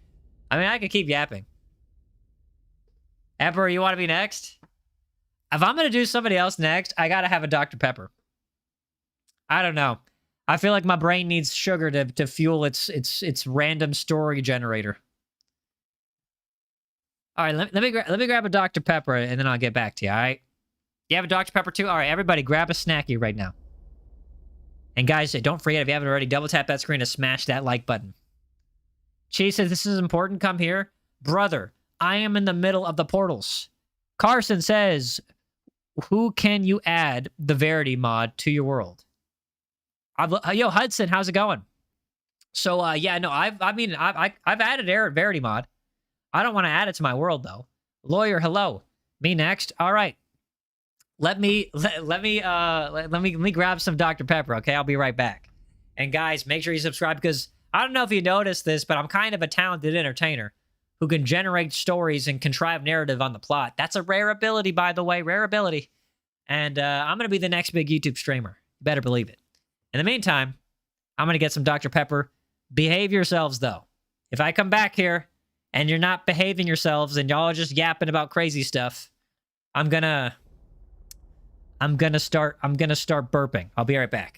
I mean, I could keep yapping. Emperor, you want to be next? If I'm going to do somebody else next, I got to have a Dr. Pepper. I don't know. I feel like my brain needs sugar to fuel its random story generator. All right, let me grab a Dr. Pepper, and then I'll get back to you, all right? You have a Dr. Pepper too? All right, everybody grab a snacky right now. And guys, don't forget, if you haven't already, double tap that screen to smash that like button. Cheese says, this is important, come here. Brother, I am in the middle of the portals. Carson says, who can you add the Verity mod to your world? Yo, Hudson, how's it going? So, yeah, no, I've added Verity mod. I don't want to add it to my world, though. Lawyer, hello. Me next. All right. Let me grab some Dr. Pepper, okay? I'll be right back. And guys, make sure you subscribe because I don't know if you noticed this, but I'm kind of a talented entertainer who can generate stories and contrive narrative on the plot. That's a rare ability, by the way, rare ability. And I'm going to be the next big YouTube streamer. You better believe it. In the meantime, I'm going to get some Dr. Pepper. Behave yourselves, though. If I come back here and you're not behaving yourselves and y'all are just yapping about crazy stuff, I'm gonna start burping. I'll be right back.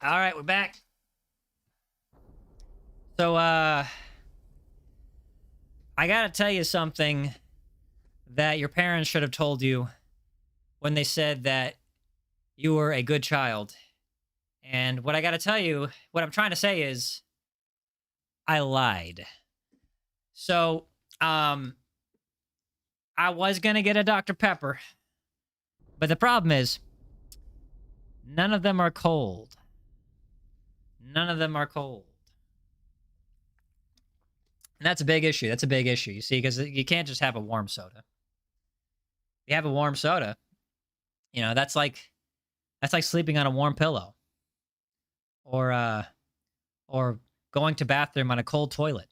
All right, we're back. So, I gotta tell you something that your parents should have told you when they said that you were a good child. And what I gotta tell you, what I'm trying to say is, I lied. So, I was gonna get a Dr. Pepper, but the problem is, none of them are cold. None of them are cold. And that's a big issue. That's a big issue, you see, because you can't just have a warm soda. If you have a warm soda, you know, that's like sleeping on a warm pillow. Or going to bathroom on a cold toilet.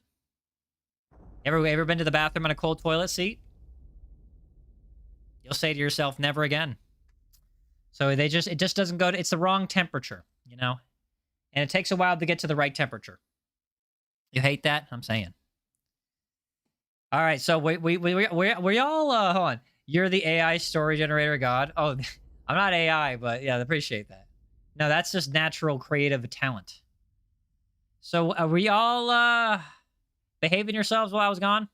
Ever been to the bathroom on a cold toilet seat? You'll say to yourself, never again. So it just doesn't go to, it's the wrong temperature, you know? And it takes a while to get to the right temperature. You hate that? I'm saying. All right, so we all hold on. You're the AI story generator god. Oh, I'm not AI, but yeah, I appreciate that. No, that's just natural creative talent. So are we all behaving yourselves while I was gone?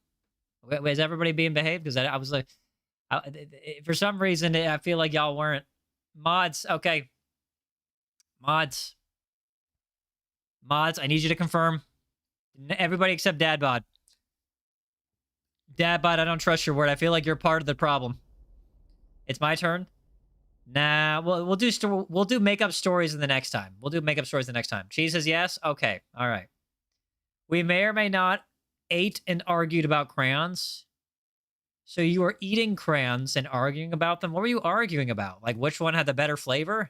Was everybody being behaved? Because I was like, for some reason, I feel like y'all weren't. Mods, okay. Mods, I need you to confirm. Everybody except Dadbod. Dadbod, I don't trust your word. I feel like you're part of the problem. It's my turn. Nah, we'll do makeup stories in the next time. We'll do makeup stories the next time. Cheese says yes. Okay, all right. We may or may not ate and argued about crayons. So you were eating crayons and arguing about them. What were you arguing about? Like which one had the better flavor?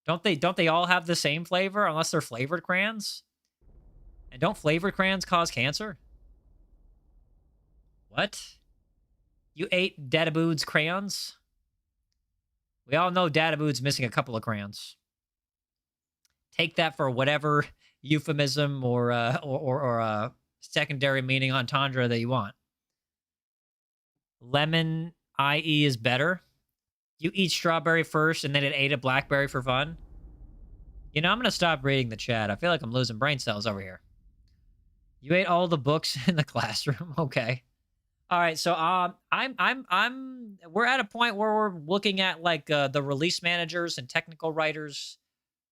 Don't they all have the same flavor unless they're flavored crayons? And don't flavored crayons cause cancer? What? You ate Dadabood's crayons? We all know Dadabood's missing a couple of crayons. Take that for whatever euphemism or secondary meaning entendre that you want. Lemon, i.e., is better. You eat strawberry first and then it ate a blackberry for fun. You know, I'm gonna stop reading the chat. I feel like I'm losing brain cells over here. You ate all the books in the classroom. Okay. All right. So we're at a point where we're looking at like the release managers and technical writers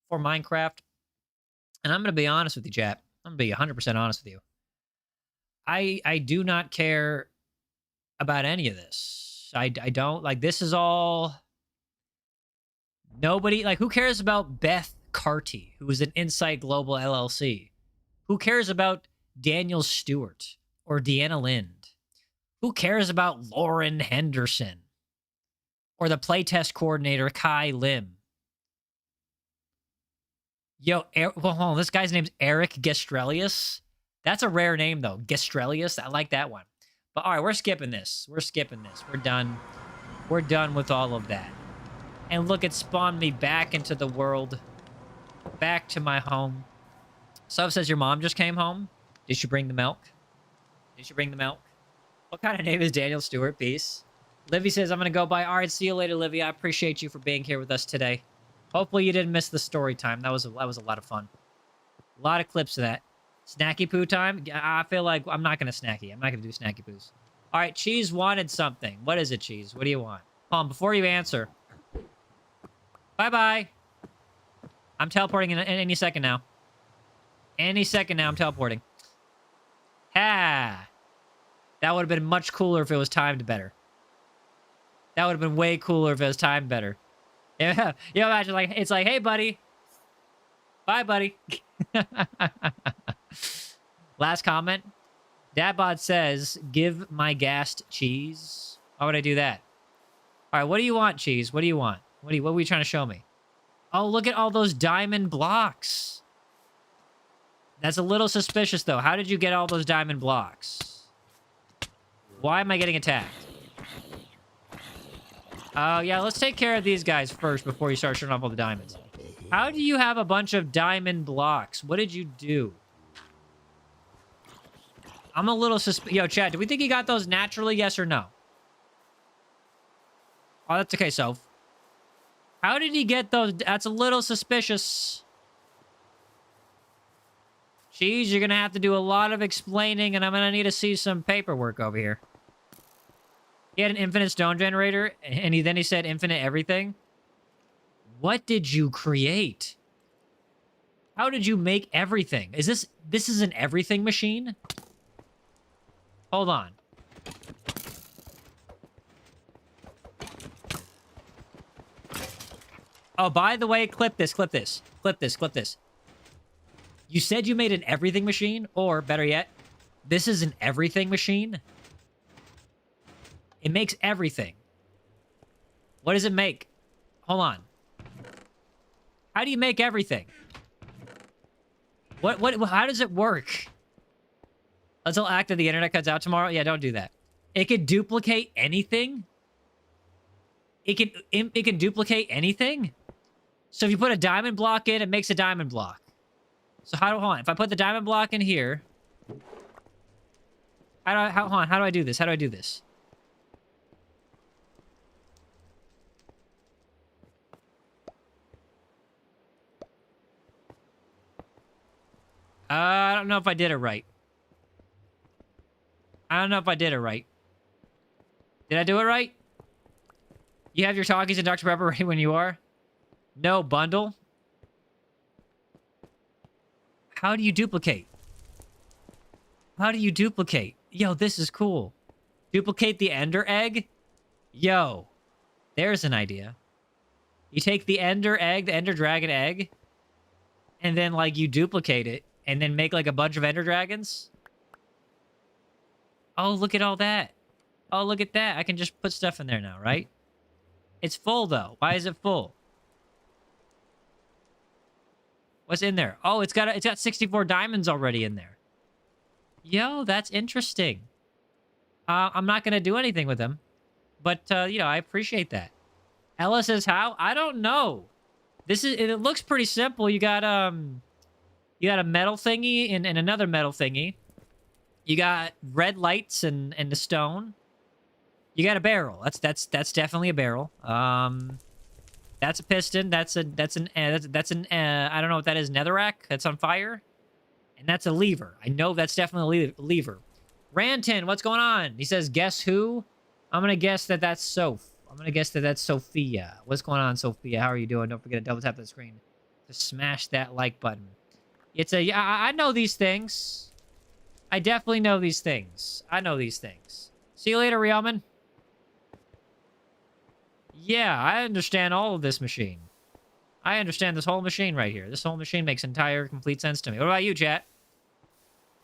for Minecraft. And I'm gonna be honest with you, chat. I'm gonna be 100% honest with you. I do not care about any of this. I don't like, this is all nobody, like, who cares about Beth Carty, who is an Insight Global LLC? Who cares about Daniel Stewart or Deanna Lind? Who cares about Lauren Henderson or the playtest coordinator Kai Lim? Yo, well, hold on, this guy's name's Eric Gestrelius. That's a rare name though, Gestrelius. I like that one. But all right, we're skipping this. We're skipping this. We're done. We're done with all of that. And look, it spawned me back into the world. Back to my home. Sub says your mom just came home. Did she bring the milk? Did she bring the milk? What kind of name is Daniel Stewart? Peace. Livy says, I'm going to go by. All right, see you later, Livy. I appreciate you for being here with us today. Hopefully you didn't miss the story time. That was a lot of fun. A lot of clips of that. Snacky poo time? I feel like I'm not going to snacky. I'm not going to do snacky poos. All right, Cheese wanted something. What is it, Cheese? What do you want? Hold on, before you answer. Bye-bye. I'm teleporting in any second now. Any second now, I'm teleporting. Ha! That would have been much cooler if it was timed better. That would have been way cooler if it was timed better. Yeah, you know, imagine, like, it's like, hey, buddy. Bye, buddy. Last comment. Dadbot says, give my gassed cheese. Why would I do that? All right, what do you want, Cheese? What do you want? What are you trying to show me? Oh, look at all those diamond blocks. That's a little suspicious, though. How did you get all those diamond blocks? Why am I getting attacked? Oh, yeah, let's take care of these guys first before you start showing off all the diamonds. How do you have a bunch of diamond blocks? What did you do? I'm a little Yo, Chad, do we think you got those naturally? Yes or no? Oh, that's okay, so. How did he get those? That's a little suspicious. Jeez, you're going to have to do a lot of explaining, and I'm going to need to see some paperwork over here. He had an infinite stone generator, and then he said infinite everything. What did you create? How did you make everything? This is an everything machine? Hold on. Oh, by the way, clip this. You said you made an everything machine? Or, better yet, this is an everything machine? It makes everything. What does it make? Hold on. How do you make everything? How does it work? Until act of the internet cuts out tomorrow? Yeah, don't do that. It can duplicate anything? It can duplicate anything? So if you put a diamond block in, it makes a diamond block. So hold on. If I put the diamond block in here, hold on, how do I do this? How do I do this? I don't know if I did it right. I don't know if I did it right. Did I do it right? You have your Takis and Dr. Pepper ready when you are? No bundle? How do you duplicate? How do you duplicate? Yo, this is cool. Duplicate the ender egg? Yo, there's an idea. You take the ender egg, the ender dragon egg, and then, like, you duplicate it, and then make, like, a bunch of ender dragons? Oh, look at all that. Oh, look at that. I can just put stuff in there now, right? It's full, though. Why is it full? What's in there? Oh, it's got 64 diamonds already in there. Yo, that's interesting. I'm not going to do anything with them. But, you know, I appreciate that. Ella says how? I don't know. It looks pretty simple. You got a metal thingy and another metal thingy. You got red lights and the stone. You got a barrel. That's definitely a barrel. That's a piston. That's an I don't know what that is. Netherrack. That's on fire. And that's a lever. I know that's definitely a lever. Ranton, what's going on? He says, guess who? I'm gonna guess that that's Soph. I'm gonna guess that that's Sophia. What's going on, Sophia? How are you doing? Don't forget to double tap the screen to smash that like button. I know these things. I definitely know these things. I know these things. See you later, Rielman. Yeah, I understand all of this machine. I understand this whole machine right here. This whole machine makes entire, complete sense to me. What about you, chat?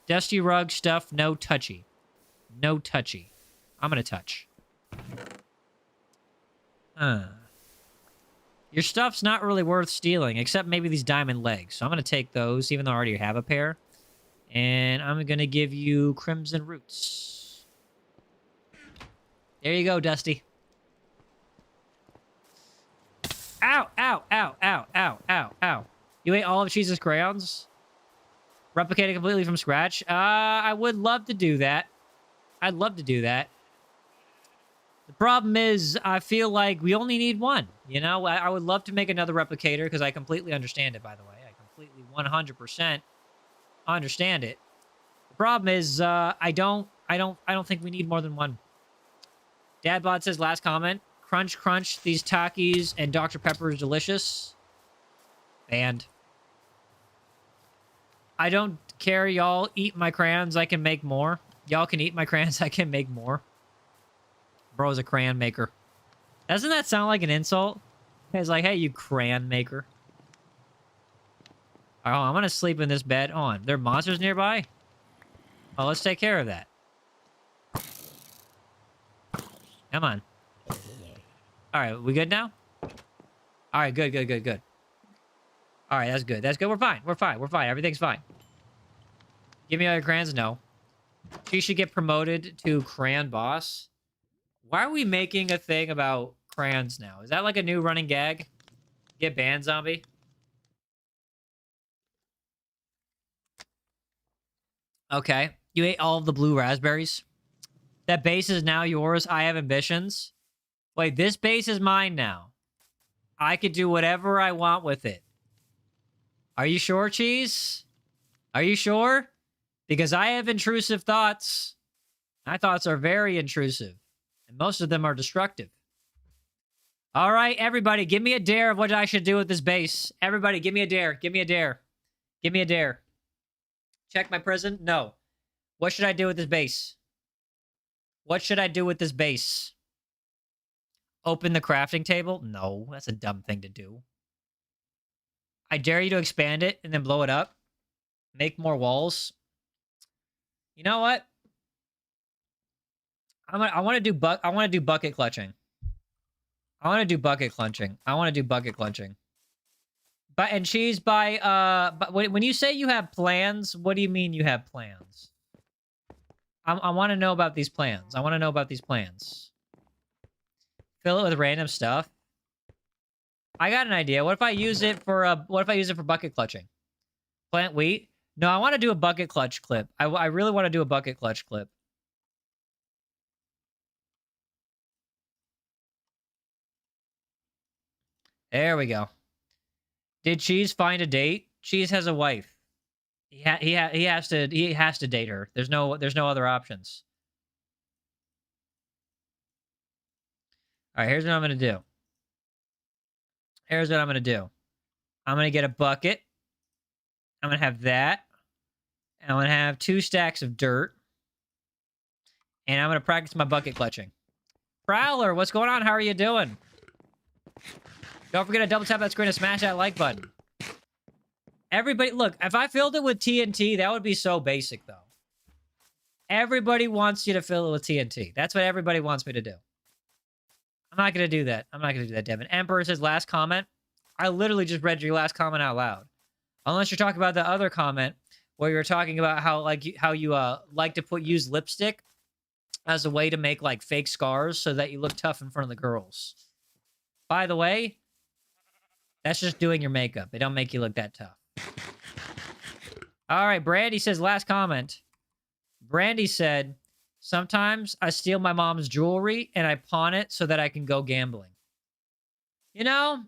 Dusty rug stuff, no touchy. No touchy. I'm gonna touch. Your stuff's not really worth stealing, except maybe these diamond legs. So I'm gonna take those, even though I already have a pair. And I'm gonna give you crimson roots. There you go, Dusty. Ow, ow, ow, ow, ow, ow, ow. You ate all of Cheese's crayons? Replicated completely from scratch? I would love to do that. I'd love to do that. The problem is, I feel like we only need one. You know, I would love to make another replicator because I completely understand it, by the way. I completely 100% understand it. The problem is, I don't think we need more than one. Dadbot says, last comment. Crunch, crunch, these Takis and Dr. Pepper is delicious. Banned. I don't care, y'all. Eat my crayons, I can make more. Y'all can eat my crayons, I can make more. Bro's a crayon maker. Doesn't that sound like an insult? It's like, hey, you crayon maker. Oh, I'm gonna sleep in this bed. On. There are monsters nearby? Oh, let's take care of that. Come on. Alright, we good now? Alright, good, good, good, good. Alright, that's good. That's good. We're fine. We're fine. We're fine. Everything's fine. Give me all your crayons? No. She should get promoted to crayon boss. Why are we making a thing about crayons now? Is that like a new running gag? Get banned, zombie? Okay. You ate all of the blue raspberries? That base is now yours. I have ambitions. Wait, this base is mine now. I could do whatever I want with it. Are you sure, Cheese? Are you sure? Because I have intrusive thoughts. My thoughts are very intrusive. And most of them are destructive. All right, everybody, give me a dare of what I should do with this base. Everybody, give me a dare. Give me a dare. Give me a dare. Check my prison? No. What should I do with this base? What should I do with this base? Open the crafting table? No, that's a dumb thing to do. I dare you to expand it and then blow it up. Make more walls. You know what? I want to do bucket clutching. I want to do bucket clutching. I want to do bucket clutching. But Cheese, but when you say you have plans, what do you mean you have plans? I want to know about these plans. I want to know about these plans. Fill it with random stuff. I got an idea. What if I use it for bucket clutching? Plant wheat? No, I want to do a bucket clutch clip. I really want to do a bucket clutch clip. There we go. Did Cheese find a date? Cheese has a wife. He has to date her. There's no other options. All right, here's what I'm gonna do. Here's what I'm gonna do. I'm gonna get a bucket. I'm gonna have that. I'm gonna have 2 stacks of dirt. And I'm gonna practice my bucket clutching. Prowler, what's going on? How are you doing? Don't forget to double tap that screen and smash that like button. Everybody, look, if I filled it with TNT, that would be so basic, though. Everybody wants you to fill it with TNT. That's what everybody wants me to do. I'm not going to do that. I'm not going to do that, Devin. Emperor says last comment. I literally just read your last comment out loud. Unless you're talking about the other comment where you're talking about how you like to use lipstick as a way to make like fake scars so that you look tough in front of the girls. By the way, That's just doing your makeup. It don't make you look that tough. All right, Brandy says, last comment. Brandy said, sometimes I steal my mom's jewelry and I pawn it so that I can go gambling. You know,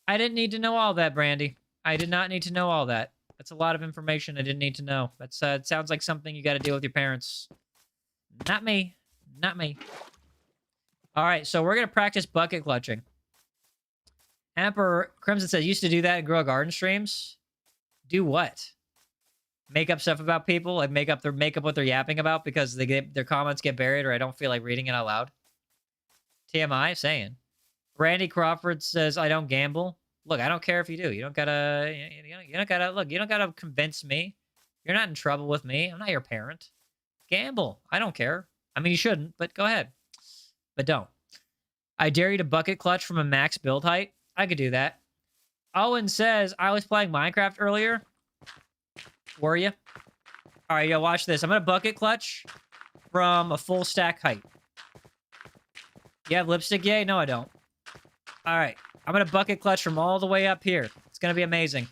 I didn't need to know all that, Brandy. I did not need to know all that. That's a lot of information I didn't need to know. That's it sounds like something you got to deal with your parents. Not me. Not me. All right, so we're going to practice bucket clutching. Emperor Crimson says, used to do that in Grow a Garden streams. Do what? Make up stuff about people? Like make up what they're yapping about because their comments get buried or I don't feel like reading it out loud? TMI saying. Brandy Crawford says, I don't gamble. Look, I don't care if you do. You don't gotta, you don't gotta, look, you don't gotta convince me. You're not in trouble with me. I'm not your parent. Gamble. I don't care. I mean, you shouldn't, but go ahead. But don't. I dare you to bucket clutch from a max build height. I could do that. Owen says, I was playing Minecraft earlier. Were you? All right, yo, watch this. I'm going to bucket clutch from a full stack height. You have lipstick, yay? No, I don't. All right. I'm going to bucket clutch from all the way up here. It's going to be amazing.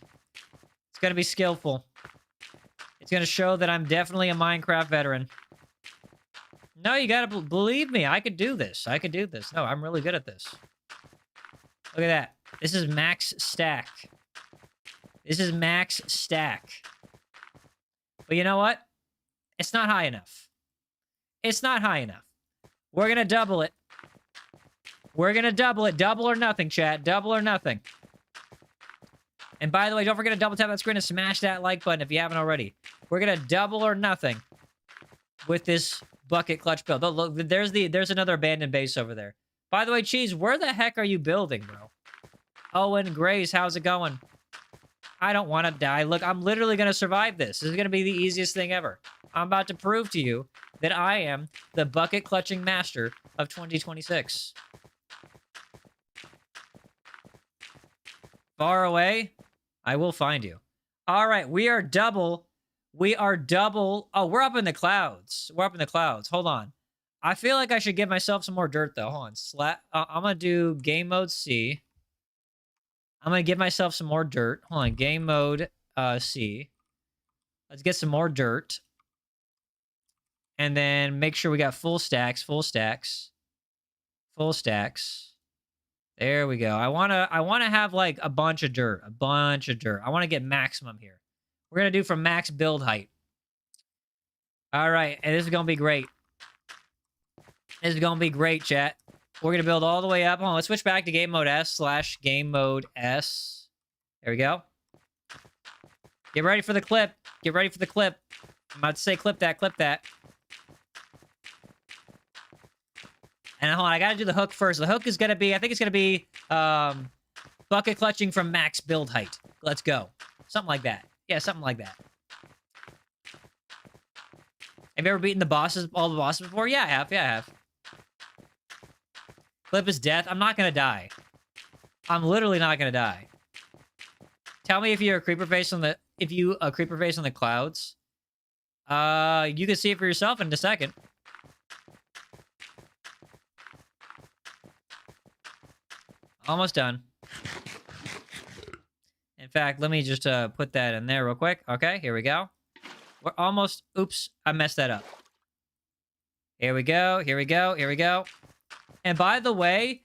It's going to be skillful. It's going to show that I'm definitely a Minecraft veteran. No, you got to believe me. I could do this. I could do this. No, I'm really good at this. Look at that. This is max stack. This is max stack. But you know what? It's not high enough. It's not high enough. We're going to double it. We're going to double it. Double or nothing, chat. Double or nothing. And by the way, don't forget to double tap that screen and smash that like button if you haven't already. We're going to double or nothing with this bucket clutch build. Oh, look, there's another abandoned base over there. By the way, Cheese, where the heck are you building, bro? Owen Grace, how's it going? I don't want to die. Look, I'm literally going to survive this. This is going to be the easiest thing ever. I'm about to prove to you that I am the bucket clutching master of 2026. Far away, I will find you. All right, we are double. We are double. Oh, we're up in the clouds. We're up in the clouds. Hold on. I feel like I should give myself some more dirt, though. Hold on. I'm going to do game mode C. I'm going to give myself some more dirt. Hold on. Game mode C. Let's get some more dirt. And then make sure we got full stacks, full stacks. Full stacks. There we go. I want to have like a bunch of dirt. A bunch of dirt. I want to get maximum here. We're going to do from max build height. All right. And this is going to be great. This is going to be great, chat. We're going to build all the way up. Hold on, let's switch back to game mode S/game mode S. There we go. Get ready for the clip. Get ready for the clip. I'm about to say clip that, clip that. And hold on, I got to do the hook first. The hook is going to be, I think it's going to be bucket clutching from max build height. Let's go. Something like that. Yeah, something like that. Have you ever beaten all the bosses before? Yeah, I have. Yeah, I have. Clip is death. I'm not going to die. I'm literally not going to die. Tell me if you're a creeper face on the clouds. You can see it for yourself in a second. Almost done. In fact, let me just put that in there real quick. Okay, here we go. We're almost... Oops, I messed that up. Here we go, here we go, here we go. And by the way,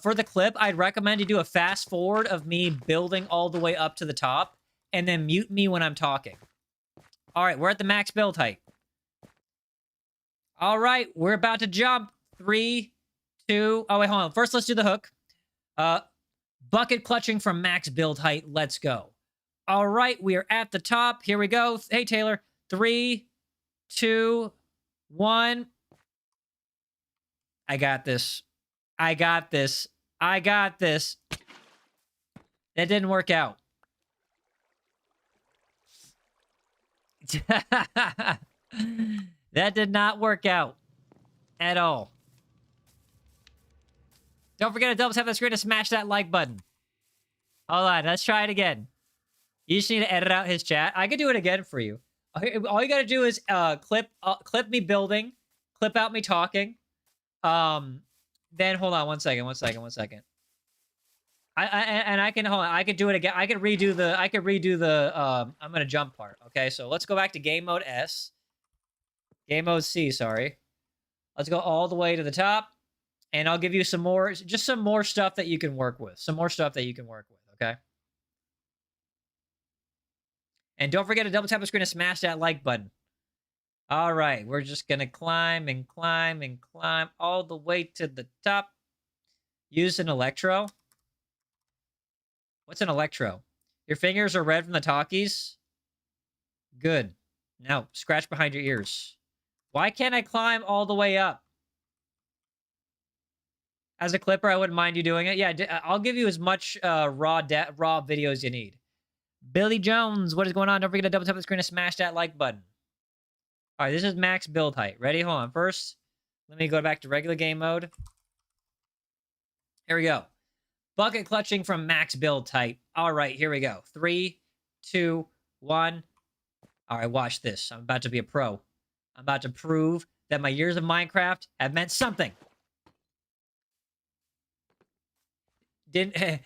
for the clip, I'd recommend you do a fast forward of me building all the way up to the top and then mute me when I'm talking. All right, we're at the max build height. All right, we're about to jump. 3, 2... Oh, wait, hold on. First, let's do the hook. Bucket clutching from max build height. Let's go. All right, we are at the top. Here we go. Hey, Taylor. 3, 2, 1. I got this. I got this. I got this. That didn't work out. That did not work out at all. Don't forget to double tap that screen to smash that like button. Hold on, let's try it again. You just need to edit out his chat. I could do it again for you. All you gotta do is clip me building, clip out me talking. Then hold on one second. And I can hold on, I could do it again. I could redo the I'm gonna jump part. Okay, so let's go back to game mode S. Game mode C, sorry. Let's go all the way to the top. And I'll give you some more stuff that you can work with. Some more stuff that you can work with, okay? And don't forget to double tap the screen and smash that like button. All right, we're just gonna climb and climb and climb all the way to the top. Use an electro. What's an electro? Your fingers are red from the talkies? Good. Now, scratch behind your ears. Why can't I climb all the way up? As a clipper, I wouldn't mind you doing it. Yeah, I'll give you as much raw videos as you need. Billy Jones, what is going on? Don't forget to double tap the screen and smash that like button. All right, this is max build height. Ready? Hold on. First, let me go back to regular game mode. Here we go. Bucket clutching from max build height. All right, here we go. 3, 2, 1. All right, watch this. I'm about to be a pro. I'm about to prove that my years of Minecraft have meant something. It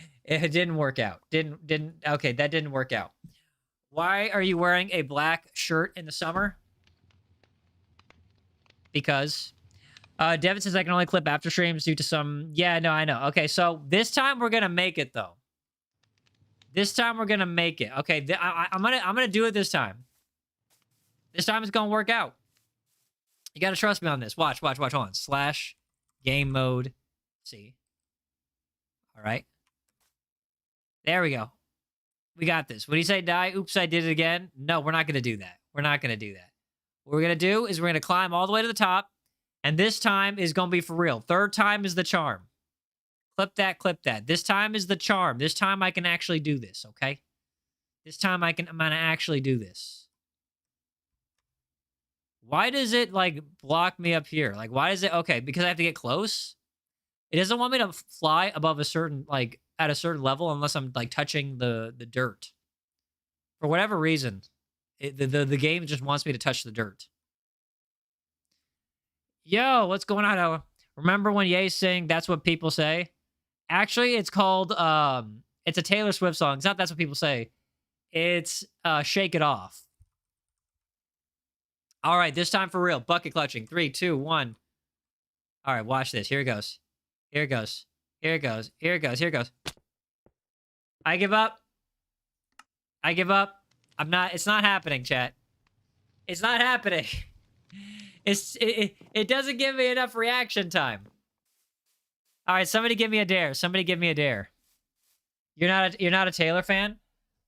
didn't work out. Okay, that didn't work out. Why are you wearing a black shirt in the summer? Because Devin says I can only clip after streams due to some... Yeah, no, I know. Okay, so this time we're gonna make it though. This time we're gonna make it. Okay, I'm gonna do it this time. This time it's gonna work out. You gotta trust me on this. Watch. Hold on. / game mode. See. All right. There we go. We got this. What do you say, die? Oops, I did it again. No, we're not gonna do that. We're not gonna do that. What we're gonna do is we're gonna climb all the way to the top. And this time is gonna be for real. Third time is the charm. Clip that. This time is the charm. This time I can actually do this, okay? This time I'm gonna actually do this. Why does it, like, block me up here? Like, why is it... Okay, because I have to get close? It doesn't want me to fly above a certain, like, at a certain level unless I'm, like, touching the dirt. For whatever reason, the game just wants me to touch the dirt. Yo, what's going on, Noah? Remember when Ye sang That's What People Say? Actually, it's called, it's a Taylor Swift song. It's not That's What People Say. It's Shake It Off. All right, this time for real. Bucket clutching. 3, 2, 1. All right, watch this. Here it goes. Here it goes. Here it goes. Here it goes. Here it goes. I give up. I give up. It's not happening, chat. It's not happening. It doesn't give me enough reaction time. All right, somebody give me a dare. Somebody give me a dare. You're not a Taylor fan?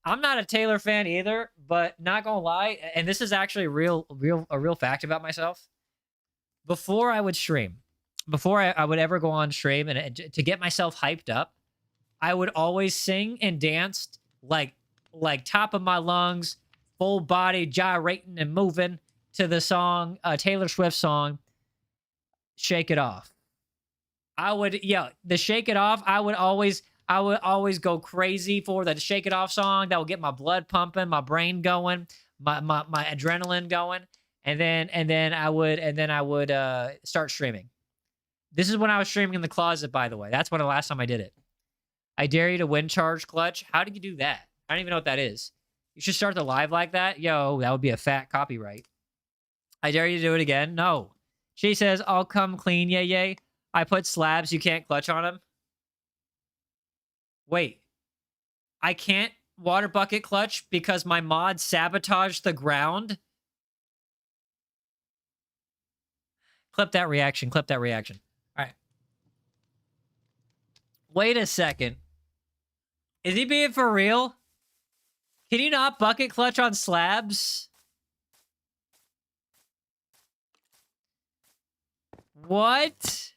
I'm not a Taylor fan either, but not gonna lie, and this is actually a real fact about myself. Before I would stream, before I would ever go on stream and to get myself hyped up, I would always sing and dance like top of my lungs, full body gyrating and moving to the song, Taylor Swift song, Shake It Off. The Shake It Off, I would always go crazy for the Shake It Off song. That would get my blood pumping, my brain going, my adrenaline going, and then I would start streaming. This is when I was streaming in the closet, by the way. That's when the last time I did it. I dare you to win charge clutch. How did you do that? I don't even know what that is. You should start the live like that. Yo, that would be a fat copyright. I dare you to do it again. No. She says, I'll come clean, yay. I put slabs, you can't clutch on them. Wait. I can't water bucket clutch because my mod sabotaged the ground? Clip that reaction. All right. Wait a second. Is he being for real? Can you not bucket clutch on slabs? What?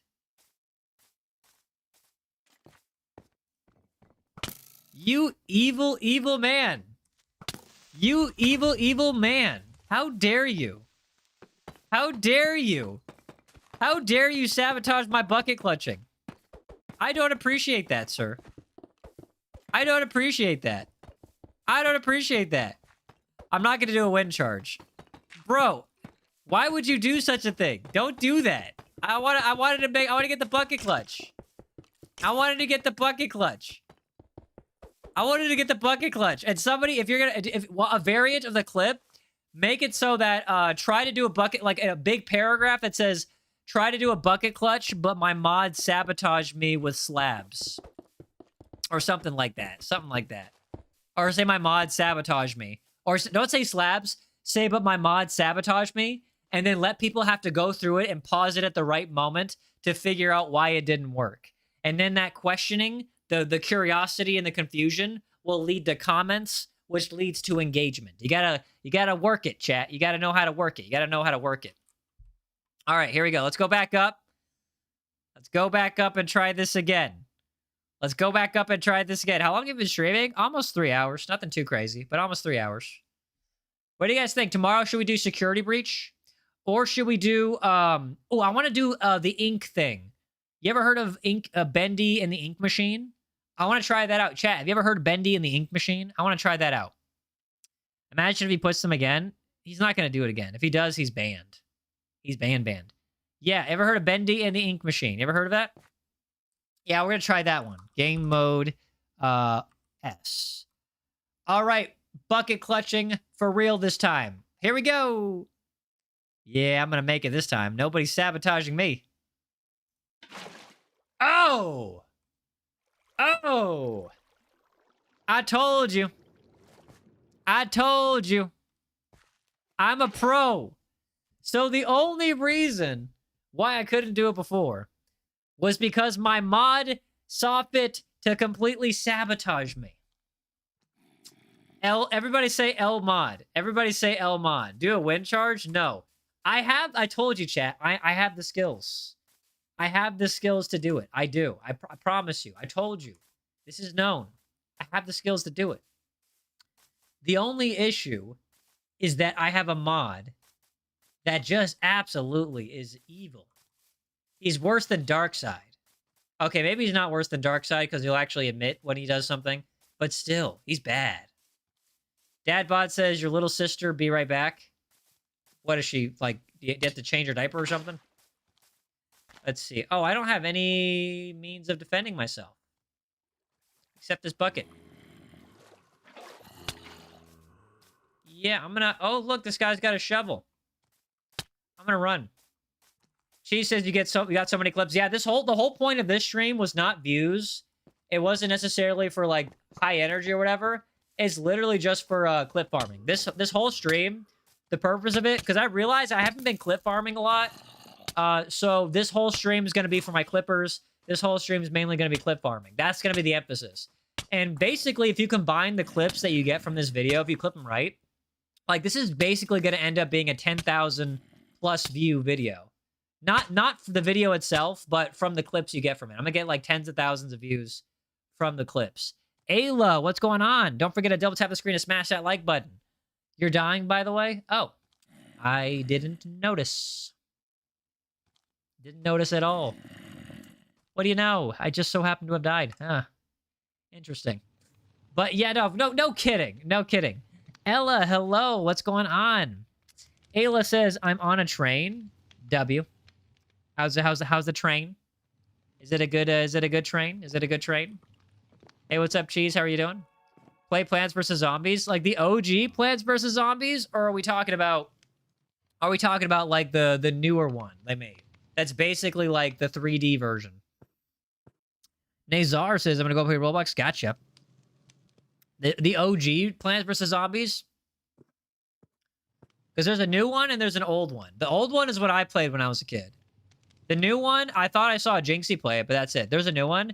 You evil, evil man. You evil, evil man. How dare you? How dare you? How dare you sabotage my bucket clutching? I don't appreciate that, sir. I don't appreciate that. I don't appreciate that. I'm not gonna do a win charge. Bro, why would you do such a thing? Don't do that. I wanted to get the bucket clutch. I wanted to get the bucket clutch. I wanted to get the bucket clutch. And somebody, if you're gonna, if well, a variant of the clip, make it so that try to do a bucket, like a big paragraph that says, try to do a bucket clutch, but my mod sabotaged me with slabs. Or something like that. Something like that. Or say my mod sabotaged me. Or don't say slabs. Say, but my mod sabotaged me. And then let people have to go through it and pause it at the right moment to figure out why it didn't work. And then that questioning, the curiosity and the confusion will lead to comments, which leads to engagement. You gotta work it, chat. You gotta know how to work it. You gotta know how to work it. All right, here we go. Let's go back up. Let's go back up and try this again. Let's go back up and try this again. How long have you been streaming? Almost 3 hours. Nothing too crazy, but almost 3 hours. What do you guys think? Tomorrow, should we do security breach? Or should we do, I want to do the ink thing. You ever heard of Bendy and the ink machine? I want to try that out. Chat, have you ever heard of Bendy and the ink machine? I want to try that out. Imagine if he puts them again. He's not going to do it again. If he does, he's banned. He's banned. Yeah, ever heard of Bendy and the ink machine? You ever heard of that? Yeah, we're going to try that one. Game mode S. All right, bucket clutching for real this time. Here we go. Yeah, I'm going to make it this time. Nobody's sabotaging me. Oh! Oh! I told you. I told you. I'm a pro. So the only reason why I couldn't do it before was because my mod saw fit to completely sabotage me. Everybody say L mod. Everybody say L mod. Do a win charge? No. I told you, chat. I have the skills. I have the skills to do it. I do. I promise you. I told you. This is known. I have the skills to do it. The only issue is that I have a mod that just absolutely is evil. He's worse than Darkseid. Okay, maybe he's not worse than Darkseid because he'll actually admit when he does something, but still, he's bad. Dadbot says, your little sister, be right back. What is she, like, do you have to change her diaper or something? Let's see. Oh, I don't have any means of defending myself. Except this bucket. Yeah, I'm gonna... Oh, look, this guy's got a shovel. I'm gonna run. She says you got so many clips. Yeah, the whole point of this stream was not views. It wasn't necessarily for, like, high energy or whatever. It's literally just for clip farming. This whole stream, the purpose of it, because I realize I haven't been clip farming a lot. So this whole stream is going to be for my clippers. This whole stream is mainly going to be clip farming. That's going to be the emphasis. And basically, if you combine the clips that you get from this video, if you clip them right, like this is basically going to end up being a 10,000 plus view video. Not for the video itself, but from the clips you get from it. I'm going to get like tens of thousands of views from the clips. Ayla, what's going on? Don't forget to double tap the screen and smash that like button. You're dying, by the way? Oh, I didn't notice. Didn't notice at all. What do you know? I just so happen to have died. Huh. Interesting. But yeah, no kidding. No kidding. Ella, hello. What's going on? Ayla says, I'm on a train. W. How's the train? Is it a good train? Is it a good train? Hey, what's up, Cheese? How are you doing? Play Plants vs. Zombies? Like the OG Plants vs. Zombies? Or are we talking about like the newer one they made? That's basically like the 3D version. Nazar says, I'm gonna go play Roblox. Gotcha. The OG Plants vs. Zombies? Because there's a new one and there's an old one. The old one is what I played when I was a kid. The new one, I thought I saw Jinxie play it, but that's it. There's a new one.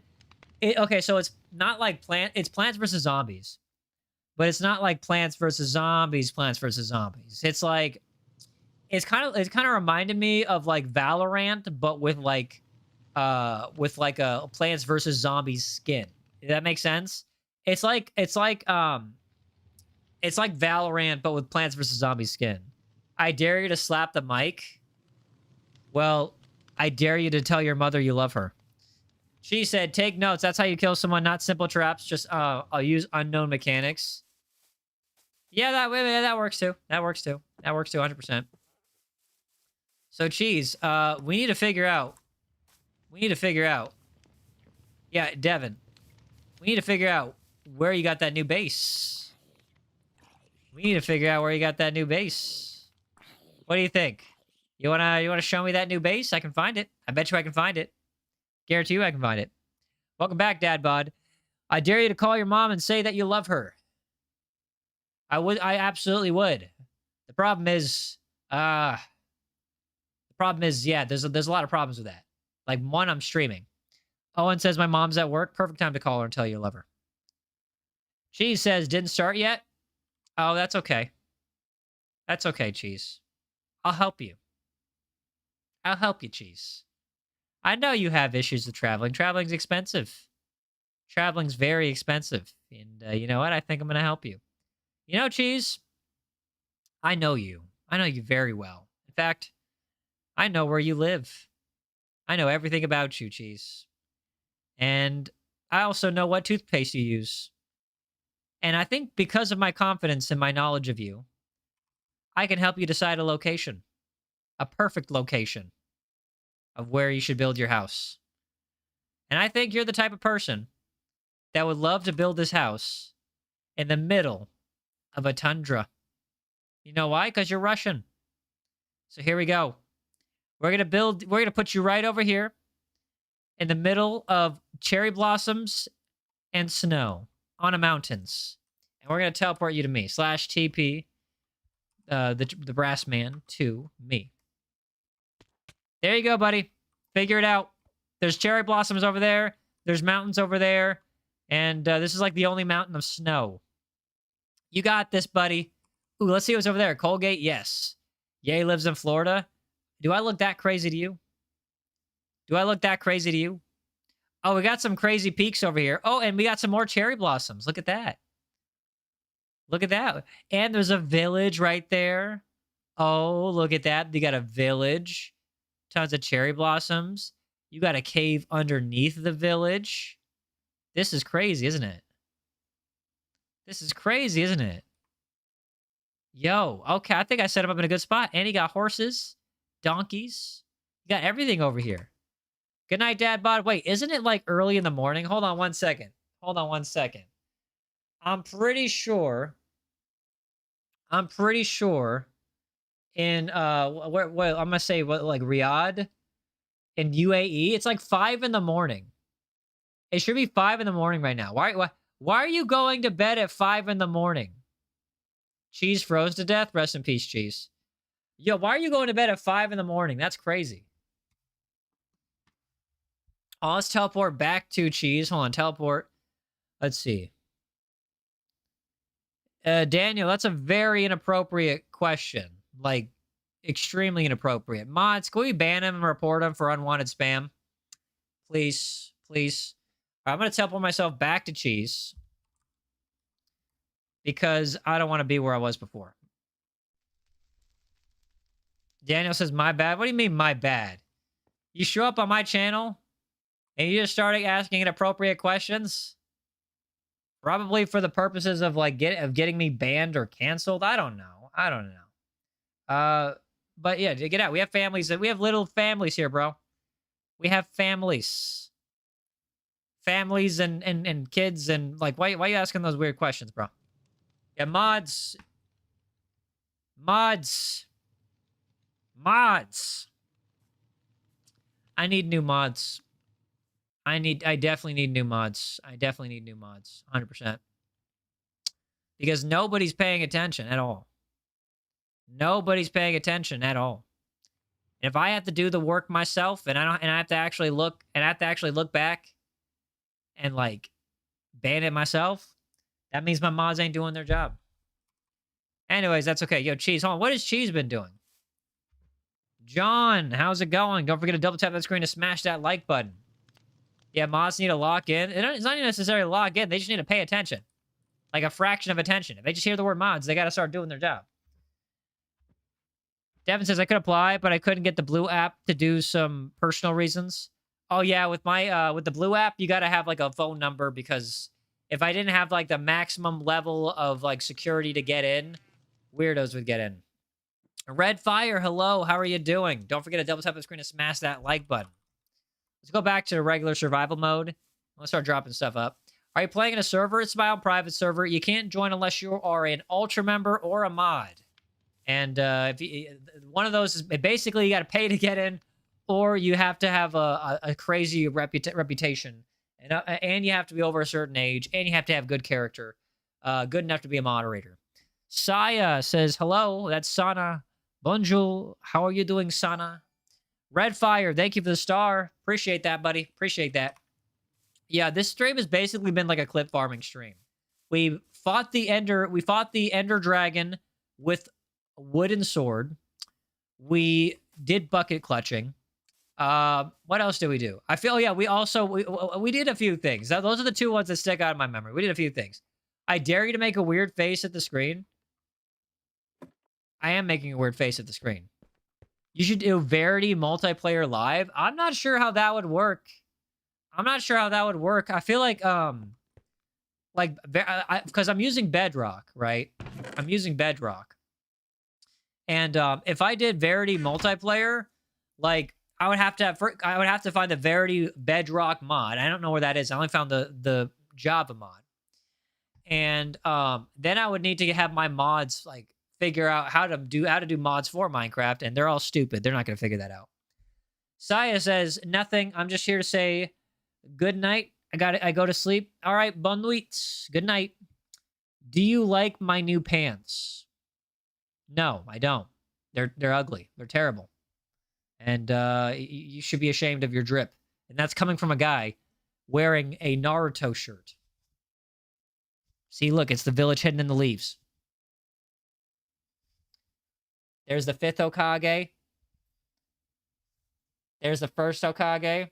Okay, so it's not like it's Plants vs. Zombies. But it's not like Plants vs. Zombies, Plants vs. Zombies. It's like... It kind of reminded me of like Valorant, but with like a Plants vs. Zombies skin. Does that make sense? It's like Valorant, but with Plants vs. Zombies skin. I dare you to slap the mic. Well, I dare you to tell your mother you love her. She said, take notes. That's how you kill someone, not simple traps. Just, I'll use unknown mechanics. Yeah, that works too. That works too. That works too, 100%. So, Cheese, we need to figure out. Yeah, Devin. We need to figure out where you got that new base. We need to figure out where you got that new base. What do you think? You wanna show me that new base? I can find it. I bet you I can find it. Guarantee you I can find it. Welcome back, Dad Bod. I dare you to call your mom and say that you love her. I absolutely would. The problem is, yeah, there's a lot of problems with that. Like, one, I'm streaming. Owen says my mom's at work. Perfect time to call her and tell you love her. Cheese says, didn't start yet? Oh, that's okay. That's okay, Cheese. I'll help you. I'll help you, Cheese. I know you have issues with traveling. Traveling's expensive. Traveling's very expensive. And you know what? I think I'm going to help you. You know, Cheese, I know you. I know you very well. In fact, I know where you live. I know everything about you, Cheese. And I also know what toothpaste you use. And I think because of my confidence and my knowledge of you, I can help you decide a location. A perfect location of where you should build your house. And I think you're the type of person that would love to build this house in the middle of a tundra. You know why? Because you're Russian. So here we go. We're going to put you right over here in the middle of cherry blossoms and snow on a mountains. And we're going to teleport you to me. /TP, the brass man, to me. There you go, buddy. Figure it out. There's cherry blossoms over there. There's mountains over there. And this is like the only mountain of snow. You got this, buddy. Ooh, let's see what's over there. Colgate, yes. Ye lives in Florida. Do I look that crazy to you? Do I look that crazy to you? Oh, we got some crazy peaks over here. Oh, and we got some more cherry blossoms. Look at that. Look at that. And there's a village right there. Oh, look at that. You got a village. Tons of cherry blossoms. You got a cave underneath the village. This is crazy, isn't it? This is crazy, isn't it? Yo, okay, I think I set him up in a good spot. And he got horses, donkeys. You got everything over here. Good night, Dad Bod. Wait, isn't it like early in the morning? Hold on one second. Hold on one second. I'm pretty sure in where I'm gonna say what, like Riyadh in UAE, it's like 5 in the morning. It should be 5 in the morning right now. Why are you going to bed at 5 in the morning? Cheese froze to death. Rest in peace, Cheese. Yo, why are you going to bed at 5 in the morning? That's crazy. Oh, let's teleport back to Cheese. Hold on, teleport. Let's see. Daniel, that's a very inappropriate question. Like, extremely inappropriate. Mods, can we ban him and report him for unwanted spam? Please, please. All right, I'm going to teleport myself back to Cheese. Because I don't want to be where I was before. Daniel says, my bad. What do you mean, my bad? You show up on my channel, and you just started asking inappropriate questions? Probably for the purposes of like getting me banned or canceled. I don't know. But yeah, get out. We have families. We have little families here, bro. We have families. Families and kids and like why are you asking those weird questions, bro? Yeah, mods. I need new mods. I definitely need new mods. 100%. Because nobody's paying attention at all. Nobody's paying attention at all. And if I have to do the work myself and I have to actually look back and like ban it myself, that means my mods ain't doing their job. Anyways, that's okay. Yo, Cheese, hold on. What has Cheese been doing? John, how's it going? Don't forget to double tap that screen to smash that like button. Yeah, mods need to lock in. It's not even necessarily log in. They just need to pay attention. Like a fraction of attention. If they just hear the word mods, they got to start doing their job. Devin says, I could apply, but I couldn't get the Blue app to do some personal reasons. Oh, yeah, with my with the Blue app, you got to have, like, a phone number because if I didn't have, like, the maximum level of, like, security to get in, weirdos would get in. Red Fire, hello. How are you doing? Don't forget to double tap the screen to smash that like button. Let's go back to regular survival mode. Let's start dropping stuff up. Are you playing in a server? It's my own private server. You can't join unless you are an ultra member or a mod. And if you, one of those is basically you got to pay to get in, or you have to have a crazy reputation, and you have to be over a certain age, and you have to have good character, good enough to be a moderator. Saya says hello. That's Sana. Bonjour. How are you doing, Sana? Red Fire. Thank you for the star. Appreciate that, buddy. Appreciate that. Yeah, this stream has basically been like a clip farming stream. We fought the Ender Dragon with a wooden sword. We did bucket clutching. What else did we do? I feel, yeah, we did a few things. Those are the two ones that stick out in my memory. We did a few things. I dare you to make a weird face at the screen. I am making a weird face at the screen. You should do Verity multiplayer live. I'm not sure how that would work. I feel like because I'm using Bedrock, right? I'm using Bedrock. And if I did Verity multiplayer, like I would have to find the Verity Bedrock mod. I don't know where that is. I only found the Java mod. And then I would need to have my mods like figure out how to do mods for Minecraft, and they're all stupid. They're not going to figure that out. Saya says nothing. I'm just here to say good night. I go to sleep. All right, bonne nuit. Good night. Do you like my new pants? No, I don't. They're ugly. They're terrible. And you should be ashamed of your drip. And that's coming from a guy wearing a Naruto shirt. See, look, it's the village hidden in the leaves. There's the 5th Hokage. There's the 1st Hokage.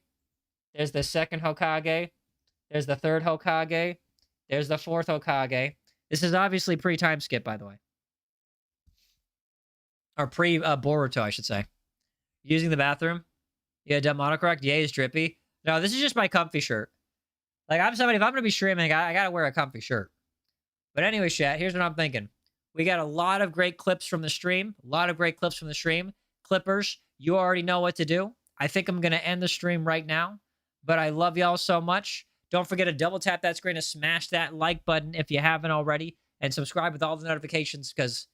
There's the 2nd Hokage. There's the 3rd Hokage. There's the 4th Hokage. This is obviously pre-time skip, by the way. Or pre-Boruto, I should say. Using the bathroom. Yeah, dumb autocorrect. Yay is drippy. No, this is just my comfy shirt. Like, if I'm going to be streaming, I got to wear a comfy shirt. But anyway, chat, here's what I'm thinking. We got a lot of great clips from the stream. Clippers, you already know what to do. I think I'm going to end the stream right now. But I love y'all so much. Don't forget to double tap that screen to smash that like button if you haven't already. And subscribe with all the notifications because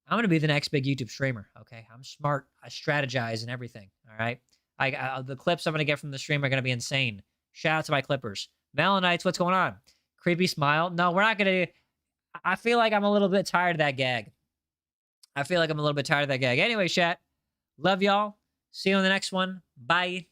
I'm going to be the next big YouTube streamer, okay? I'm smart. I strategize and everything, all right? The clips I'm going to get from the stream are going to be insane. Shout out to my Clippers. Melanites, what's going on? Creepy smile. No, we're not going to... I feel like I'm a little bit tired of that gag. Anyway, chat. Love y'all. See you on the next one. Bye.